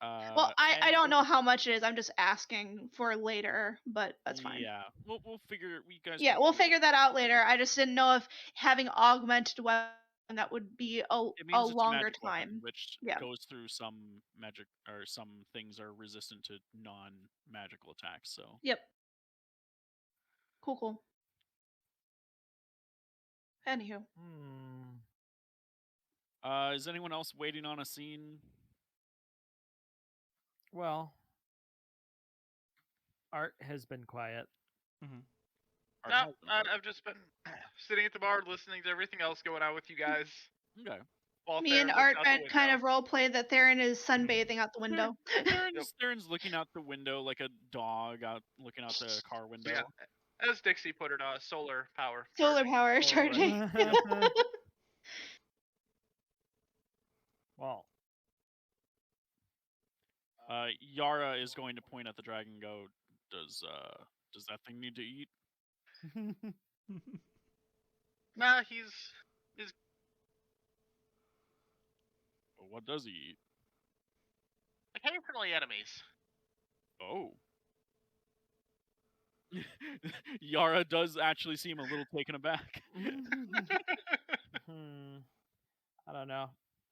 Speaker 2: Well, I don't know how much it is. I'm just asking for later, but that's fine.
Speaker 1: Yeah, we'll figure. We guys.
Speaker 2: Yeah, we'll figure that out later. I just didn't know if having augmented weapon that would be
Speaker 1: It
Speaker 2: a
Speaker 1: means it's
Speaker 2: longer
Speaker 1: magic weapon,
Speaker 2: time.
Speaker 1: which
Speaker 2: Yeah.
Speaker 1: goes through some magic, or some things are resistant to non-magical attacks. So
Speaker 2: Yep. Cool. Anywho,
Speaker 1: is anyone else waiting on a scene?
Speaker 3: Well, Art has been quiet.
Speaker 1: Or
Speaker 6: No,
Speaker 1: has them?
Speaker 6: I've just been sitting at the bar listening to everything else going on with you guys.
Speaker 1: Okay.
Speaker 6: While
Speaker 2: me
Speaker 6: Theron
Speaker 2: and
Speaker 6: looks
Speaker 2: Art
Speaker 6: out the
Speaker 2: went kind
Speaker 6: window.
Speaker 2: of role play that Theron is sunbathing out the window.
Speaker 1: Theron's looking out the window like a dog out looking out the car window.
Speaker 6: Yeah. As Dixie put it, solar power.
Speaker 2: Solar
Speaker 6: charging.
Speaker 2: power
Speaker 3: Oh,
Speaker 2: charging.
Speaker 3: right. Well,
Speaker 1: Yara is going to point at the dragon and go, does that thing need to eat?
Speaker 6: Nah, he's
Speaker 1: Well, what does he eat?
Speaker 6: occasionally enemies.
Speaker 1: Oh. Yara does actually seem a little taken aback.
Speaker 3: I don't know.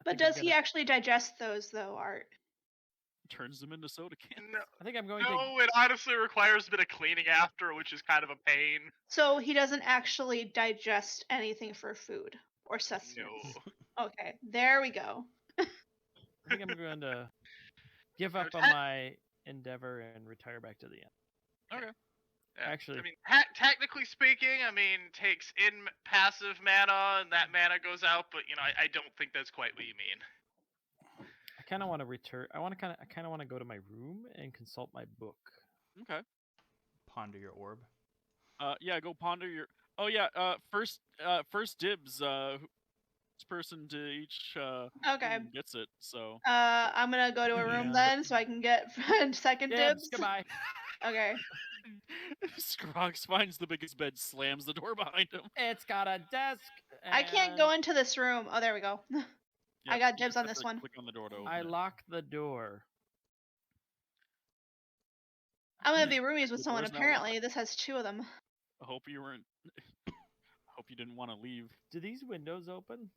Speaker 2: But does he actually digest those though, Art?
Speaker 1: Turns them into soda cans.
Speaker 6: No,
Speaker 3: I think I'm going to.
Speaker 6: no, it honestly requires a bit of cleaning after, which is kind of a pain.
Speaker 2: So he doesn't actually digest anything for food or sustenance.
Speaker 6: No.
Speaker 2: Okay, there we go.
Speaker 3: I think I'm going to give up on my endeavor and retire back to the end.
Speaker 1: Okay.
Speaker 6: Yeah.
Speaker 3: Actually-
Speaker 6: I mean, technically speaking, takes in passive mana, and that mana goes out. But I don't think that's quite what you mean.
Speaker 3: I kind of want to return. I kind of want to go to my room and consult my book.
Speaker 1: Okay.
Speaker 5: Ponder your orb.
Speaker 1: Yeah, go ponder your. Oh yeah. First dibs. This person to each.
Speaker 2: Okay.
Speaker 1: room gets it. So.
Speaker 2: I'm gonna go to a room
Speaker 3: Yeah.
Speaker 2: then, so I can get second dibs.
Speaker 3: Goodbye.
Speaker 2: Okay.
Speaker 1: Scrox finds the biggest bed, slams the door behind him.
Speaker 3: It's got a desk.
Speaker 2: I can't go into this room. Oh, there we go. I
Speaker 1: Yep,
Speaker 2: got
Speaker 1: you
Speaker 2: dibs
Speaker 1: just
Speaker 2: on
Speaker 1: have
Speaker 2: this
Speaker 1: to
Speaker 2: one.
Speaker 1: Click on the door to open
Speaker 3: I
Speaker 1: it.
Speaker 3: lock the door.
Speaker 2: I'm gonna be roomies with
Speaker 1: The
Speaker 2: someone.
Speaker 1: door's now
Speaker 2: Apparently, this has two of them.
Speaker 1: I hope you weren't. Hope you didn't want to leave.
Speaker 3: Do these windows open?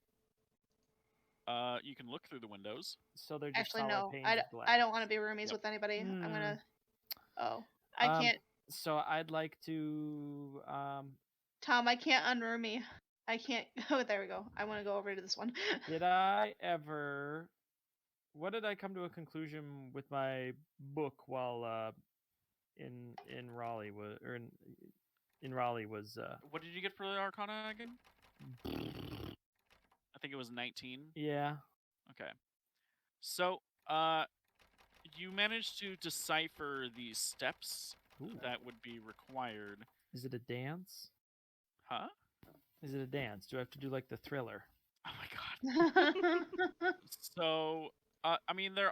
Speaker 1: You can look through the windows.
Speaker 3: So they're just
Speaker 2: Actually,
Speaker 3: solid
Speaker 2: no.
Speaker 3: panes
Speaker 2: I
Speaker 3: of glass.
Speaker 2: don't want to be roomies
Speaker 1: Yep.
Speaker 2: with anybody. I'm
Speaker 3: Hmm.
Speaker 2: gonna. Oh, I
Speaker 3: Um,
Speaker 2: can't.
Speaker 3: So I'd like to.
Speaker 2: Tom, I can't unroom me. I can't. Oh, there we go. I want to go over to this one.
Speaker 3: Did I ever? What did I come to a conclusion with my book while in Raleigh was or in Raleigh was
Speaker 1: What did you get for the Arcana again? I think it was 19.
Speaker 3: yeah.
Speaker 1: Okay. So, you managed to decipher the steps
Speaker 3: Ooh.
Speaker 1: that would be required.
Speaker 3: Is it a dance?
Speaker 1: Huh?
Speaker 3: Is it a dance? Do I have to do like the Thriller?
Speaker 1: Oh my god. So, there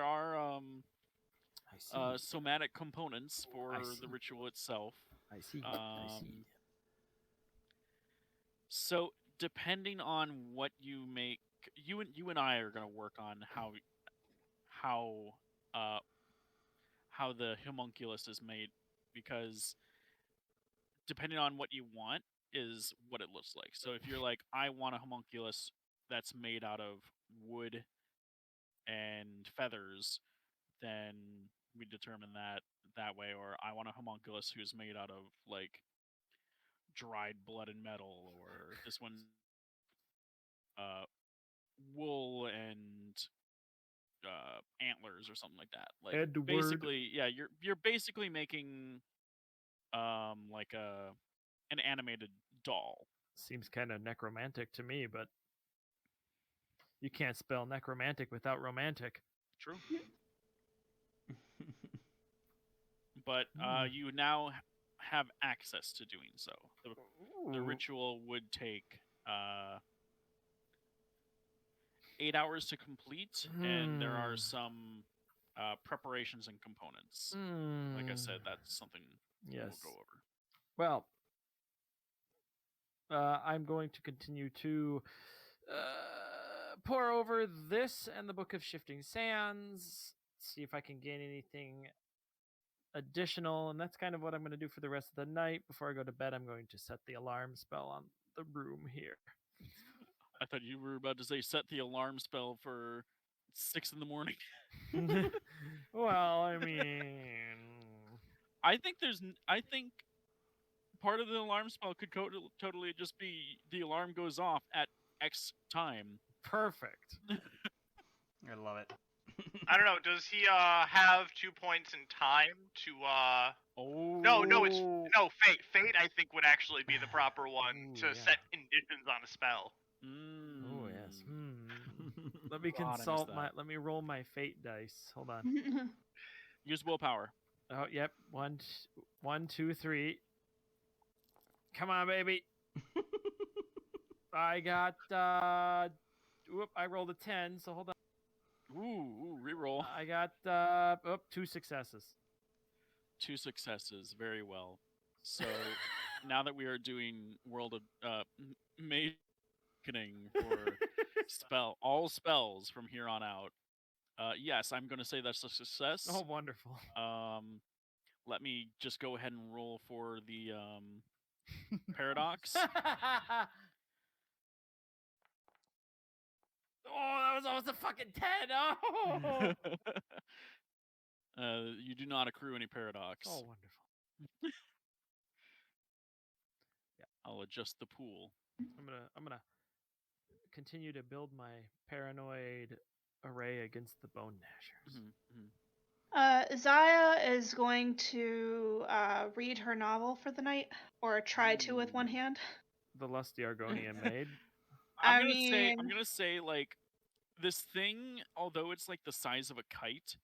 Speaker 1: are
Speaker 3: I see.
Speaker 1: somatic components for
Speaker 3: I
Speaker 1: the
Speaker 3: see.
Speaker 1: ritual itself.
Speaker 3: I see. I see.
Speaker 1: So, depending on what you make, you and I are gonna work on how the homunculus is made, because depending on what you want is what it looks like. So if you're like, I want a homunculus that's made out of wood and feathers, then we determine that way. Or I want a homunculus who's made out of like dried blood and metal, or this one wool and antlers or something like that. Like
Speaker 3: Edward.
Speaker 1: basically, yeah, you're basically making like an animated doll.
Speaker 3: Seems kind of necromantic to me, but you can't spell necromantic without romantic.
Speaker 1: True. But you now have access to doing so. The ritual would take 8 hours to complete, and there are some preparations and components. Like I said, that's something
Speaker 3: Yes.
Speaker 1: we'll go over.
Speaker 3: Well, I'm going to continue to pour over this and the Book of Shifting Sands, see if I can gain anything additional, and that's kind of what I'm going to do for the rest of the night. Before I go to bed, I'm going to set the alarm spell on the room here.
Speaker 1: I thought you were about to say set the alarm spell for 6 in the morning.
Speaker 3: Well, I mean,
Speaker 1: I think part of the alarm spell could totally just be the alarm goes off at X time.
Speaker 3: perfect.
Speaker 5: I love it.
Speaker 6: I don't know. Does he have 2 points in time to
Speaker 1: Oh
Speaker 6: No, fate. Fate, I think, would actually be the proper one
Speaker 3: Ooh,
Speaker 6: to
Speaker 3: yeah.
Speaker 6: set conditions on a spell.
Speaker 3: Oh yes. Let
Speaker 1: God, I
Speaker 3: me
Speaker 1: missed
Speaker 3: consult
Speaker 1: that.
Speaker 3: let me roll my fate dice. Hold on.
Speaker 1: Use willpower.
Speaker 3: Oh, yep. One. 1, 2, 3. Come on, baby. I got. Whoop! I rolled a 10. So hold on.
Speaker 1: Ooh, reroll.
Speaker 3: I got 2 successes.
Speaker 1: 2 successes. Very well. So now that we are doing World of Awakening for all spells from here on out, yes, I'm going to say that's a success.
Speaker 3: Oh, wonderful.
Speaker 1: Let me just go ahead and roll for the paradox.
Speaker 3: Oh, that was almost a fucking 10. Oh.
Speaker 1: You do not accrue any paradox.
Speaker 3: Oh, wonderful.
Speaker 1: I'll adjust the pool.
Speaker 3: I'm gonna continue to build my paranoid array against the bone gnashers.
Speaker 2: Zaya is going to read her novel for the night, or try to with one hand.
Speaker 3: The lusty Argonian maid.
Speaker 1: I'm gonna say like this thing, although it's like the size of a kite,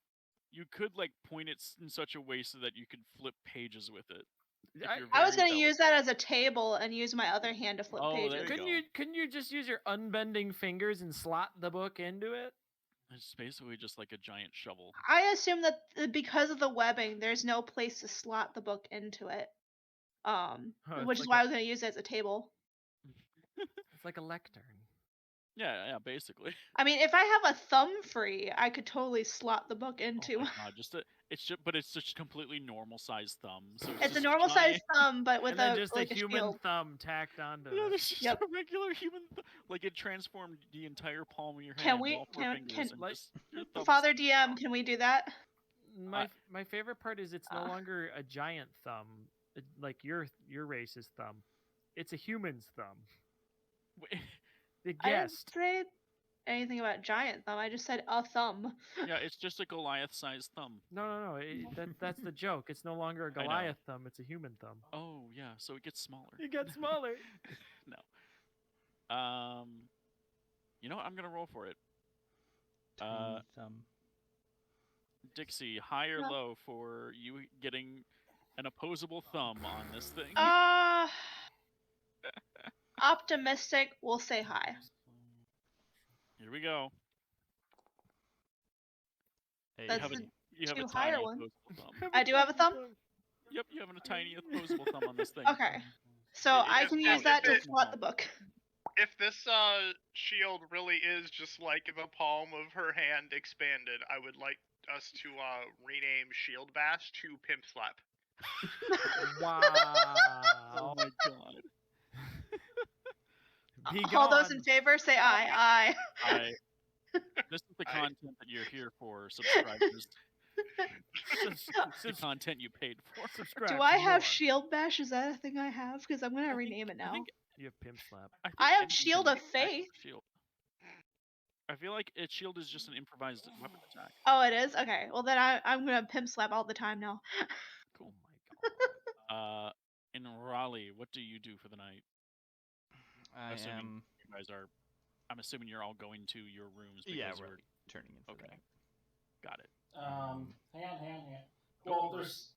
Speaker 1: you could like point it in such a way so that you could flip pages with it.
Speaker 2: I was going to use that as a table and use my other hand to flip pages.
Speaker 3: Couldn't you just use your unbending fingers and slot the book into it?
Speaker 1: It's basically just like a giant shovel.
Speaker 2: I assume that because of the webbing, there's no place to slot the book into it. Which is why I was going to use it as a table.
Speaker 3: It's like a lectern.
Speaker 1: Yeah, basically.
Speaker 2: I mean, if I have a thumb free, I could totally slot the book into.
Speaker 1: Oh my God, but it's just completely normal sized thumb. So
Speaker 2: it's a normal sized thumb, but with
Speaker 3: and just
Speaker 2: like
Speaker 3: a human
Speaker 2: shield.
Speaker 3: thumb tacked onto
Speaker 1: it.
Speaker 3: It's
Speaker 1: just a regular human like it transformed the entire palm of your hand.
Speaker 2: Father DM, can we do that?
Speaker 3: My favorite part is it's no longer a giant thumb, like your race's thumb. It's a human's thumb.
Speaker 2: I didn't say anything about giant thumb. I just said a thumb.
Speaker 1: Yeah, it's just a Goliath-sized thumb.
Speaker 3: No. That's the joke. It's no longer a Goliath thumb. It's a human thumb.
Speaker 1: Oh yeah, so it gets smaller.
Speaker 3: It gets smaller.
Speaker 1: No. You know what? I'm gonna roll for it.
Speaker 5: Tiny thumb.
Speaker 1: Dixie, high or low for you getting an opposable thumb on this thing?
Speaker 2: Optimistic, we'll say high.
Speaker 1: Here we go.
Speaker 5: Hey,
Speaker 2: That's
Speaker 1: you have a
Speaker 2: higher
Speaker 1: tiny
Speaker 2: one.
Speaker 1: opposable thumb.
Speaker 2: I do have a thumb?
Speaker 1: Yep, you have a tiny opposable thumb on this thing.
Speaker 2: Okay. So I can use that to slot the book.
Speaker 6: If this shield really is just like the palm of her hand expanded, I would like us to rename Shield Bash to Pimp Slap.
Speaker 3: Wow.
Speaker 1: Oh my God.
Speaker 2: All those in favor say aye.
Speaker 1: Aye. This is the content that you're here for, subscribers. The content you paid for.
Speaker 3: Subscribe.
Speaker 2: Do I have Shield Bash? Is that a thing I have? Because I'm going to rename it now.
Speaker 3: You have Pimp Slap.
Speaker 2: I have Shield of Faith.
Speaker 1: Shield. I feel like its shield is just an improvised weapon attack.
Speaker 2: Oh, it is? Okay. Well, then I'm going to Pimp Slap all the time now.
Speaker 1: Cool. Oh my God. In Raleigh, what do you do for the night? You guys are. I'm assuming you're all going to your rooms. Because
Speaker 5: we're turning in.
Speaker 1: Okay. Got it.
Speaker 4: Hang on. Well, there's.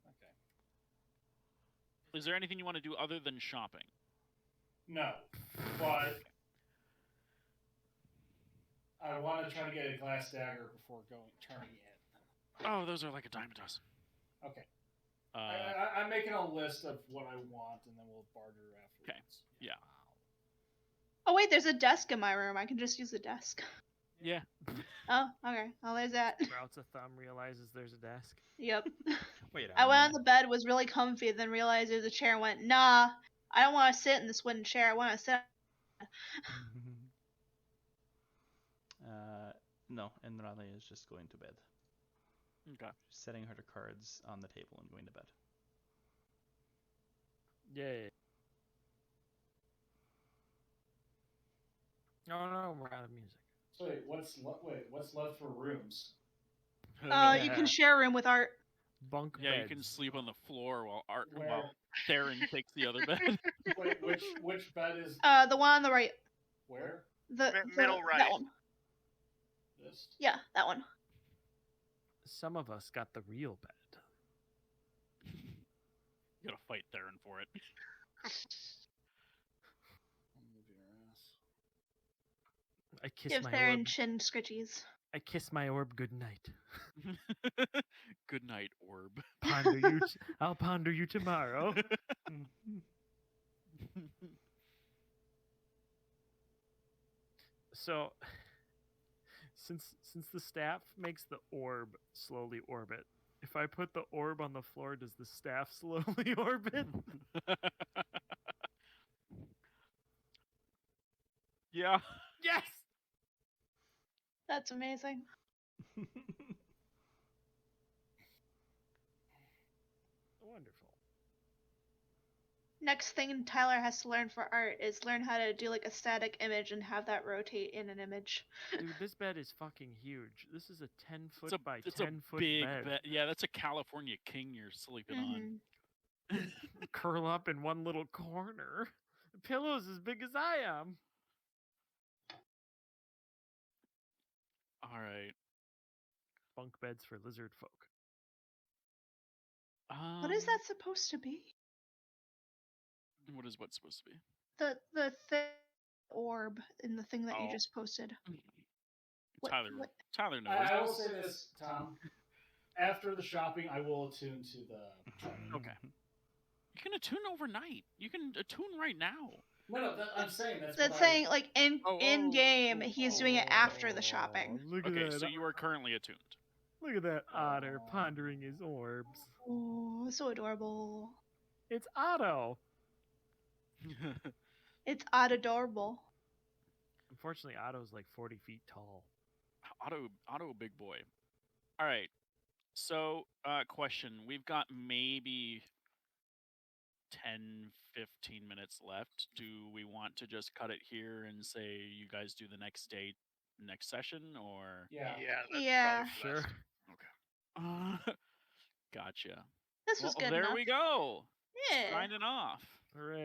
Speaker 4: Okay.
Speaker 1: Is there anything you want to do other than shopping?
Speaker 4: No, but I want to try to get a glass dagger before turning in.
Speaker 1: Oh, those are like a dime a dozen.
Speaker 4: Okay. I'm making a list of what I want, and then we'll barter afterwards.
Speaker 1: Okay. Yeah.
Speaker 2: Oh wait, there's a desk in my room. I can just use the desk.
Speaker 1: Yeah.
Speaker 2: Oh, okay. Well, there's that.
Speaker 3: Sprouts a thumb, realizes there's a desk.
Speaker 2: Yep.
Speaker 5: Wait.
Speaker 2: I went on the bed, was really comfy, then realized there's a chair, and went, nah, I don't want to sit in this wooden chair. I want to sit.
Speaker 5: No, and Raleigh is just going to bed.
Speaker 1: Okay.
Speaker 5: Setting her cards on the table and going to bed.
Speaker 3: Yay. No, we're out of music.
Speaker 4: So what's left for rooms?
Speaker 2: You can share a room with Art.
Speaker 3: Bunk
Speaker 1: Yeah,
Speaker 3: beds.
Speaker 1: you can sleep on the floor while
Speaker 4: Where?
Speaker 1: Theron takes the other bed.
Speaker 4: Wait, which bed is?
Speaker 2: The one on the right.
Speaker 4: Where?
Speaker 2: The
Speaker 6: middle right.
Speaker 2: That one.
Speaker 4: This?
Speaker 2: Yeah, that one.
Speaker 3: Some of us got the real bed.
Speaker 1: You gotta fight Theron for it.
Speaker 7: Move your ass.
Speaker 3: I kiss
Speaker 2: Give
Speaker 3: my
Speaker 2: Theron
Speaker 3: orb.
Speaker 2: chin scritchies.
Speaker 3: I kiss my orb good night.
Speaker 1: Good night, orb.
Speaker 3: Ponder you. I'll ponder you tomorrow. So, since the staff makes the orb slowly orbit, if I put the orb on the floor, does the staff slowly orbit?
Speaker 1: Yeah.
Speaker 3: Yes.
Speaker 2: That's amazing.
Speaker 3: Wonderful.
Speaker 2: Next thing Tyler has to learn for art is learn how to do like a static image and have that rotate in an image.
Speaker 3: Dude, this bed is fucking huge. This is a 10-foot by
Speaker 1: It's
Speaker 3: 10-foot
Speaker 1: big
Speaker 3: bed.
Speaker 1: Yeah, that's a California king you're sleeping on.
Speaker 3: Curl up in one little corner. The pillow's as big as I am.
Speaker 1: All right.
Speaker 3: Bunk beds for lizard folk.
Speaker 2: What is that supposed to be?
Speaker 1: What is what's supposed to be?
Speaker 2: The orb in the thing that you
Speaker 1: Oh.
Speaker 2: just posted. What-
Speaker 1: Tyler
Speaker 2: what-
Speaker 1: Tyler knows.
Speaker 7: I will say this, Tom. After the shopping, I will attune to the track.
Speaker 1: Okay. You can attune overnight. You can attune right now.
Speaker 7: No, I'm saying
Speaker 2: That's saying like in game
Speaker 1: oh,
Speaker 2: he's doing it after the shopping.
Speaker 3: Look at
Speaker 1: Okay,
Speaker 3: that.
Speaker 1: so you are currently attuned.
Speaker 3: Look at that otter pondering his orbs.
Speaker 2: Oh, so adorable.
Speaker 3: It's Otto.
Speaker 2: It's adorable.
Speaker 3: Unfortunately, Otto's like 40 feet tall.
Speaker 1: Otto big boy. All right. So, question. We've got maybe 10, 15 minutes left. Do we want to just cut it here and say you guys do the next day, next session, or?
Speaker 7: Yeah.
Speaker 6: That's
Speaker 2: Yeah.
Speaker 6: probably best.
Speaker 1: Okay. Gotcha.
Speaker 2: This was good
Speaker 1: there
Speaker 2: enough.
Speaker 1: we go.
Speaker 2: Yeah.
Speaker 1: Signing off.
Speaker 3: Hooray.